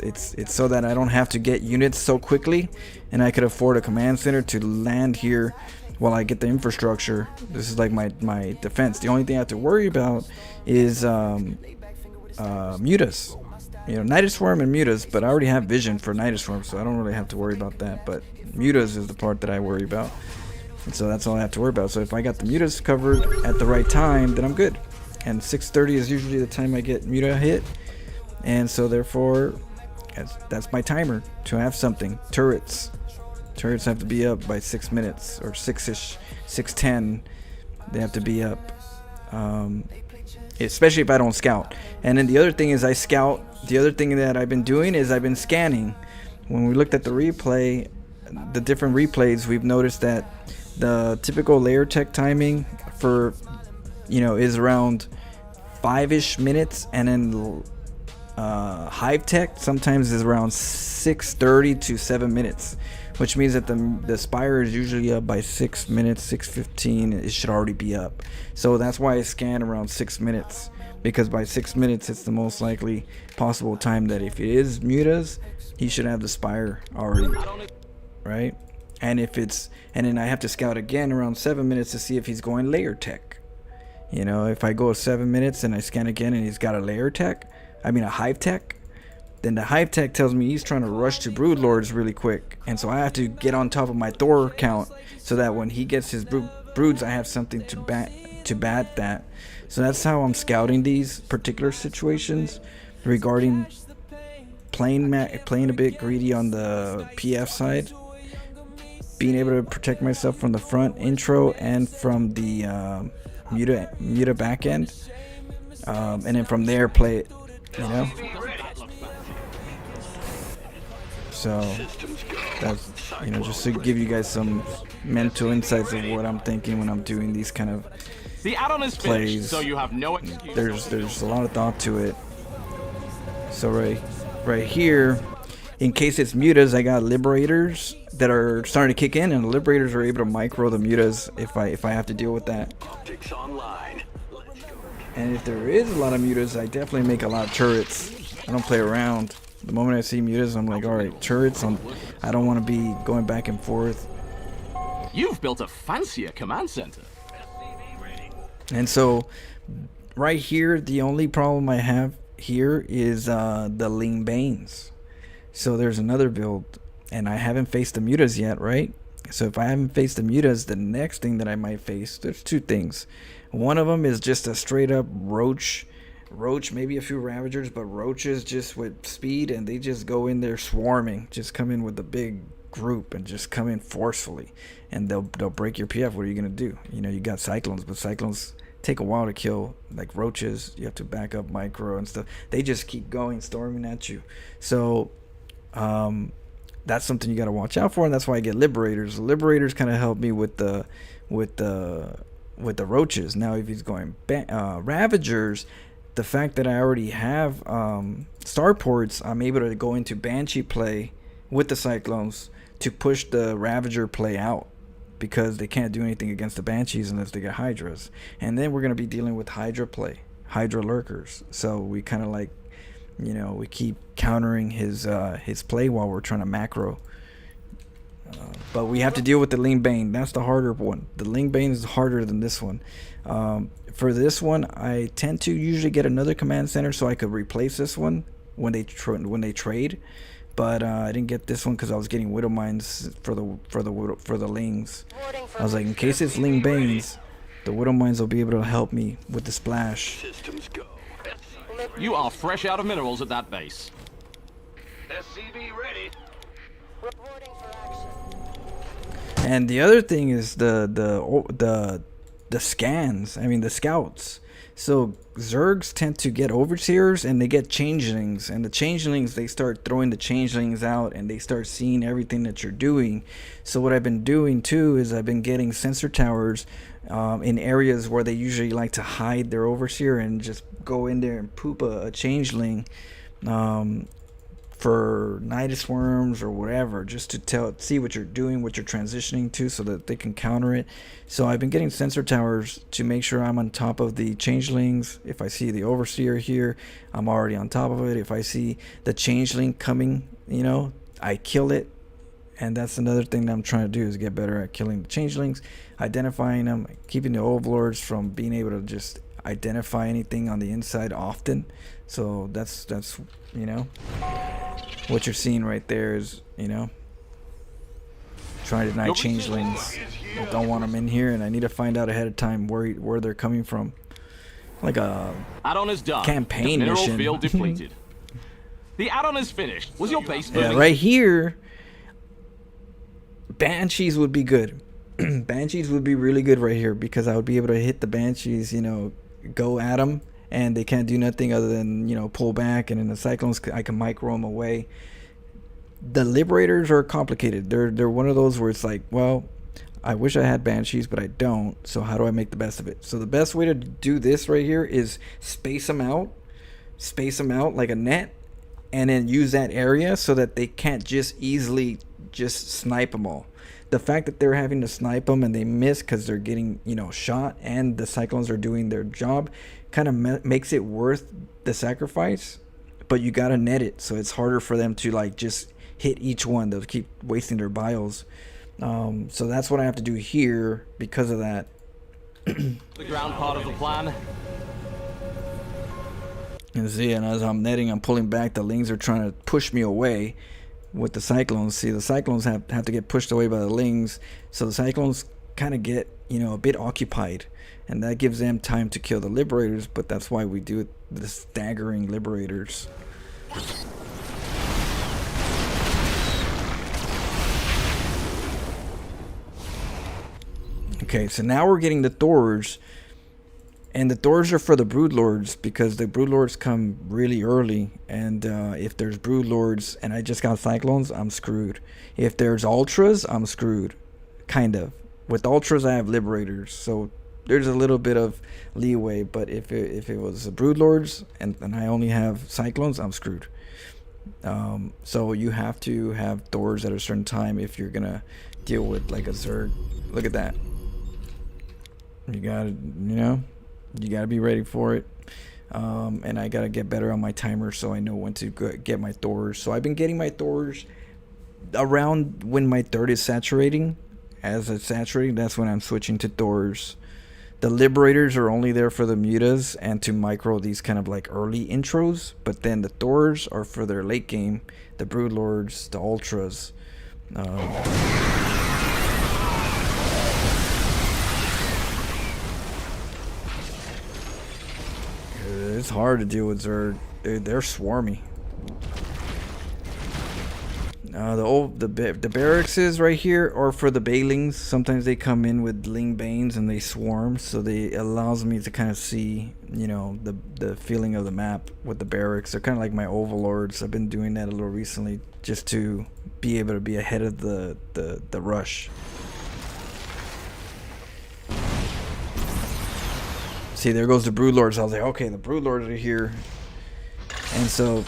so that I don't have to get units so quickly, and I could afford a command center to land here while I get the infrastructure. This is like my defense. The only thing I have to worry about is mutas, Nidus Swarm and mutas, but I already have vision for Nidus Swarm, so I don't really have to worry about that. But mutas is the part that I worry about, and so that's all I have to worry about. So if I got the mutas covered at the right time, then I'm good. And 6:30 is usually the time I get muta hit. And so therefore, that's my timer to have something. Turrets have to be up by 6 minutes, or 6ish, 6:10. They have to be up, especially if I don't scout. And then the other thing is I scout. The other thing that I've been doing is I've been scanning. When we looked at the replay, the different replays, we've noticed that the typical layer tech timing for is around 5ish minutes, and then hive tech sometimes is around 6:30 to 7 minutes, which means that the spire is usually up by 6 minutes, 6:15. It should already be up. So that's why I scan around 6 minutes, because by 6 minutes it's the most likely possible time that if it is mutas, he should have the spire already, right? And then I have to scout again around 7 minutes to see if he's going layer tech. If I go 7 minutes and I scan again and he's got a hive tech, then the hive tech tells me he's trying to rush to broodlords really quick, and so I have to get on top of my Thor count so that when he gets his broods, I have something to bat that. So that's how I'm scouting these particular situations. Regarding playing a bit greedy on the PF side, being able to protect myself from the front intro and from the muta back end, and then from there play it. So that's just to give you guys some mental insights of what I'm thinking when I'm doing these kind of the add-on is plays. Finished, so you have no excuse. There's a lot of thought to it. So right here, in case it's mutas, I got liberators that are starting to kick in, and the liberators are able to micro the mutas if I have to deal with that. Optics online. And if there is a lot of mutas, I definitely make a lot of turrets. I don't play around. The moment I see mutas, I'm like, alright, turrets. I don't want to be going back and forth. You've built a fancier command center. And so, right here, the only problem I have here is the Ling Banes. So there's another build, and I haven't faced the mutas yet, right? So if I haven't faced the mutas, the next thing that I might face, there's two things. One of them is just a straight up roach, maybe a few ravagers, but roaches just with speed, and they just go in there swarming, just come in with a big group and just come in forcefully, and they'll break your PF. What are you gonna do? You know, you got cyclones, but cyclones take a while to kill. Like roaches, you have to back up micro and stuff. They just keep going, storming at you. So that's something you got to watch out for, and that's why I get liberators. Liberators kind of help me with the roaches. Now if he's going ravagers, the fact that I already have starports, I'm able to go into banshee play with the cyclones to push the ravager play out, because they can't do anything against the banshees unless they get hydras. And then we're going to be dealing with hydra play, hydra lurkers. So we kind of like, you know, we keep countering his play while we're trying to macro. But we have to deal with the Ling Bane. That's the harder one. The Ling Bane is harder than this one. For this one, I tend to usually get another command center so I could replace this one when they trade. But I didn't get this one because I was getting Widow Mines for the Lings. I was like, in case it's Ling Banes, the Widow Mines will be able to help me with the splash. Systems go. You are fresh out of minerals at that base. SCV ready. Reporting for action. And the other thing is the scans. I mean the scouts. So Zergs tend to get overseers and they get changelings, and the changelings, they start throwing the changelings out and they start seeing everything that you're doing. So what I've been doing too is I've been getting sensor towers in areas where they usually like to hide their overseer, and just go in there and poop a changeling for Nidus worms or whatever, just to see what you're doing, what you're transitioning to, so that they can counter it. So I've been getting sensor towers to make sure I'm on top of the changelings. If I see the overseer here, I'm already on top of it. If I see the changeling coming, you know, I kill it. And that's another thing that I'm trying to do, is get better at killing the changelings, identifying them, keeping the overlords from being able to just identify anything on the inside often. So that's you know, what you're seeing right there is, you know, trying to deny changelings. I don't want them in here, and I need to find out ahead of time where they're coming from, like a add-on is done. campaign Mineral mission. field depleted. The add-on is finished. Was your base Yeah, building? right here, banshees would be good. Banshees would be really good right here, because I would be able to hit the banshees, you know, go at them, and they can't do nothing other than, you know, pull back. And in the cyclones, I can micro them away. The liberators are complicated. They're one of those where it's like, well, I wish I had banshees, but I don't. So how do I make the best of it? So the best way to do this right here is space them out like a net, and then use that area so that they can't just easily just snipe them all. The fact that they're having to snipe them and they miss because they're getting, you know, shot, and the cyclones are doing their job, kind of makes it worth the sacrifice. But you gotta net it, so it's harder for them to like just hit each one. They'll keep wasting their bios. So that's what I have to do here because of that. The ground part of the plan. And see, and as I'm netting, I'm pulling back. The Lings are trying to push me away with the cyclones. See, the cyclones have to get pushed away by the Lings, so the cyclones kind of get, you know, a bit occupied, and that gives them time to kill the liberators. But that's why we do the staggering liberators. Okay, so now we're getting the Thors, and the Thors are for the Broodlords, because the Broodlords come really early, and if there's Broodlords and I just got Cyclones, I'm screwed. If there's Ultras, I'm screwed, kind of. With Ultras, I have Liberators, so there's a little bit of leeway, but if it was the Broodlords and I only have Cyclones, I'm screwed. So you have to have Thors at a certain time if you're gonna deal with like a Zerg. Look at that. You gotta, you know, You gotta be ready for it. And I gotta get better on my timer so I know when to get my Thors. So I've been getting my Thors around when my third is saturating. As it's saturating, that's when I'm switching to Thors. The Liberators are only there for the mutas and to micro these kind of like early intros, but then the Thors are for their late game, the Broodlords, the Ultras. It's hard to deal with Zerg. They're swarmy. The barracks right here are for the Bailings. Sometimes they come in with Ling Banes and they swarm, so they allows me to kind of see, you know, the feeling of the map with the barracks. They're kind of like my overlords. I've been doing that a little recently just to be able to be ahead of the rush. See, there goes the Broodlords. I was like, okay, the Broodlords are here. And so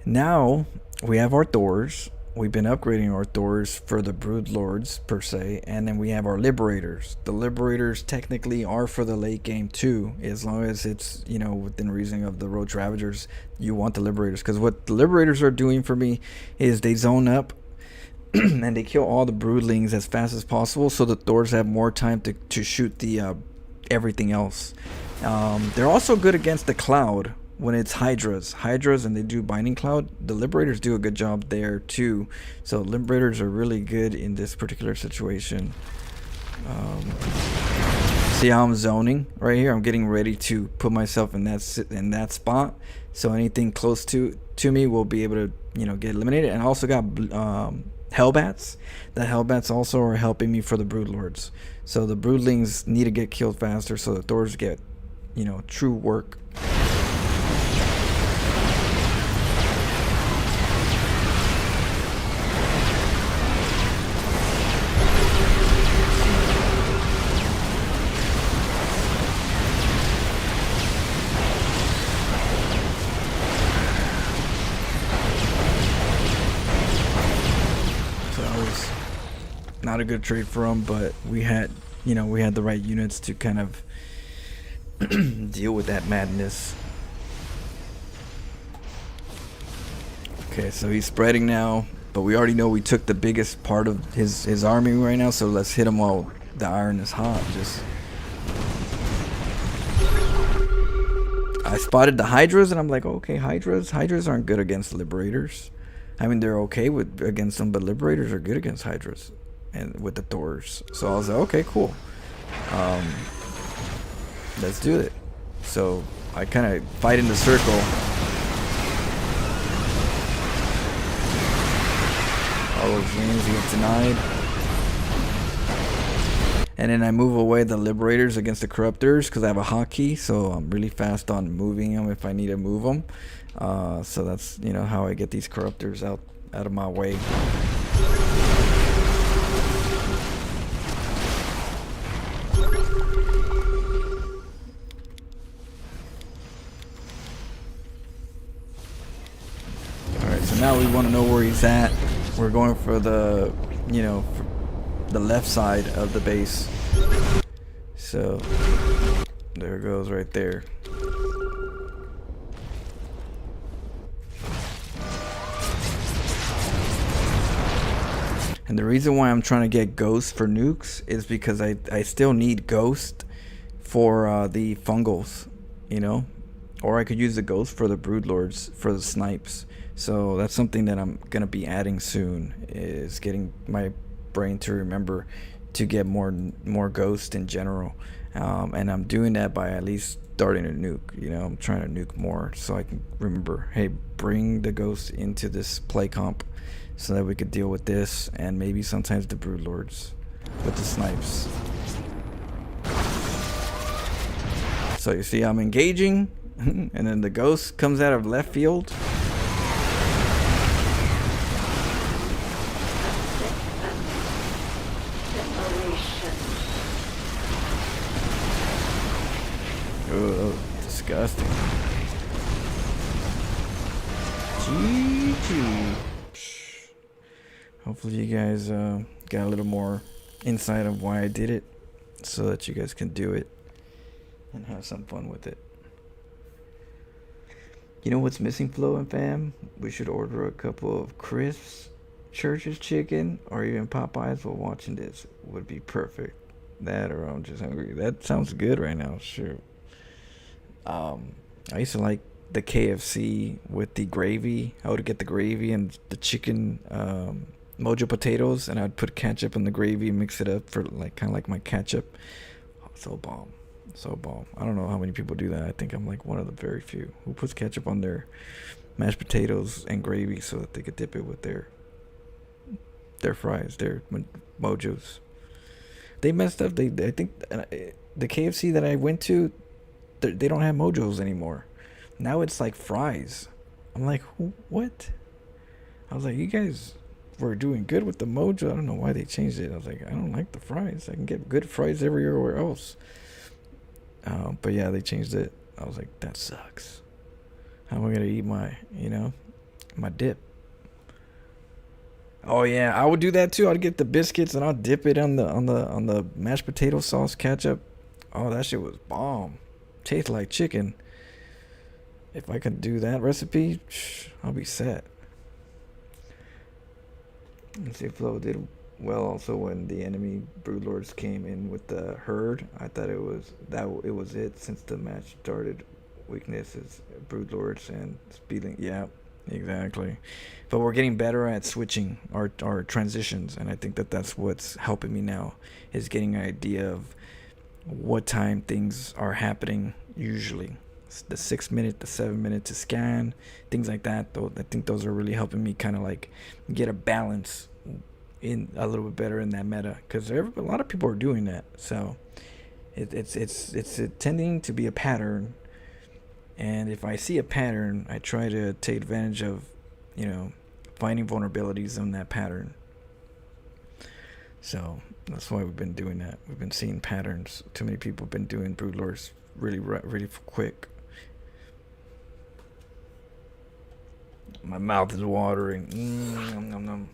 now we have our Thors. We've been upgrading our Thors for the Broodlords per se, and then we have our Liberators. The Liberators technically are for the late game too, as long as it's, you know, within reason of the Roach Ravagers. You want the Liberators, because what the Liberators are doing for me is they zone up and they kill all the Broodlings as fast as possible, so the Thors have more time to shoot the everything else. They're also good against the Cloud. When it's Hydras and they do Binding Cloud, the Liberators do a good job there too. So Liberators are really good in this particular situation. See how I'm zoning right here? I'm getting ready to put myself in that spot, so anything close to me will be able to, you know, get eliminated. And I also got Hellbats. The Hellbats also are helping me for the Broodlords. So the Broodlings need to get killed faster, so the Thors get, you know, true work. Not a good trade for him, but we had the right units to kind of deal with that madness. Okay, so he's spreading now, but we already know we took the biggest part of his army right now, so let's hit him while the iron is hot. I spotted the Hydras and I'm like, okay, Hydras aren't good against Liberators. I mean, they're okay against them, but Liberators are good against Hydras and with the Thors. So I was like, okay, cool. Let's do it. So I kind of fight in the circle. All those lanes get denied. And then I move away the Liberators against the Corruptors because I have a hotkey, so I'm really fast on moving them if I need to move them. So that's, you know, how I get these Corruptors out of my way. So now we want to know where he's at. We're going for the, you know, for the left side of the base. So there it goes right there. And the reason why I'm trying to get Ghost for nukes is because I still need Ghost for the fungals, you know, or I could use the Ghost for the Broodlords for the snipes. So that's something that I'm gonna be adding soon, is getting my brain to remember to get more Ghost in general, and I'm doing that by at least starting a nuke. You know, I'm trying to nuke more so I can remember, hey, bring the Ghost into this play comp so that we could deal with this and maybe sometimes the Broodlords with the snipes. So you see I'm engaging and then the Ghost comes out of left field. Oh, disgusting. GG. Hopefully you guys got a little more insight of why I did it so that you guys can do it. and have some fun with it. You know what's missing, Flo and fam? We should order a couple of crisps, Church's chicken, or even Popeyes while watching this. Would be perfect. That, or I'm just hungry. That sounds good right now. Sure. I used to like the KFC with the gravy. I would get the gravy and the chicken mojo potatoes, and I'd put ketchup in the gravy and mix it up for like kind of like my ketchup. Oh, so bomb. So bomb. I don't know how many people do that. I think I'm like one of the very few who puts ketchup on their mashed potatoes and gravy so that they could dip it with their fries, their mojos. They messed up. I think the KFC that I went to, they don't have mojos anymore. Now it's like fries. I'm like, what? I was like, you guys were doing good with the mojo. I don't know why they changed it. I was like, I don't like the fries. I can get good fries everywhere else. But yeah, they changed it. I was like, that sucks. How am I gonna eat my dip? Oh yeah, I would do that too. I'd get the biscuits and I'll dip it on the mashed potato sauce ketchup. Oh, that shit was bomb. Tastes like chicken. If I could do that recipe, I'll be set. Let's see, Flo did well also when the enemy broodlords came in with the herd. I thought it was it since the match started. Weaknesses, broodlords and speeding. Yeah, exactly. But we're getting better at switching our transitions, and I think that's what's helping me now, is getting an idea of what time things are happening usually. The 6 minute, the 7 minute to scan, things like that. Though I think those are really helping me kind of like get a balance in a little bit better in that meta, because a lot of people are doing that. So it's tending to be a pattern, and if I see a pattern, I try to take advantage of, finding vulnerabilities in that pattern. So that's why we've been doing that. We've been seeing patterns. Too many people have been doing broodlords really quick. My mouth is watering. I know.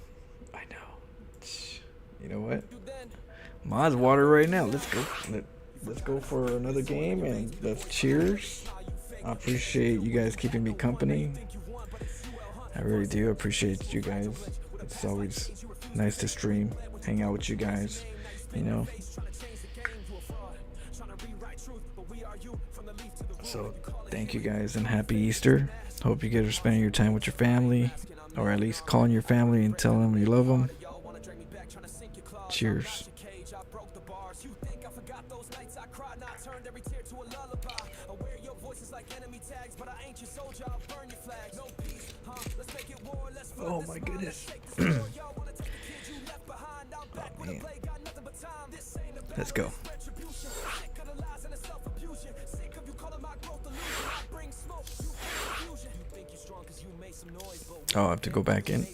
You know what? Mine's water right now. Let's go. Let's go for another game, and let's cheers. I appreciate you guys keeping me company. I really do appreciate you guys. It's always nice to stream, hang out with you guys, So thank you guys, and happy Easter. Hope you guys are spending your time with your family, or at least calling your family and telling them you love them. Cheers. Oh my goodness. Oh man. Let's go. Oh, I have to go back in.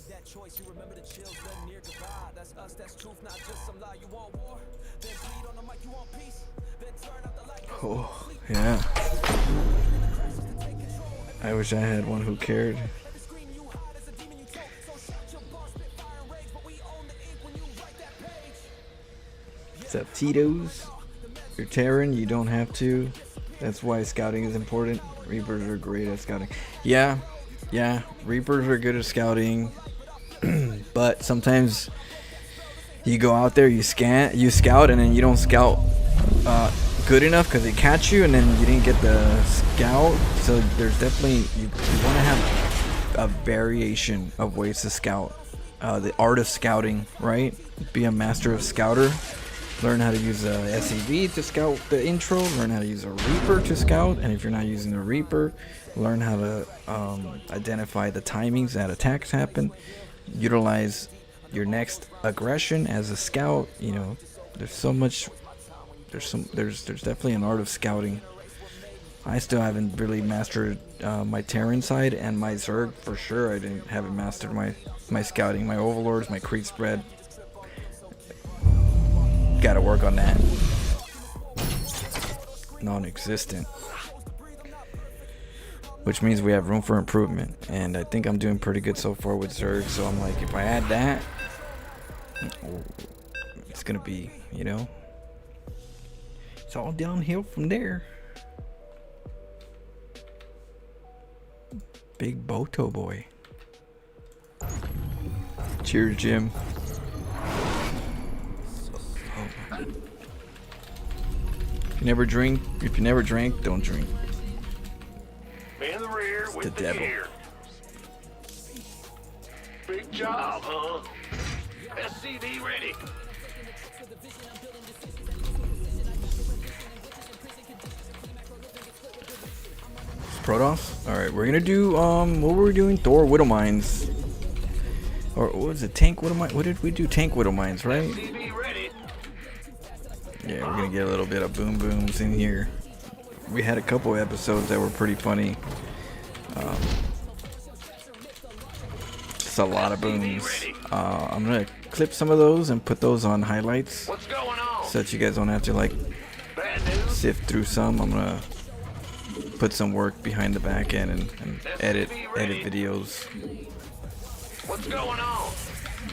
Oh, yeah. I wish I had one who cared. What's up, Tito's? You're Terran, you don't have to. That's why scouting is important. Reapers are great at scouting. Yeah, Reapers are good at scouting. But sometimes you go out there, you scout, and then you don't scout good enough because they catch you, and then you didn't get the scout. So there's definitely, you want to have a variation of ways to scout. The art of scouting, right? Be a master of scouter. Learn how to use a SCV to scout the intro. Learn how to use a Reaper to scout. And if you're not using the Reaper, learn how to identify the timings that attacks happen. Utilize your next aggression as a scout. There's so much. There's definitely an art of scouting. I still haven't really mastered my Terran side, and my Zerg for sure. I haven't mastered my scouting, my Overlords, my Creed spread. Gotta work on that. Non-existent. Which means we have room for improvement. And I think I'm doing pretty good so far with Zerg. So I'm like, if I add that, it's gonna be, it's all downhill from there. Big Boto boy. Cheers, Jim. If you never drank, don't drink. In the rear with the devil. gear. Big job, huh? SCV ready. Protoss? Alright, we're gonna do what were we doing? Thor Widow Mines. Or what was it? Tank Widow Mines? What did we do? Tank Widow Mines, right? SCV ready. Yeah, we're gonna get a little bit of boom booms in here. We had a couple episodes that were pretty funny. Just a lot of booms. I'm gonna clip some of those and put those on highlights What's going on? so that you guys don't have to like Bad news. sift through some. I'm gonna put some work behind the back end and edit videos. What's going on?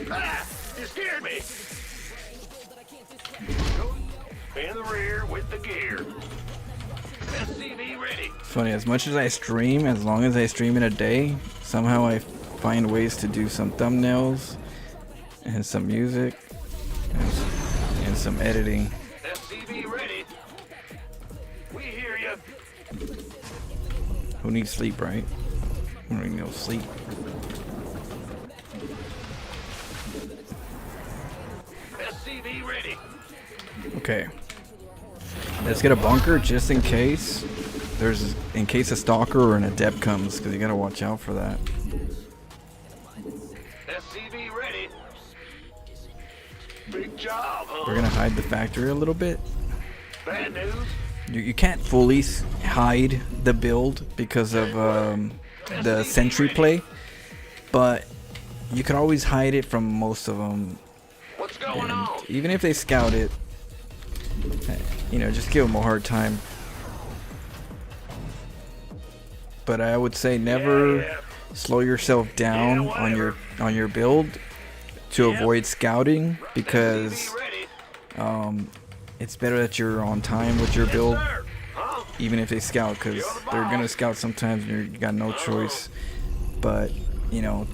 Ah, you scared me. In the rear with the gear. SCV ready. It's funny, as much as I stream, as long as I stream in a day, somehow I find ways to do some thumbnails and some music and some editing. SCV ready. We hear you. Who needs sleep, right? I don't need no sleep. SCV ready. Okay. Let's get a bunker just in case in case a stalker or an adept comes, because you gotta watch out for that. SCV ready. Big job, huh? We're gonna hide the factory a little bit. Bad news. You can't fully hide the build because of the sentry play, but you can always hide it from most of them. What's going on? Even if they scout it, you know, just give them a hard time. But I would say never slow yourself down on your build to avoid scouting, because it's better that you're on time with your build, even if they scout, because they're gonna scout sometimes and you got no choice but, you know,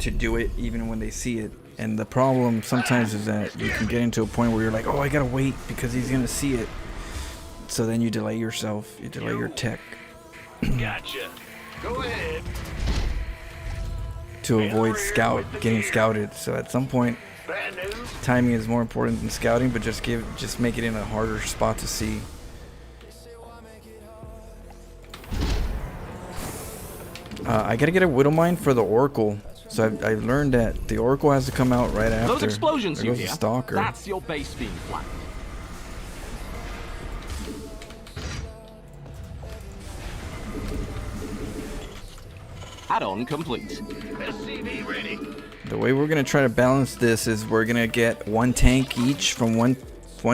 to do it even when they see it. And the problem sometimes is that you can get into a point where you're like, oh, I gotta wait because he's gonna see it. So then you delay yourself, you delay your tech. Gotcha. Go ahead. To avoid getting scouted. So at some point, Bad news. timing is more important than scouting, but just make it in a harder spot to see. I gotta get a Widow Mine for the Oracle. So I've learned that the Oracle has to come out right after. Those explosions there you goes hear, the Stalker. that's your base being flanked. Add-on complete. SCV ready. The way we're gonna try to balance this is we're gonna get one tank each from one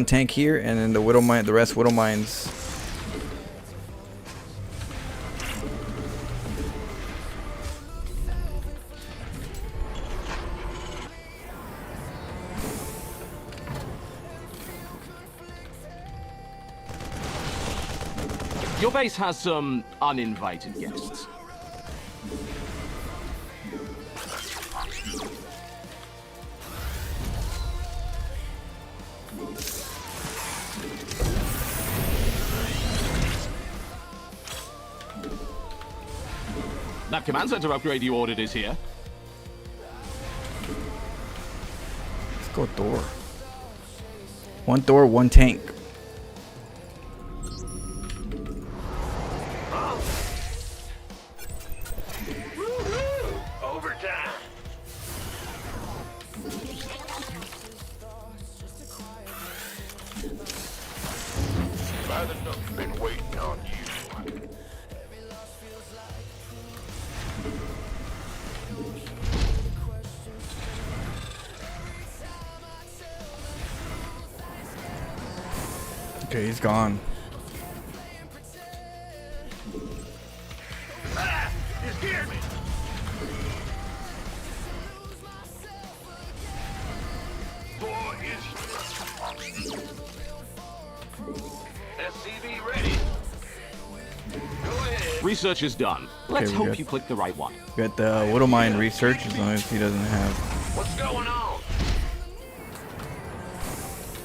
tank here, and then the rest Widow Mines. Your base has some uninvited guests. That command center upgrade you ordered is here. Let's go Thor. One Thor, one tank. Overtime. Rather than been waiting on you. Okay, he's gone. Ah, you scared me. Boy, is SCV ready. Go ahead. Research is done. Let's we're hope good. you click the right one. We got the Widow Mine research as long as he doesn't have What's going on?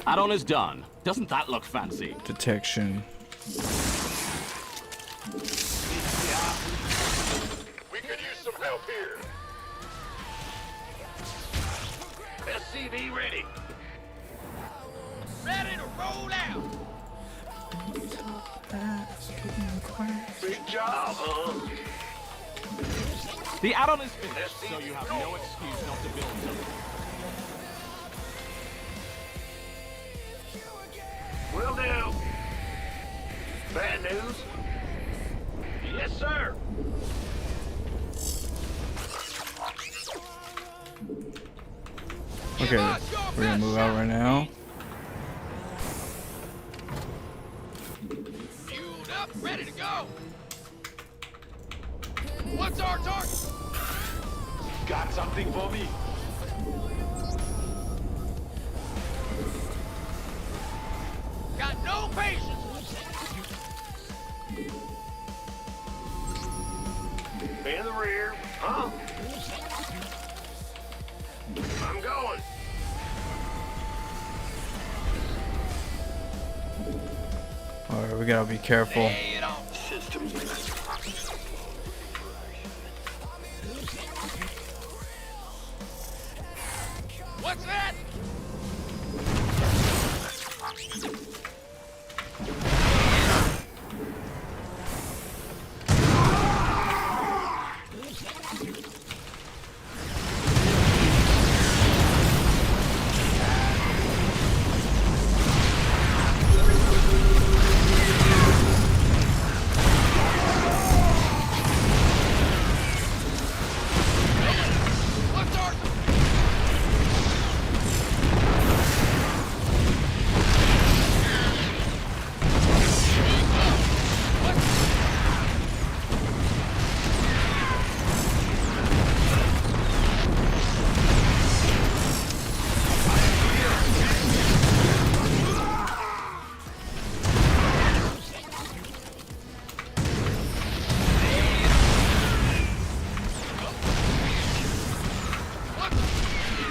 Add-on is done. Doesn't that look fancy? detection. We could use some help here. SCV ready. Ready to roll out. Big job, huh? The add-on is finished, so you have no excuse not to build something. Will do. Bad news? Yes, sir. Okay, we're gonna move out right now. Fueled up, ready to go. What's our target? Got something for me? Got no patience. In the rear. Huh? I'm going. Alright, we gotta be careful. Lay it on. Systems. What's that? What's our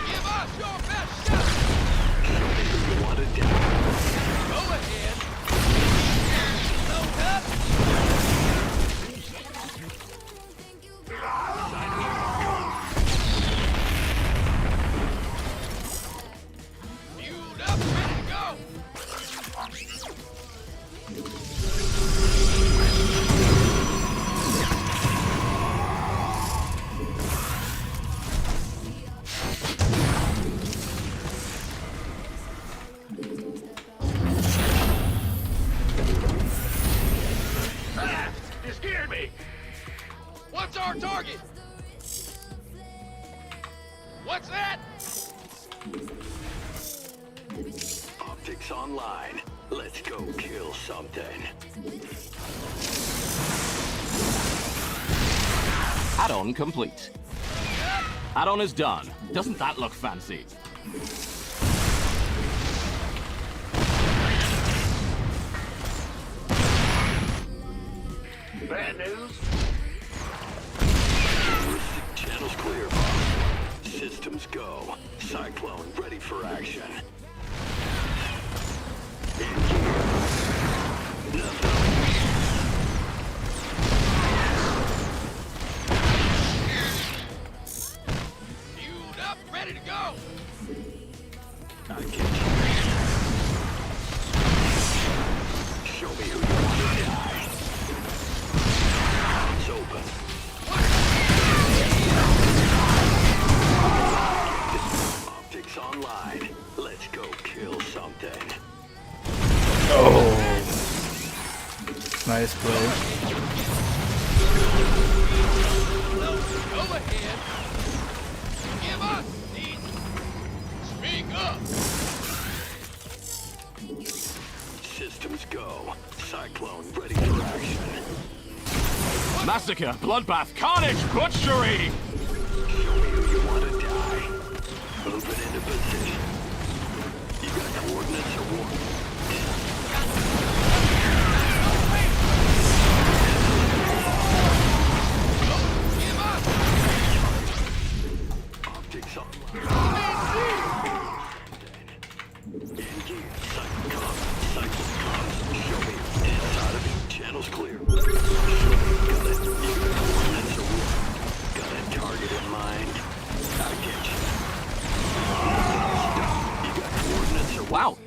Give us your best shot. You want to die? Go ahead. Load up. Fueled up, ready to go. Ah, you scared me. What's our target? What's that? Optics online. Let's go kill something. Add-on complete. Add-on is done. Doesn't that look fancy? Bad news? Channels clear, boss. Systems go. Cyclone ready for action. Fueled up, ready to go. I get you. Show me who you want to die. It's open. Optics online. Let's go kill something. Oh, nice play. Go ahead. Give us these. Speak up. Systems go. Cyclone ready for action. Massacre, bloodbath, carnage, butchery! Show me who you want to die. Moving into position. You got coordinates or what?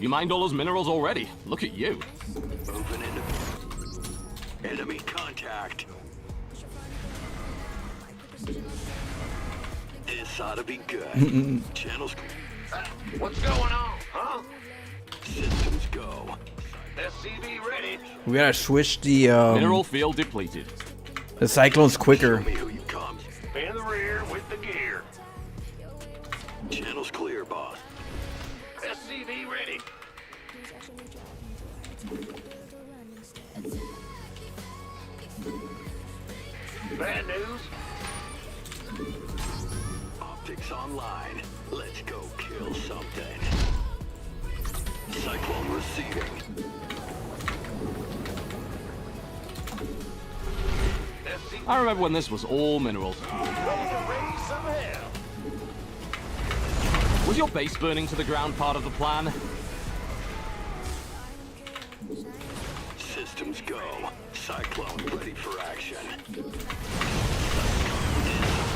You mined all those minerals already. Look at you. Moving into enemy contact. This ought to be good. Channels. What's going on, huh? Systems go. SCV ready. We gotta switch the Mineral field depleted. the cyclones quicker. Show me who you come. In the rear with the gear. Channels clear, boss. SCV ready. Bad news. Optics online. Let's go kill something. Cyclone receiving. I remember when this was all minerals. Was your base burning to the ground part of the plan? Systems go. Cyclone ready for action.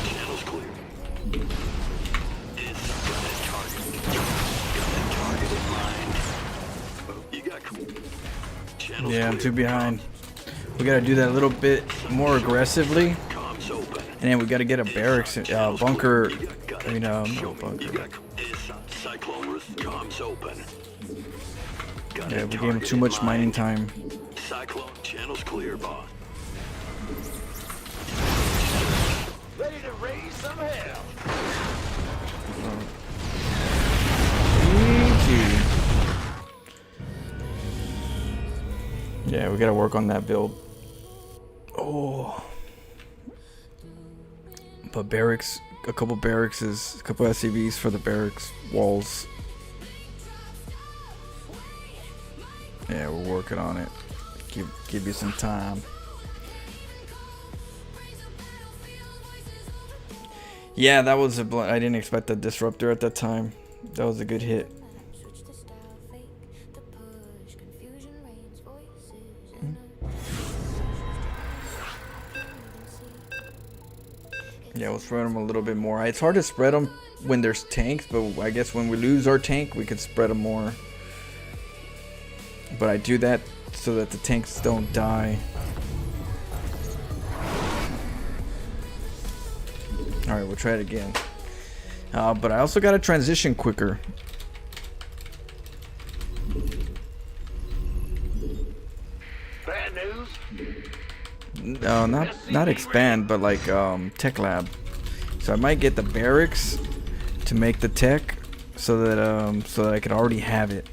Channels clear. It's got a target. Got a target in mind. You got channels Yeah, I'm clear. too behind. We gotta do that a little bit more aggressively, Comms open. and then we gotta get a barracks, bunker. You know, Show me. bunker. You got Cyclone comms open. Got Yeah, a we gave him target too in much mind. mining time. Cyclone channels clear, boss. Ready to raise some hell. Easy. Yeah, we gotta work on that build. Oh, but barracks, a couple SCVs for the barracks walls. Yeah, we're working on it. Give you some time. Yeah, that was I didn't expect the disruptor at that time. That was a good hit. Yeah, we'll spread them a little bit more. It's hard to spread them when there's tanks, but I guess when we lose our tank, we can spread them more. But I do that so that the tanks don't die. Alright, we'll try it again. But I also got to transition quicker. Bad news. No, not expand, but like tech lab. So I might get the barracks to make the tech, so that I could already have it,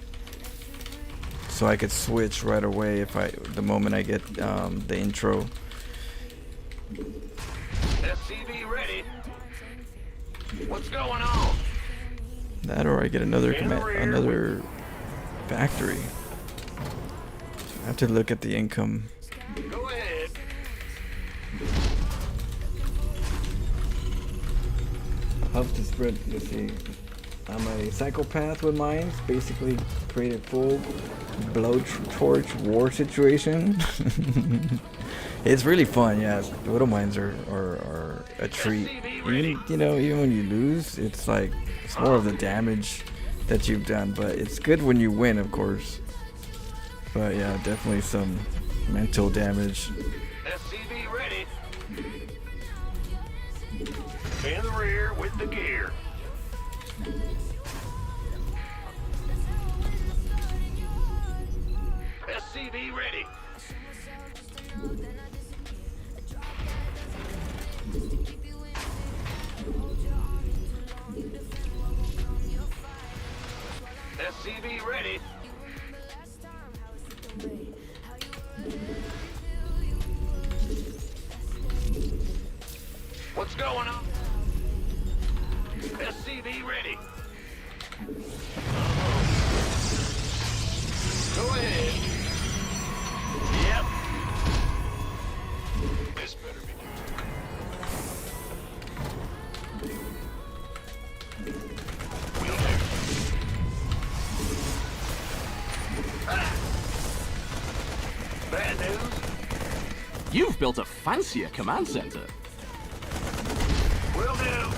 so I could switch right away the moment I get the intro. SCV ready. What's going on? That, or I get another factory. I have to look at the income. Go ahead. How to spread, let's see. I'm a psychopath with mines, basically create a full blowtorch war situation. It's really fun, yeah. Little mines are a treat. Even when you lose, it's like, it's more of the damage that you've done, but it's good when you win, of course. But yeah, definitely some mental damage. SCV ready. In the rear with the gear. SCV ready. SCV ready. What's going on? SCV ready. Go ahead. Yep. This better be good. Will do. Bad news. You've built a fancier command center. Will do.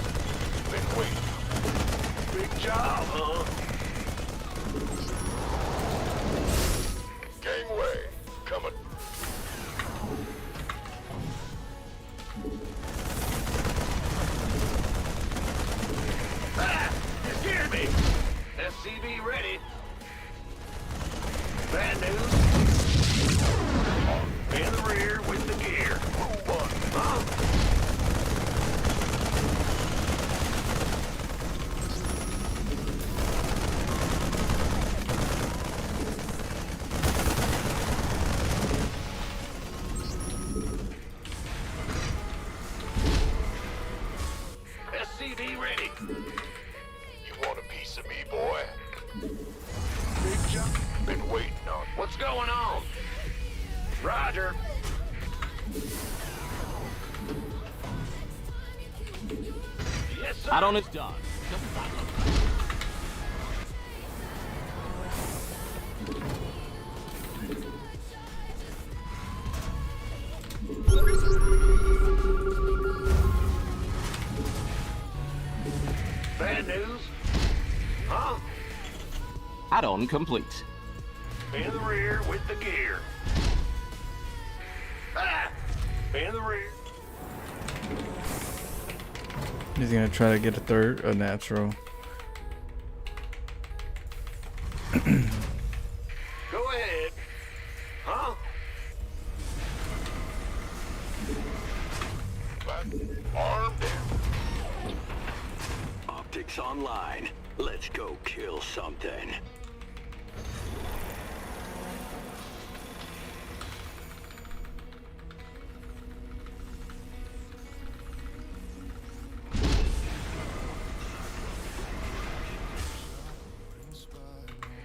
Been quick. Big job, huh? SCV ready. Bad news. In the rear with the gear. What? Huh? SCV ready. You want a piece of me, boy? Big jump. Been waiting on. What's going on? Roger. Yes, sir. Add-on is done. Doesn't that look good? Bad news? Huh? Add-on complete. In the rear with the gear. Ah! In the rear. He's gonna try to get a natural. Go ahead. Huh? Armed. Optics online. Let's go kill something.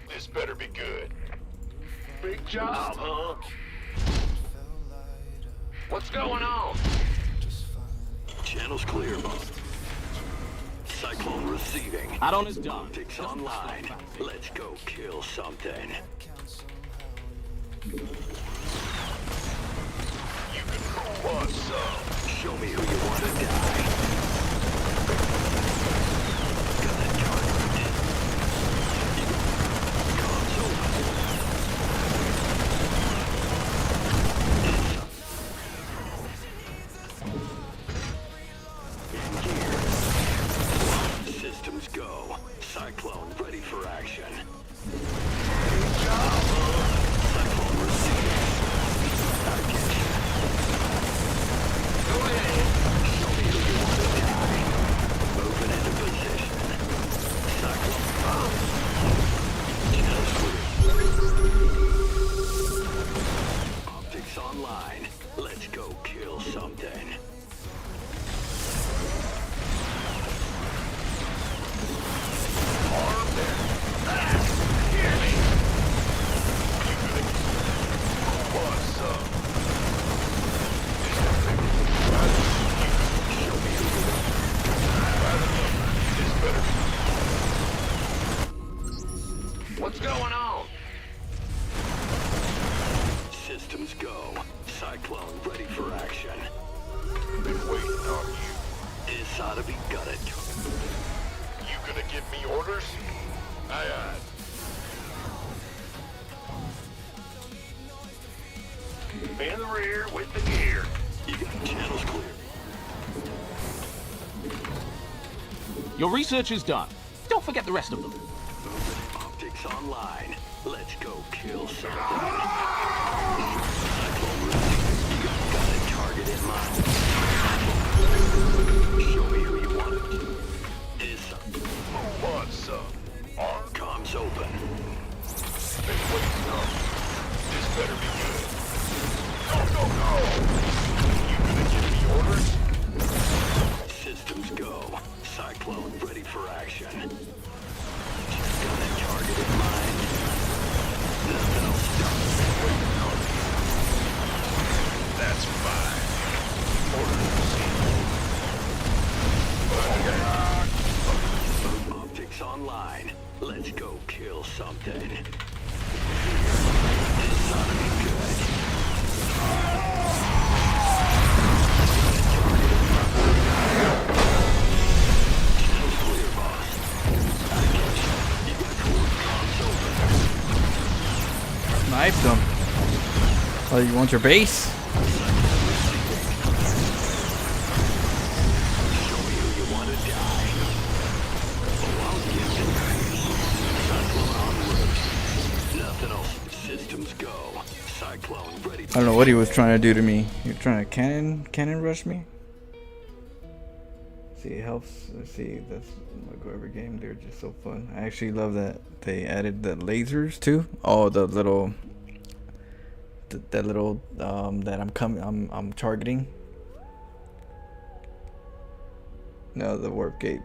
This better be good. Big job, huh? What's going on? Channel's clear, boss. Cyclone receiving. Add-on is done. Optics online. Let's go kill something. You can what's up? Show me who you want to die. Got that target. Systems go. Cyclone ready for action. Cyclone receiving. I get you. Go ahead. Show me who you want to die. Moving into position. Cyclone. Channel's clear. Optics online. Let's go kill something. What's going on? Systems go. Cyclone ready for action. Been waiting on you. This ought to be gutted. You gonna give me orders? Aye, aye. In the rear with the gear. Channel's clear. Your research is done. Don't forget the rest of them. Optics online. Let's go kill something. Cyclone receiving. You got a target in mind. Show me who you want. What's up? Comms open. Been waiting on you. This better be good. Go, go, go! You gonna give me orders? Systems go. Cyclone ready for action. Got a target in mind. Nothing will stop me. Waiting on you. That's fine. Orders received. Optics online. Let's go kill something. This ought to be good. Channel's clear, boss. I get you. You got core comms open. Knifed him. Oh, you want your base? Show me who you want to die. Oh, I'll give you. I don't know what he was trying to do to me. He was trying to cannon rush me. See, it helps. Let's see, that's like every game. They're just so fun. I actually love that they added the lasers too. Oh, the little, that little that I'm targeting. No, the warp gate.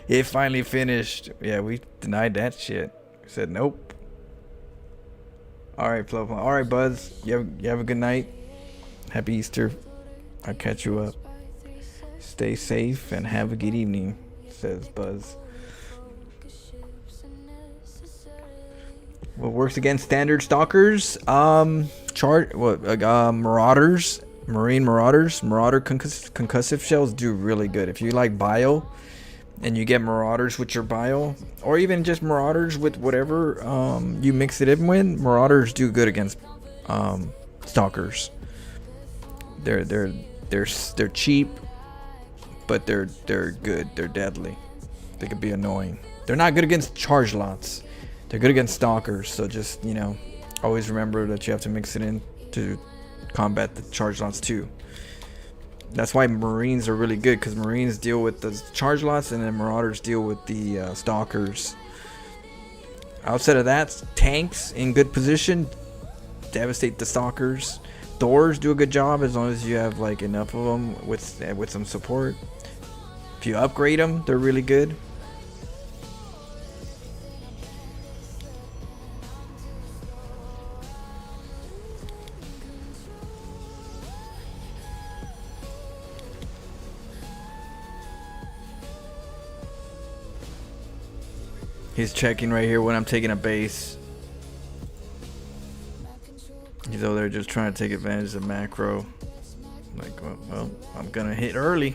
It finally finished. Yeah, we denied that shit. We said nope. All right, Flo. All right, Buzz. You have a good night. Happy Easter. I'll catch you up. Stay safe and have a good evening, says Buzz. What works against standard stalkers? Marauders, marine marauders, marauder concussive shells do really good. If you like bio, and you get marauders with your bio, or even just marauders with whatever you mix it in with, marauders do good against stalkers. They're cheap, but they're good. They're deadly. They could be annoying. They're not good against charge lots. They're good against stalkers. So just, you know, always remember that you have to mix it in to combat the charge lots too. That's why Marines are really good, because Marines deal with the charge lots and then Marauders deal with the stalkers. Outside of that, tanks in good position devastate the stalkers. Thors do a good job as long as you have like enough of them with some support. If you upgrade them, they're really good. He's checking right here when I'm taking a base. He's over there just trying to take advantage of macro. Like, well, I'm gonna hit early.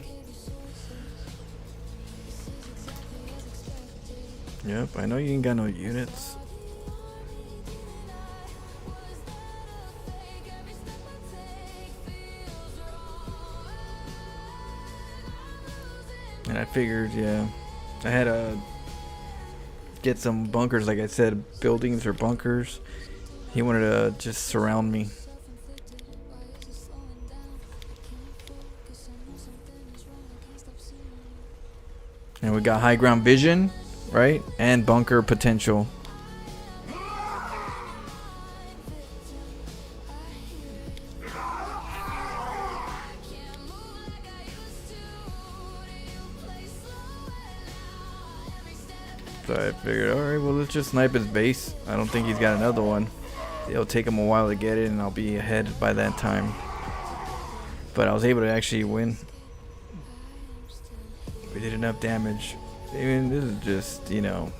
Yep, I know you ain't got no units. And I figured, yeah, I had to get some bunkers, like I said, buildings or bunkers. He wanted to just surround me. And we got high ground vision, right? And bunker potential. So I figured, alright, well, let's just snipe his base. I don't think he's got another one. It'll take him a while to get it, and I'll be ahead by that time. But I was able to actually win. We did enough damage. I mean, this is just, you know,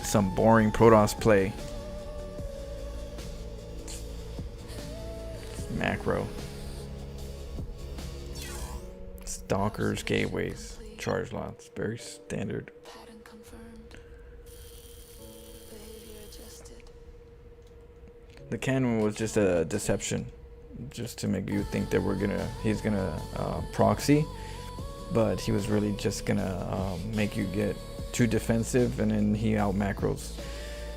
some boring Protoss play. Macro. Stalkers, gateways, charge lots. Very standard. The cannon was just a deception, just to make you think that he's gonna proxy, but he was really just gonna make you get too defensive, and then he out macros.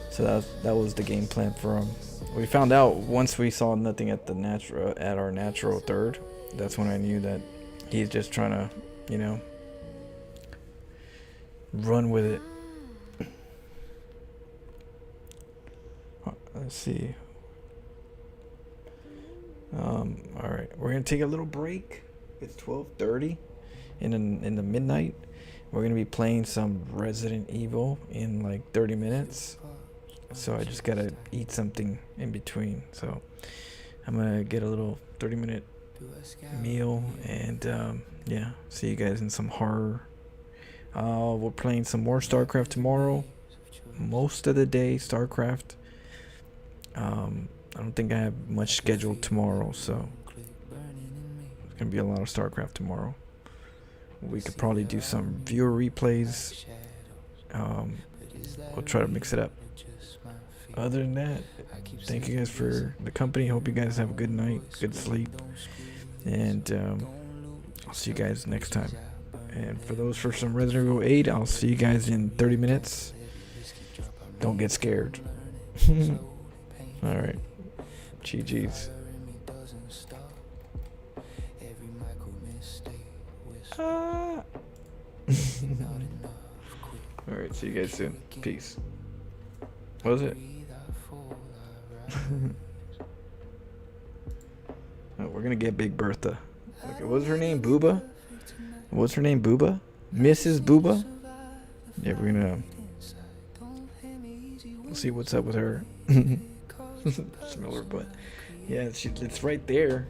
So that was the game plan for him. We found out once we saw nothing at our natural third. That's when I knew that he's just trying to, you know, run with it. Let's see. All right, we're gonna take a little break. It's 12:30 in the midnight. We're gonna be playing some Resident Evil in like 30 minutes. So I just gotta eat something in between. So I'm gonna get a little 30-minute meal, and yeah, see you guys in some horror. We're playing some more StarCraft tomorrow. Most of the day StarCraft. I don't think I have much scheduled tomorrow, so it's gonna be a lot of StarCraft tomorrow. We could probably do some viewer replays. We'll try to mix it up. Other than that, thank you guys for the company. Hope you guys have a good night, good sleep, and I'll see you guys next time. And for those for some Resident Evil 8, I'll see you guys in 30 minutes. Don't get scared. All right. GG's. Alright, see you guys soon. Peace. What was it? Oh, we're gonna get Big Bertha. Okay, what was her name? Booba? What's her name? Booba? Mrs. Booba? Yeah, we're gonna see what's up with her. Smell her butt. Yeah, it's right there.